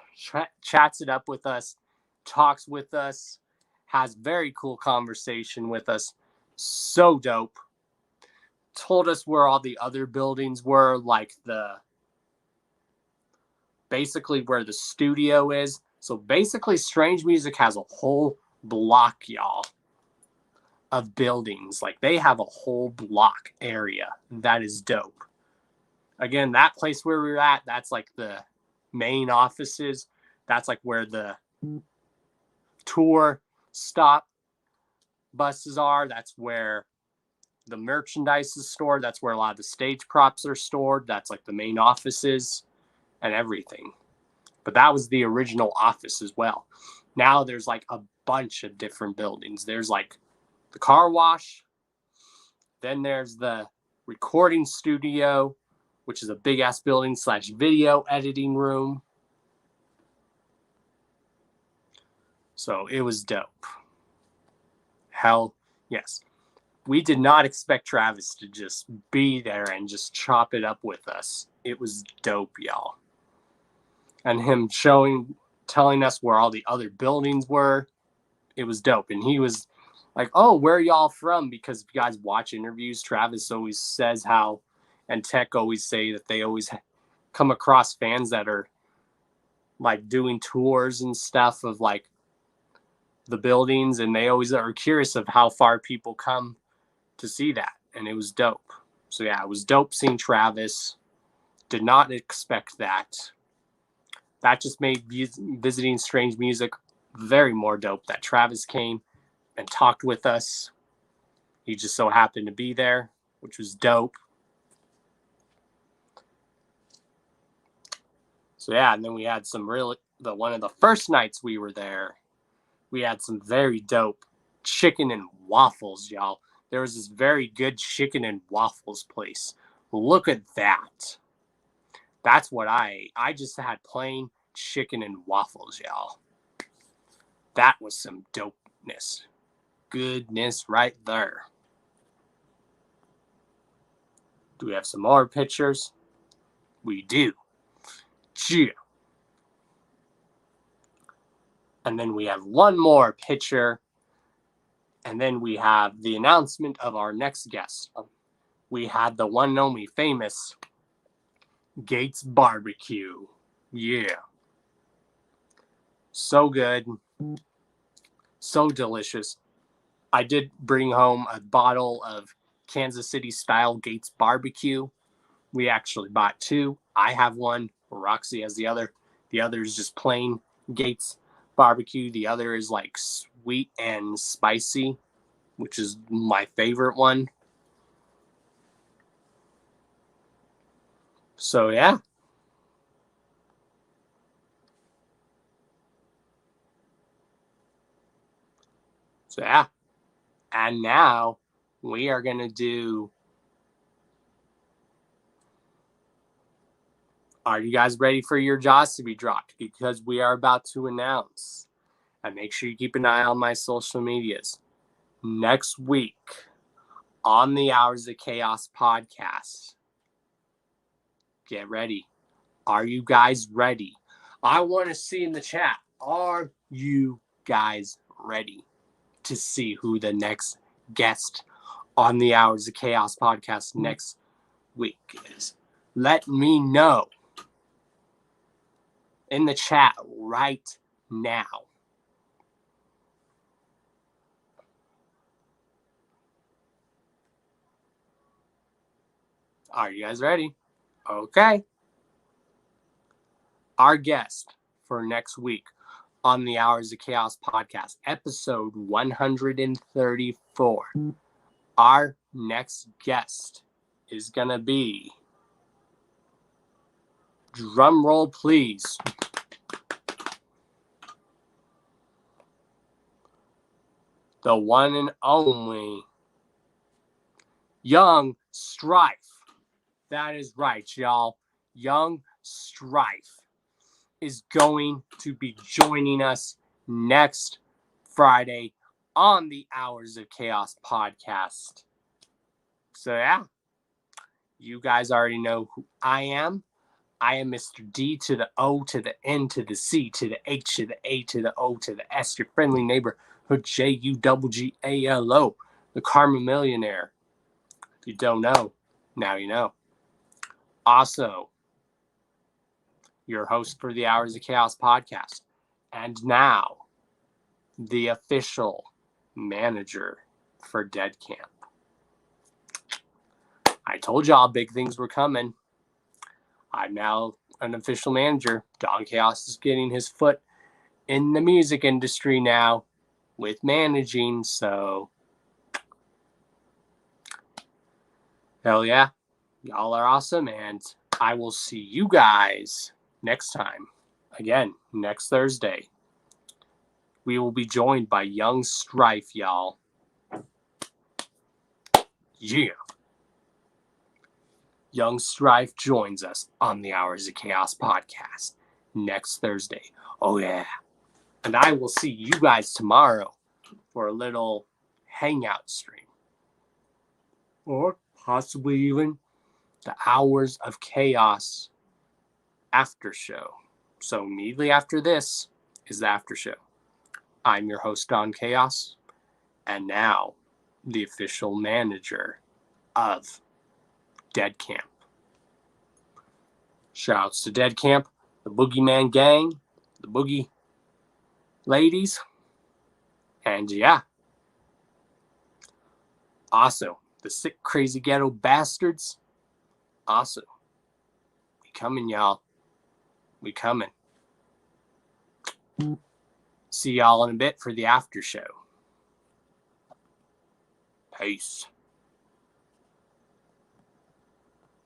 chats it up with us, talks with us, has very cool conversation with us. So dope. Told us where all the other buildings were, like basically where the studio is. So basically Strange Music has a whole block, y'all, of buildings. Like they have a whole block area. That is dope. Again, that place where we're at, that's like the main offices. That's like where the tour stop buses are. That's where the merchandise is stored. That's where a lot of the stage props are stored. That's like the main offices and everything. But that was the original office as well. Now there's like a bunch of different buildings. There's like the car wash. Then there's the recording studio, which is a big ass building / video editing room. So it was dope. Hell yes. We did not expect Travis to just be there and just chop it up with us. It was dope, y'all. And him telling us where all the other buildings were. It was dope. And he was like, oh, where are y'all from? Because if you guys watch interviews, Travis always says how, and Tech always say that they always come across fans that are like doing tours and stuff of like the buildings. And they always are curious of how far people come to see that. And it was dope. So yeah, it was dope seeing Travis. Did not expect that. That just made visiting Strange Music very more dope that Travis came and talked with us. He just so happened to be there, which was dope. So yeah, and then we had some one of the first nights we were there, we had some very dope chicken and waffles, y'all. There was this very good chicken and waffles place. Look at that. That's what I just had plain chicken and waffles, y'all. That was some dopeness. Goodness right there. Do we have some more pictures? We do. Yeah. And then we have one more picture. And then we have the announcement of our next guest. We had the one and only famous Gates Barbecue. Yeah. So good. So delicious. I did bring home a bottle of Kansas City style Gates Barbecue. We actually bought two. I have one. Roxy has the other. The other is just plain Gates Barbecue. The other is like sweet and spicy, which is my favorite one. So yeah. So yeah. And now we are going to do. Are you guys ready for your jaws to be dropped? Because we are about to announce. And make sure you keep an eye on my social medias. Next week on the Hours of Chaos podcast. Get ready. Are you guys ready? I want to see in the chat. Are you guys ready to see who the next guest on the Hours of Chaos podcast next week is? Let me know in the chat right now. Are you guys ready? Okay. Our guest for next week on the Hours of Chaos podcast, episode 134. Our next guest is going to be, drum roll please, the one and only Young Strife. That is right, y'all. Young Strife is going to be joining us next Friday on the Hours of Chaos podcast. So, yeah, you guys already know who I am. I am Mr. D to the O to the N to the C to the H to the A to the O to the S, your friendly neighborhood JUGGALO, the Karma Millionaire. If you don't know, now you know. Also, your host for the Hours of Chaos podcast. And now, the official manager for DeadKamp. I told y'all big things were coming. I'm now an official manager. Don Chaos is getting his foot in the music industry now with managing, so hell yeah. Y'all are awesome, and I will see you guys next time. Again, next Thursday. We will be joined by Young Strife, y'all. Yeah. Young Strife joins us on the Hours of Chaos podcast next Thursday. Oh, yeah. And I will see you guys tomorrow for a little hangout stream. Or possibly even the Hours of Chaos after show. So immediately after this is the after show. I'm your host, Don Chaos, and now the official manager of DeadKamp. Shouts to DeadKamp, the Boogeyman Gang, the Boogie Ladies, and yeah. Also, the Sick Crazy Ghetto Bastards. Also, we coming, y'all. We coming. See y'all in a bit for the after show. Peace.